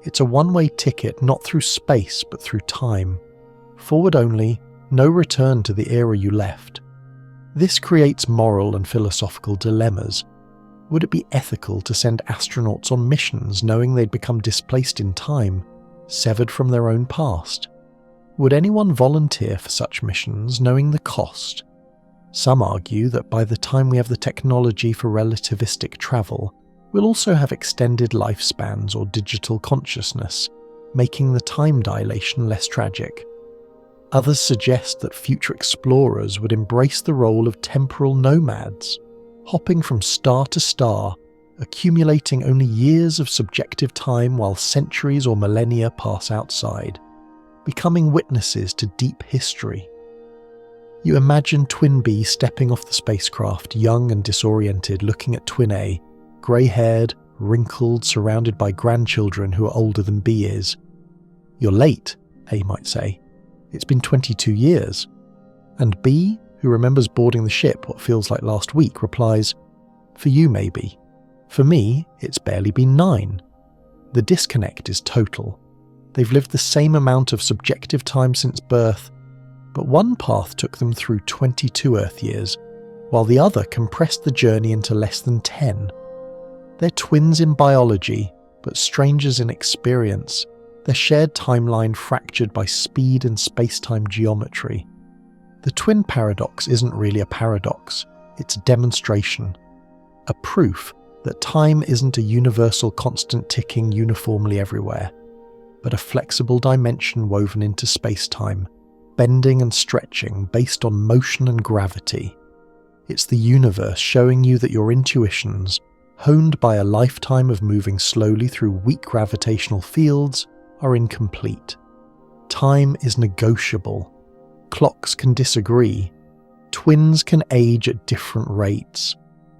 It's a one-way ticket not through space but through time. Forward only, no return to the era you left. This creates moral and philosophical dilemmas. Would it be ethical to send astronauts on missions knowing they'd become displaced in time, severed from their own past? Would anyone volunteer for such missions knowing the cost? Some argue that by the time we have the technology for relativistic travel, we'll also have extended lifespans or digital consciousness, making the time dilation less tragic. Others suggest that future explorers would embrace the role of temporal nomads, hopping from star to star, accumulating only years of subjective time while centuries or millennia pass outside, becoming witnesses to deep history. You imagine Twin B stepping off the spacecraft, young and disoriented, looking at Twin A, grey-haired, wrinkled, surrounded by grandchildren who are older than B is. "You're late," A might say. "It's been 22 years. And B, who remembers boarding the ship what feels like last week, replies, "For you maybe. For me, it's barely been 9. The disconnect is total. They've lived the same amount of subjective time since birth, but one path took them through 22 Earth years, while the other compressed the journey into less than 10. They're twins in biology, but strangers in experience, their shared timeline fractured by speed and space-time geometry. The twin paradox isn't really a paradox, it's a demonstration, a proof that time isn't a universal constant ticking uniformly everywhere, but a flexible dimension woven into space-time, bending and stretching based on motion and gravity. It's the universe showing you that your intuitions, honed by a lifetime of moving slowly through weak gravitational fields, are incomplete. Time is negotiable. Clocks can disagree. Twins can age at different rates.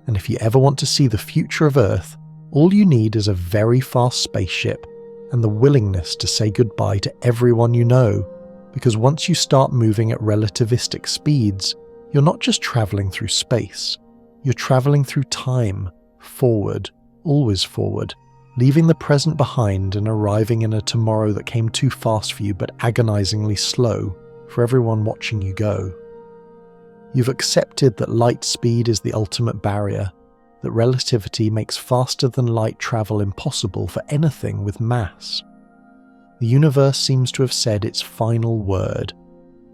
And if you ever want to see the future of Earth, all you need is a very fast spaceship and the willingness to say goodbye to everyone you know, because once you start moving at relativistic speeds, you're not just travelling through space, you're travelling through time, forward, always forward, leaving the present behind and arriving in a tomorrow that came too fast for you but agonizingly slow for everyone watching you go. You've accepted that light speed is the ultimate barrier, that relativity makes faster-than-light travel impossible for anything with mass. The universe seems to have said its final word.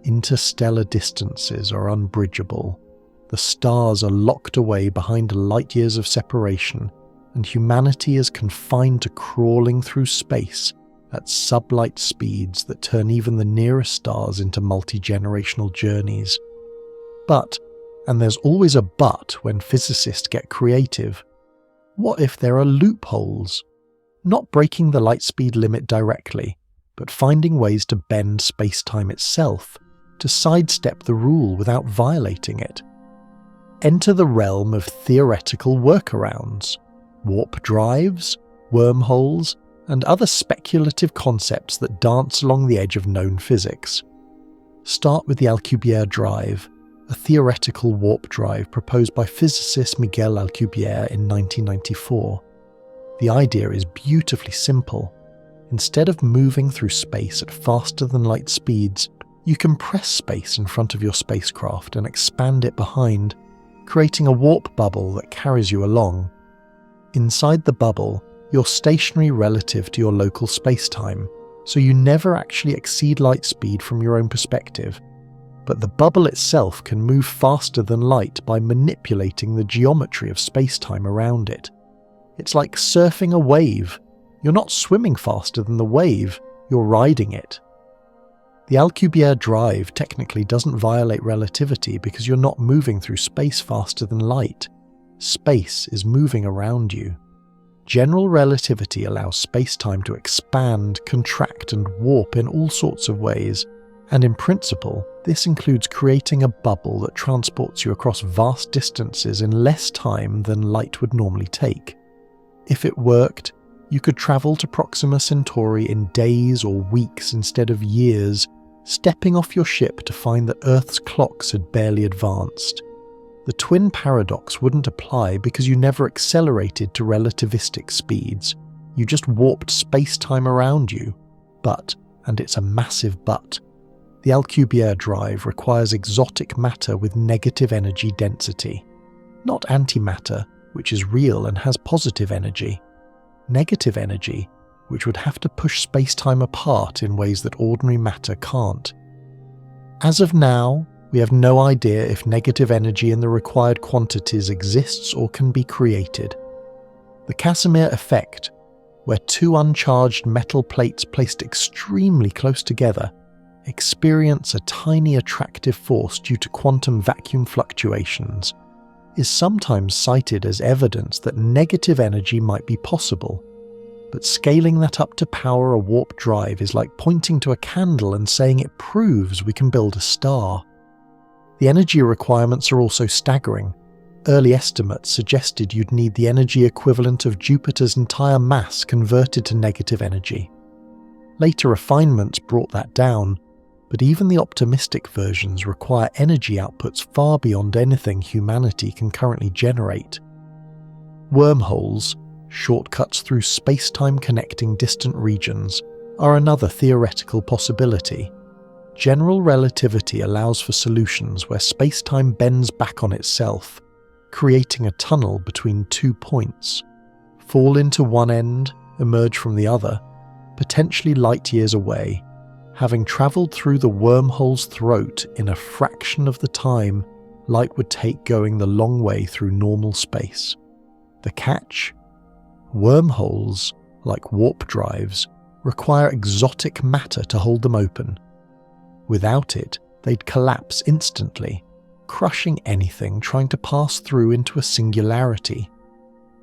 Interstellar distances are unbridgeable. The stars are locked away behind light years of separation, and humanity is confined to crawling through space at sublight speeds that turn even the nearest stars into multi-generational journeys. But, and there's always a but when physicists get creative, what if there are loopholes? Not breaking the light speed limit directly, but finding ways to bend space-time itself, to sidestep the rule without violating it. Enter the realm of theoretical workarounds, warp drives, wormholes, and other speculative concepts that dance along the edge of known physics. Start with the Alcubierre drive, a theoretical warp drive proposed by physicist Miguel Alcubierre in 1994. The idea is beautifully simple. Instead of moving through space at faster-than-light speeds, you compress space in front of your spacecraft and expand it behind, creating a warp bubble that carries you along. Inside the bubble, you're stationary relative to your local space-time, so you never actually exceed light speed from your own perspective. But the bubble itself can move faster than light by manipulating the geometry of space-time around it. It's like surfing a wave. You're not swimming faster than the wave, you're riding it. The Alcubierre drive technically doesn't violate relativity because you're not moving through space faster than light. Space is moving around you. General relativity allows space-time to expand, contract, and warp in all sorts of ways, and in principle, this includes creating a bubble that transports you across vast distances in less time than light would normally take. If it worked, you could travel to Proxima Centauri in days or weeks instead of years, stepping off your ship to find that Earth's clocks had barely advanced. The twin paradox wouldn't apply because you never accelerated to relativistic speeds. You just warped space-time around you. But, and it's a massive but, the Alcubierre drive requires exotic matter with negative energy density. Not antimatter, which is real and has positive energy. Negative energy, which would have to push space-time apart in ways that ordinary matter can't. As of now, we have no idea if negative energy in the required quantities exists or can be created. The Casimir effect, where two uncharged metal plates placed extremely close together experience a tiny attractive force due to quantum vacuum fluctuations, is sometimes cited as evidence that negative energy might be possible. But scaling that up to power a warp drive is like pointing to a candle and saying it proves we can build a star. The energy requirements are also staggering. Early estimates suggested you'd need the energy equivalent of Jupiter's entire mass converted to negative energy. Later refinements brought that down, but even the optimistic versions require energy outputs far beyond anything humanity can currently generate. Wormholes, shortcuts through space-time connecting distant regions, are another theoretical possibility. General relativity allows for solutions where space-time bends back on itself, creating a tunnel between 2 points. Fall into one end, emerge from the other, potentially light years away, having travelled through the wormhole's throat in a fraction of the time light would take going the long way through normal space. The catch? Wormholes, like warp drives, require exotic matter to hold them open. Without it, they'd collapse instantly, crushing anything trying to pass through into a singularity.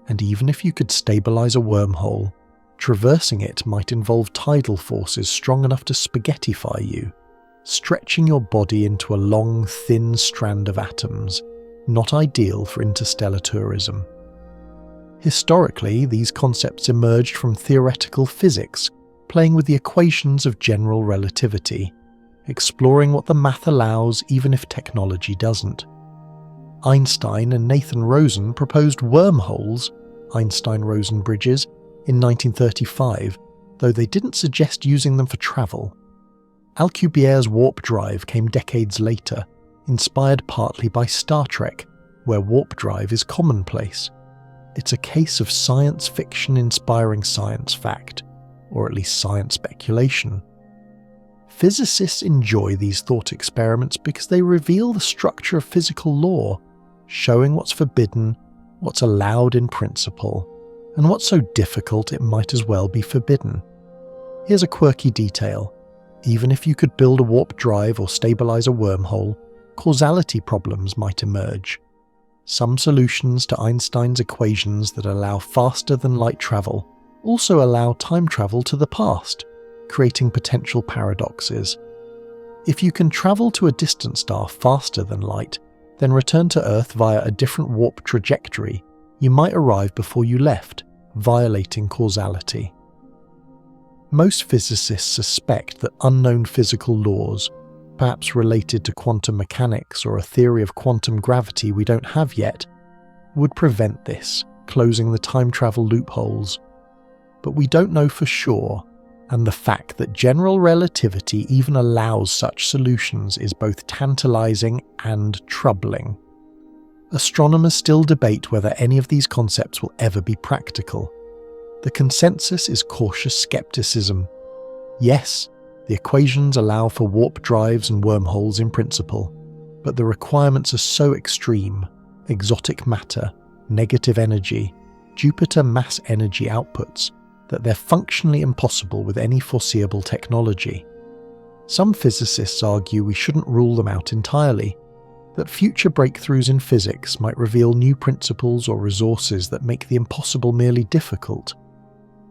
And even if you could stabilize a wormhole, traversing it might involve tidal forces strong enough to spaghettify you, stretching your body into a long, thin strand of atoms, not ideal for interstellar tourism. Historically, these concepts emerged from theoretical physics, playing with the equations of general relativity, exploring what the math allows even if technology doesn't. Einstein and Nathan Rosen proposed wormholes, Einstein-Rosen bridges, in 1935, though they didn't suggest using them for travel. Alcubierre's warp drive came decades later, inspired partly by Star Trek, where warp drive is commonplace. It's a case of science fiction inspiring science fact, or at least science speculation. Physicists enjoy these thought experiments because they reveal the structure of physical law, showing what's forbidden, what's allowed in principle, and what's so difficult it might as well be forbidden. Here's a quirky detail. Even if you could build a warp drive or stabilize a wormhole, causality problems might emerge. Some solutions to Einstein's equations that allow faster than light travel also allow time travel to the past, creating potential paradoxes. If you can travel to a distant star faster than light, then return to Earth via a different warp trajectory, you might arrive before you left, violating causality. Most physicists suspect that unknown physical laws, perhaps related to quantum mechanics or a theory of quantum gravity we don't have yet, would prevent this, closing the time travel loopholes. But we don't know for sure, and the fact that general relativity even allows such solutions is both tantalizing and troubling. Astronomers still debate whether any of these concepts will ever be practical. The consensus is cautious skepticism. Yes, the equations allow for warp drives and wormholes in principle, but the requirements are so extreme: exotic matter, negative energy, Jupiter mass energy outputs, that they're functionally impossible with any foreseeable technology. Some physicists argue we shouldn't rule them out entirely, that future breakthroughs in physics might reveal new principles or resources that make the impossible merely difficult.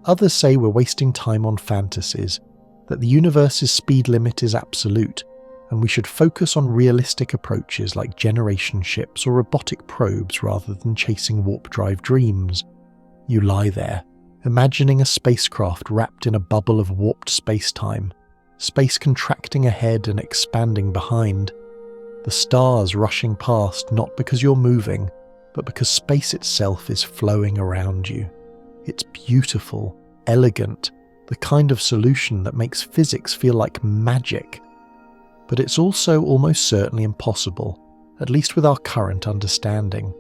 Others say we're wasting time on fantasies, that the universe's speed limit is absolute, and we should focus on realistic approaches like generation ships or robotic probes rather than chasing warp drive dreams. You lie there, imagining a spacecraft wrapped in a bubble of warped space-time, space contracting ahead and expanding behind, the stars rushing past not because you're moving, but because space itself is flowing around you. It's beautiful, elegant, the kind of solution that makes physics feel like magic. But it's also almost certainly impossible, at least with our current understanding.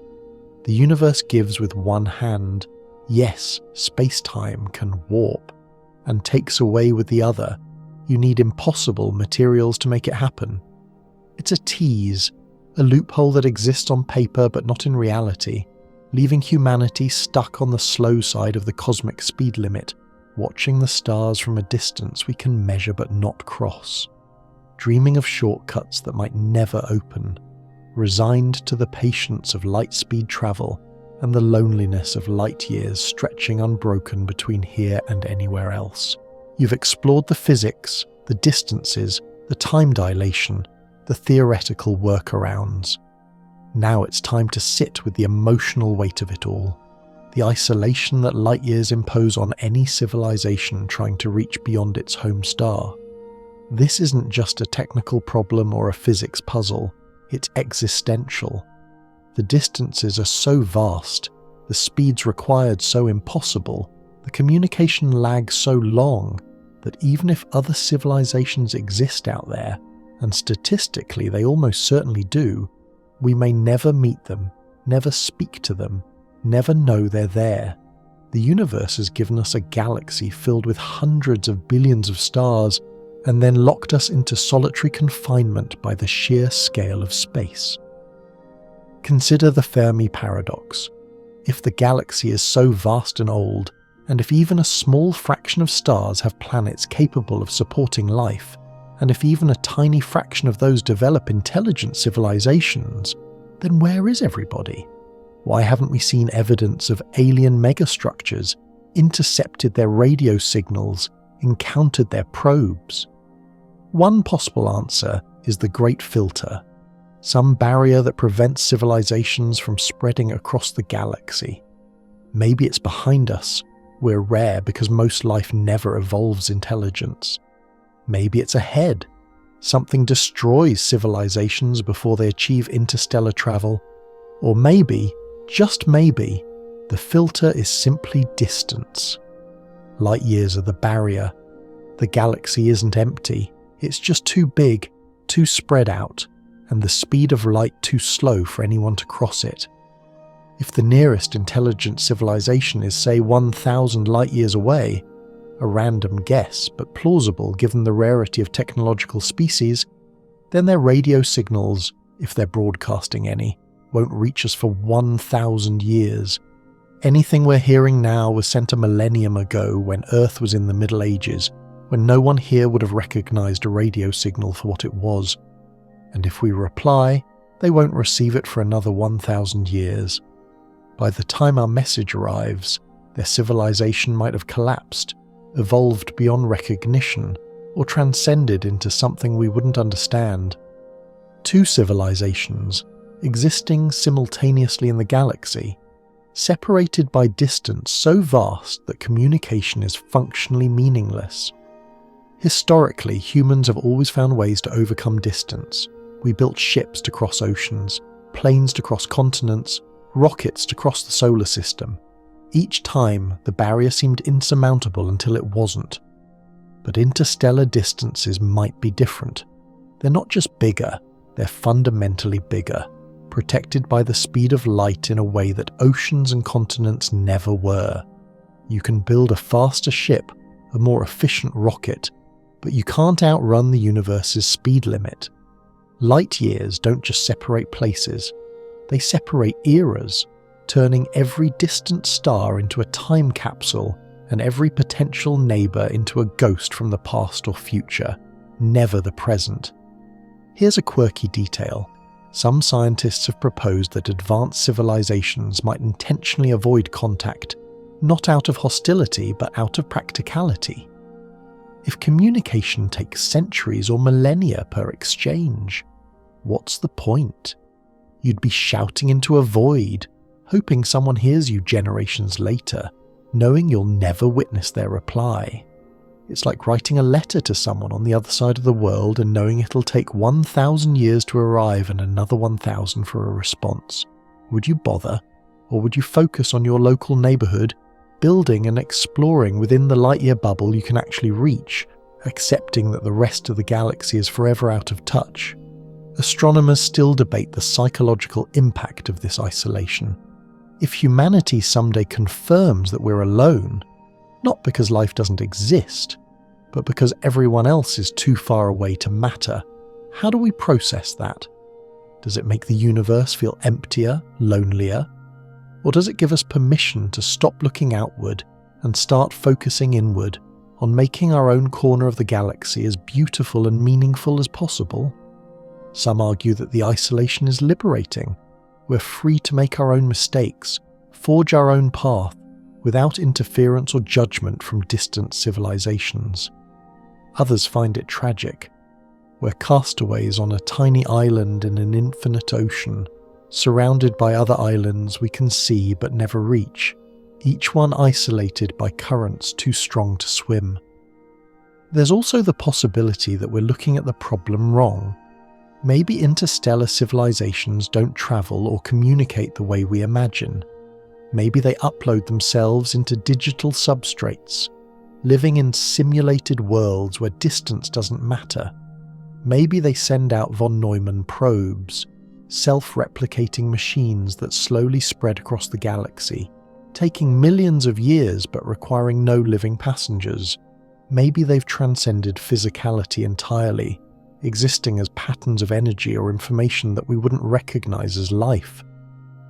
The universe gives with one hand. Yes, space-time can warp, and takes away with the other. You need impossible materials to make it happen. It's a tease, a loophole that exists on paper but not in reality, leaving humanity stuck on the slow side of the cosmic speed limit, watching the stars from a distance we can measure but not cross, dreaming of shortcuts that might never open, resigned to the patience of light-speed travel and the loneliness of light years stretching unbroken between here and anywhere else. You've explored the physics, the distances, the time dilation, the theoretical workarounds. Now it's time to sit with the emotional weight of it all, the isolation that light years impose on any civilization trying to reach beyond its home star. This isn't just a technical problem or a physics puzzle, it's existential. The distances are so vast, the speeds required so impossible, the communication lag so long, that even if other civilizations exist out there, and statistically they almost certainly do, we may never meet them, never speak to them, never know they're there. The universe has given us a galaxy filled with hundreds of billions of stars, and then locked us into solitary confinement by the sheer scale of space. Consider the Fermi paradox. If the galaxy is so vast and old, and if even a small fraction of stars have planets capable of supporting life, and if even a tiny fraction of those develop intelligent civilizations, then where is everybody? Why haven't we seen evidence of alien megastructures, intercepted their radio signals, encountered their probes? One possible answer is the Great Filter, some barrier that prevents civilizations from spreading across the galaxy. Maybe it's behind us. We're rare because most life never evolves intelligence. Maybe it's ahead. Something destroys civilizations before they achieve interstellar travel. Or maybe, just maybe, the filter is simply distance. Light years are the barrier. The galaxy isn't empty. It's just too big, too spread out, and the speed of light too slow for anyone to cross it. If the nearest intelligent civilization is, say, 1,000 light-years away, a random guess but plausible given the rarity of technological species, then their radio signals, if they're broadcasting any, won't reach us for 1,000 years. Anything we're hearing now was sent a millennium ago when Earth was in the Middle Ages, when no one here would have recognized a radio signal for what it was. And if we reply, they won't receive it for another 1,000 years. By the time our message arrives, their civilization might have collapsed, evolved beyond recognition, or transcended into something we wouldn't understand. Two civilizations, existing simultaneously in the galaxy, separated by distance so vast that communication is functionally meaningless. Historically, humans have always found ways to overcome distance. We built ships to cross oceans, planes to cross continents, rockets to cross the solar system. Each time, the barrier seemed insurmountable until it wasn't. But interstellar distances might be different. They're not just bigger, they're fundamentally bigger, protected by the speed of light in a way that oceans and continents never were. You can build a faster ship, a more efficient rocket, but you can't outrun the universe's speed limit. Light years don't just separate places, they separate eras, turning every distant star into a time capsule and every potential neighbour into a ghost from the past or future, never the present. Here's a quirky detail. Some scientists have proposed that advanced civilizations might intentionally avoid contact, not out of hostility but out of practicality. If communication takes centuries or millennia per exchange, what's the point? You'd be shouting into a void, hoping someone hears you generations later, knowing you'll never witness their reply. It's like writing a letter to someone on the other side of the world and knowing it'll take 1,000 years to arrive and another 1,000 for a response. Would you bother? Or would you focus on your local neighbourhood, building and exploring within the light-year bubble you can actually reach, accepting that the rest of the galaxy is forever out of touch? Astronomers still debate the psychological impact of this isolation. If humanity someday confirms that we're alone, not because life doesn't exist, but because everyone else is too far away to matter, how do we process that? Does it make the universe feel emptier, lonelier? Or does it give us permission to stop looking outward and start focusing inward on making our own corner of the galaxy as beautiful and meaningful as possible? Some argue that the isolation is liberating. We're free to make our own mistakes, forge our own path, without interference or judgment from distant civilizations. Others find it tragic. We're castaways on a tiny island in an infinite ocean, surrounded by other islands we can see but never reach, each one isolated by currents too strong to swim. There's also the possibility that we're looking at the problem wrong. Maybe interstellar civilizations don't travel or communicate the way we imagine. Maybe they upload themselves into digital substrates, living in simulated worlds where distance doesn't matter. Maybe they send out von Neumann probes, self-replicating machines that slowly spread across the galaxy, taking millions of years but requiring no living passengers. Maybe they've transcended physicality entirely, existing as patterns of energy or information that we wouldn't recognize as life.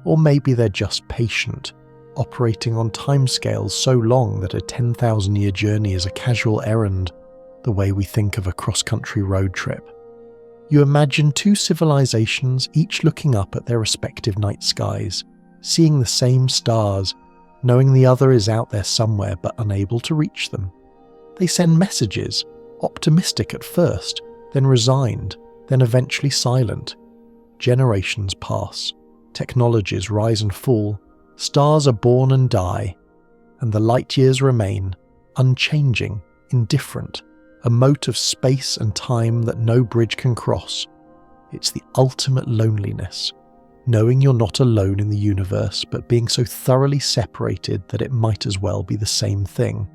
Or maybe they're just patient, operating on timescales so long that a 10,000-year journey is a casual errand, the way we think of a cross-country road trip. You imagine two civilizations each looking up at their respective night skies, seeing the same stars, knowing the other is out there somewhere but unable to reach them. They send messages, optimistic at first, then resigned, then eventually silent. Generations pass. Technologies rise and fall, stars are born and die, and the light years remain, unchanging, indifferent, a mote of space and time that no bridge can cross. It's the ultimate loneliness, knowing you're not alone in the universe, but being so thoroughly separated that it might as well be the same thing.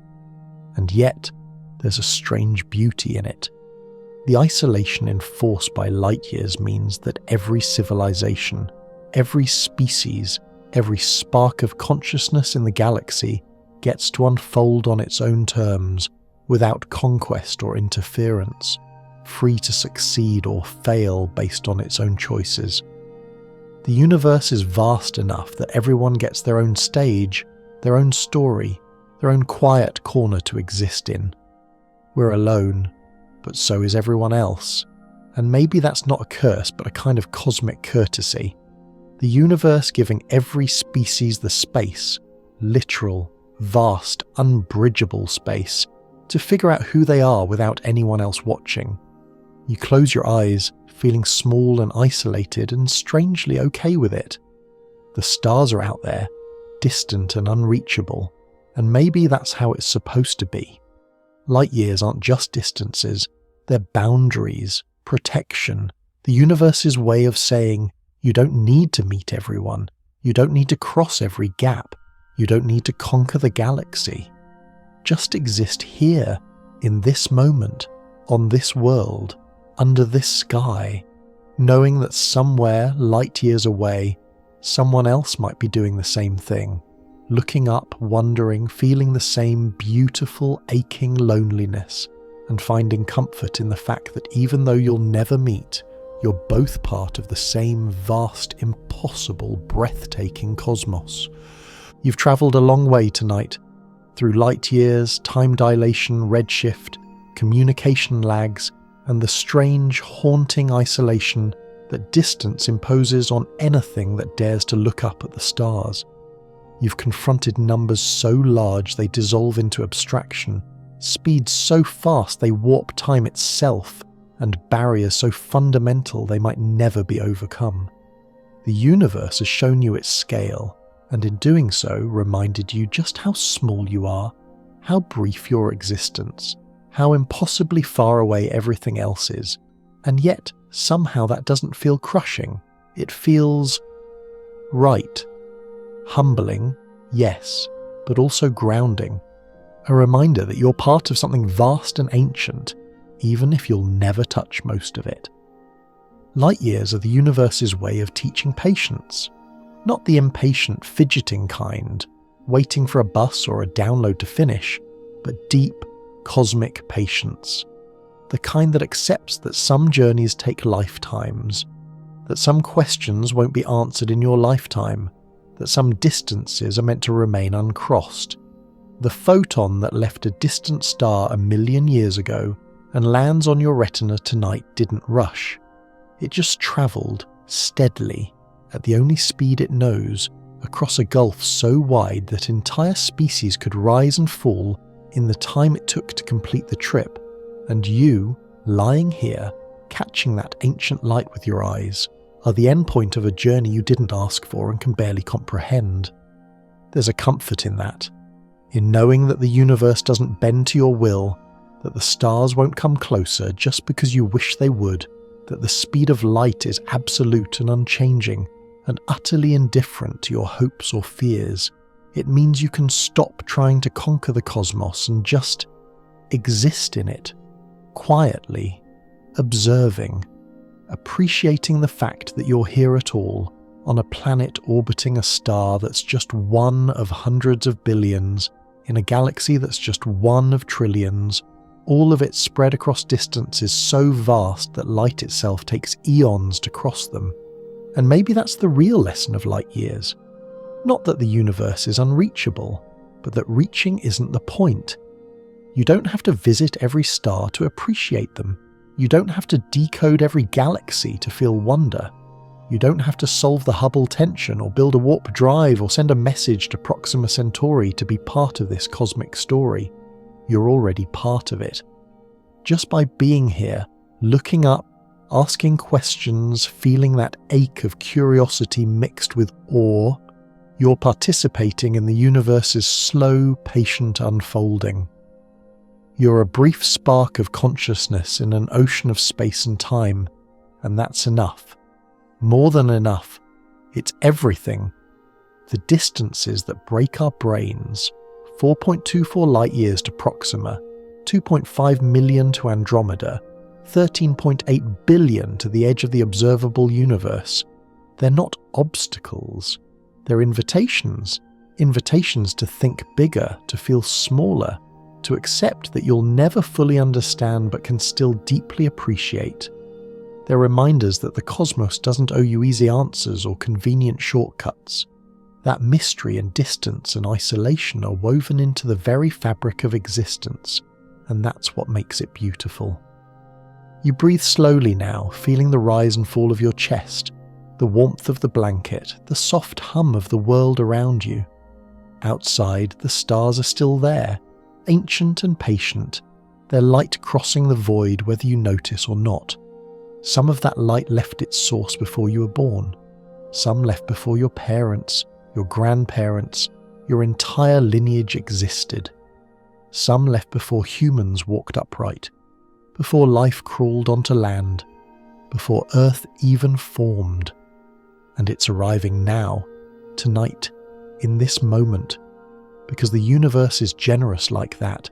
And yet, there's a strange beauty in it. The isolation enforced by light years means that every civilization, every species, Every spark of consciousness in the galaxy gets to unfold on its own terms, without conquest or interference, free to succeed or fail based on its own choices. The universe is vast enough that everyone gets their own stage, their own story, their own quiet corner to exist in. We're alone, but so is everyone else. And maybe that's not a curse, but a kind of cosmic courtesy. The universe giving every species the space, literal, vast, unbridgeable space, to figure out who they are without anyone else watching. You close your eyes, feeling small and isolated and strangely okay with it. The stars are out there, distant and unreachable, and maybe that's how it's supposed to be. Light years aren't just distances, they're boundaries, protection, the universe's way of saying, you don't need to meet everyone, you don't need to cross every gap, you don't need to conquer the galaxy. Just exist here, in this moment, on this world, under this sky, knowing that somewhere light years away, someone else might be doing the same thing, looking up, wondering, feeling the same beautiful, aching loneliness, and finding comfort in the fact that even though you'll never meet, you're both part of the same vast, impossible, breathtaking cosmos. You've travelled a long way tonight, through light years, time dilation, redshift, communication lags, and the strange, haunting isolation that distance imposes on anything that dares to look up at the stars. You've confronted numbers so large they dissolve into abstraction, speeds so fast they warp time itself, and barriers so fundamental they might never be overcome. The universe has shown you its scale, and in doing so reminded you just how small you are, how brief your existence, how impossibly far away everything else is, and yet somehow that doesn't feel crushing. It feels right. Humbling, yes, but also grounding. A reminder that you're part of something vast and ancient, even if you'll never touch most of it. Light years are the universe's way of teaching patience. Not the impatient, fidgeting kind, waiting for a bus or a download to finish, but deep, cosmic patience. The kind that accepts that some journeys take lifetimes, that some questions won't be answered in your lifetime, that some distances are meant to remain uncrossed. The photon that left a distant star 1,000,000 years ago and lands on your retina tonight didn't rush. It just travelled steadily, at the only speed it knows, across a gulf so wide that entire species could rise and fall in the time it took to complete the trip, and you, lying here, catching that ancient light with your eyes, are the endpoint of a journey you didn't ask for and can barely comprehend. There's a comfort in that, in knowing that the universe doesn't bend to your will, that the stars won't come closer just because you wish they would, that the speed of light is absolute and unchanging, and utterly indifferent to your hopes or fears. It means you can stop trying to conquer the cosmos and just exist in it, quietly, observing, appreciating the fact that you're here at all, on a planet orbiting a star that's just one of hundreds of billions, in a galaxy that's just one of trillions, all of it spread across distances so vast that light itself takes eons to cross them. And maybe that's the real lesson of light years. Not that the universe is unreachable, but that reaching isn't the point. You don't have to visit every star to appreciate them. You don't have to decode every galaxy to feel wonder. You don't have to solve the Hubble tension or build a warp drive or send a message to Proxima Centauri to be part of this cosmic story. You're already part of it. Just by being here, looking up, asking questions, feeling that ache of curiosity mixed with awe, you're participating in the universe's slow, patient unfolding. You're a brief spark of consciousness in an ocean of space and time, and that's enough. More than enough. It's everything. The distances that break our brains, 4.24 light years to Proxima, 2.5 million to Andromeda, 13.8 billion to the edge of the observable universe. They're not obstacles. They're invitations to think bigger, to feel smaller, to accept that you'll never fully understand but can still deeply appreciate. They're reminders that the cosmos doesn't owe you easy answers or convenient shortcuts. That mystery and distance and isolation are woven into the very fabric of existence, and that's what makes it beautiful. You breathe slowly now, feeling the rise and fall of your chest, the warmth of the blanket, the soft hum of the world around you. Outside, the stars are still there, ancient and patient, their light crossing the void whether you notice or not. Some of that light left its source before you were born. Some left before your parents, your grandparents, your entire lineage existed. Some left before humans walked upright, before life crawled onto land, before Earth even formed. And it's arriving now, tonight, in this moment, because the universe is generous like that.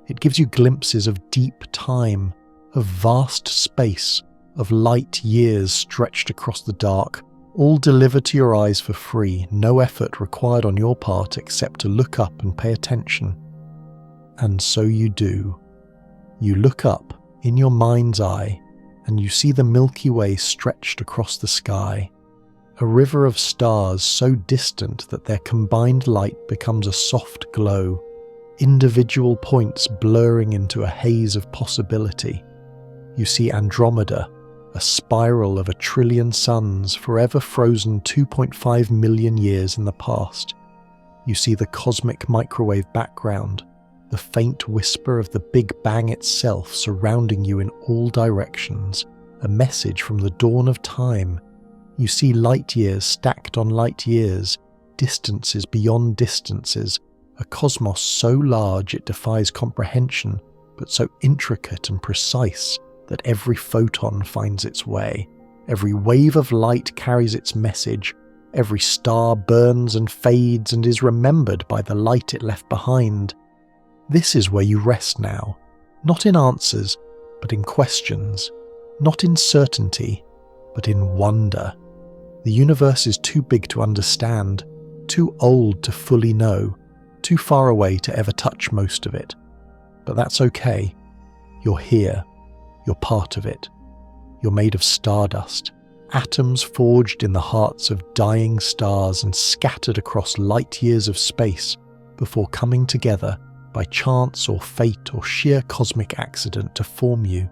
It gives you glimpses of deep time, of vast space, of light years stretched across the dark, all delivered to your eyes for free, no effort required on your part except to look up and pay attention. And so you do. You look up in your mind's eye, and you see the Milky Way stretched across the sky, a river of stars so distant that their combined light becomes a soft glow, individual points blurring into a haze of possibility. You see Andromeda, a spiral of 1 trillion suns forever frozen 2.5 million years in the past. You see the cosmic microwave background, the faint whisper of the Big Bang itself surrounding you in all directions, a message from the dawn of time. You see light years stacked on light years, distances beyond distances, a cosmos so large it defies comprehension, but so intricate and precise that every photon finds its way, every wave of light carries its message, every star burns and fades and is remembered by the light it left behind. This is where you rest now, not in answers, but in questions, not in certainty, but in wonder. The universe is too big to understand, too old to fully know, too far away to ever touch most of it. But that's okay. You're here. You're part of it. You're made of stardust, atoms forged in the hearts of dying stars and scattered across light years of space before coming together by chance or fate or sheer cosmic accident to form you.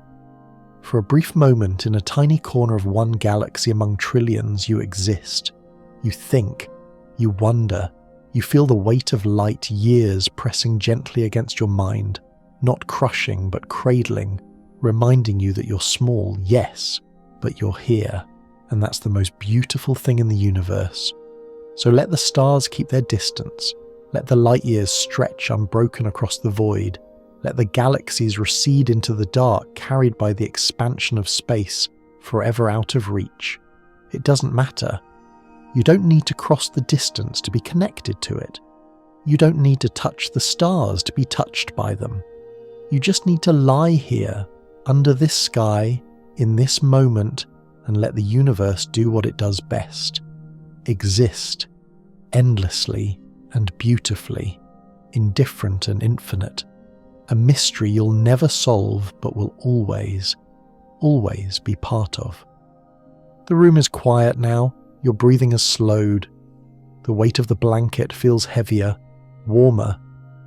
For a brief moment in a tiny corner of one galaxy among trillions you exist. You think, you wonder, you feel the weight of light years pressing gently against your mind, not crushing but cradling, reminding you that you're small, yes, but you're here, and that's the most beautiful thing in the universe. So let the stars keep their distance, let the light years stretch unbroken across the void, let the galaxies recede into the dark carried by the expansion of space, forever out of reach. It doesn't matter. You don't need to cross the distance to be connected to it. You don't need to touch the stars to be touched by them. You just need to lie here, under this sky, in this moment, and let the universe do what it does best. Exist, endlessly and beautifully, indifferent and infinite. A mystery you'll never solve but will always, always be part of. The room is quiet now, your breathing has slowed. The weight of the blanket feels heavier, warmer,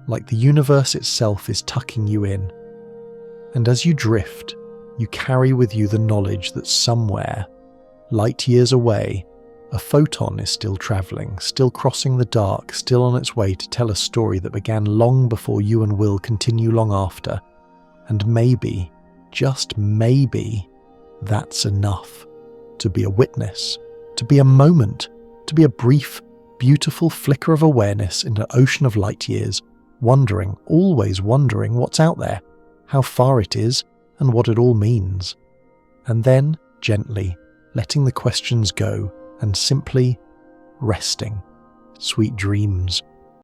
like the universe itself is tucking you in. And as you drift, you carry with you the knowledge that somewhere, light years away, a photon is still travelling, still crossing the dark, still on its way to tell a story that began long before you and will continue long after. And maybe, just maybe, that's enough. To be a witness, to be a moment, to be a brief, beautiful flicker of awareness in an ocean of light years, wondering, always wondering what's out there, how far it is, and what it all means. And then, gently, letting the questions go, and simply resting. Sweet dreams.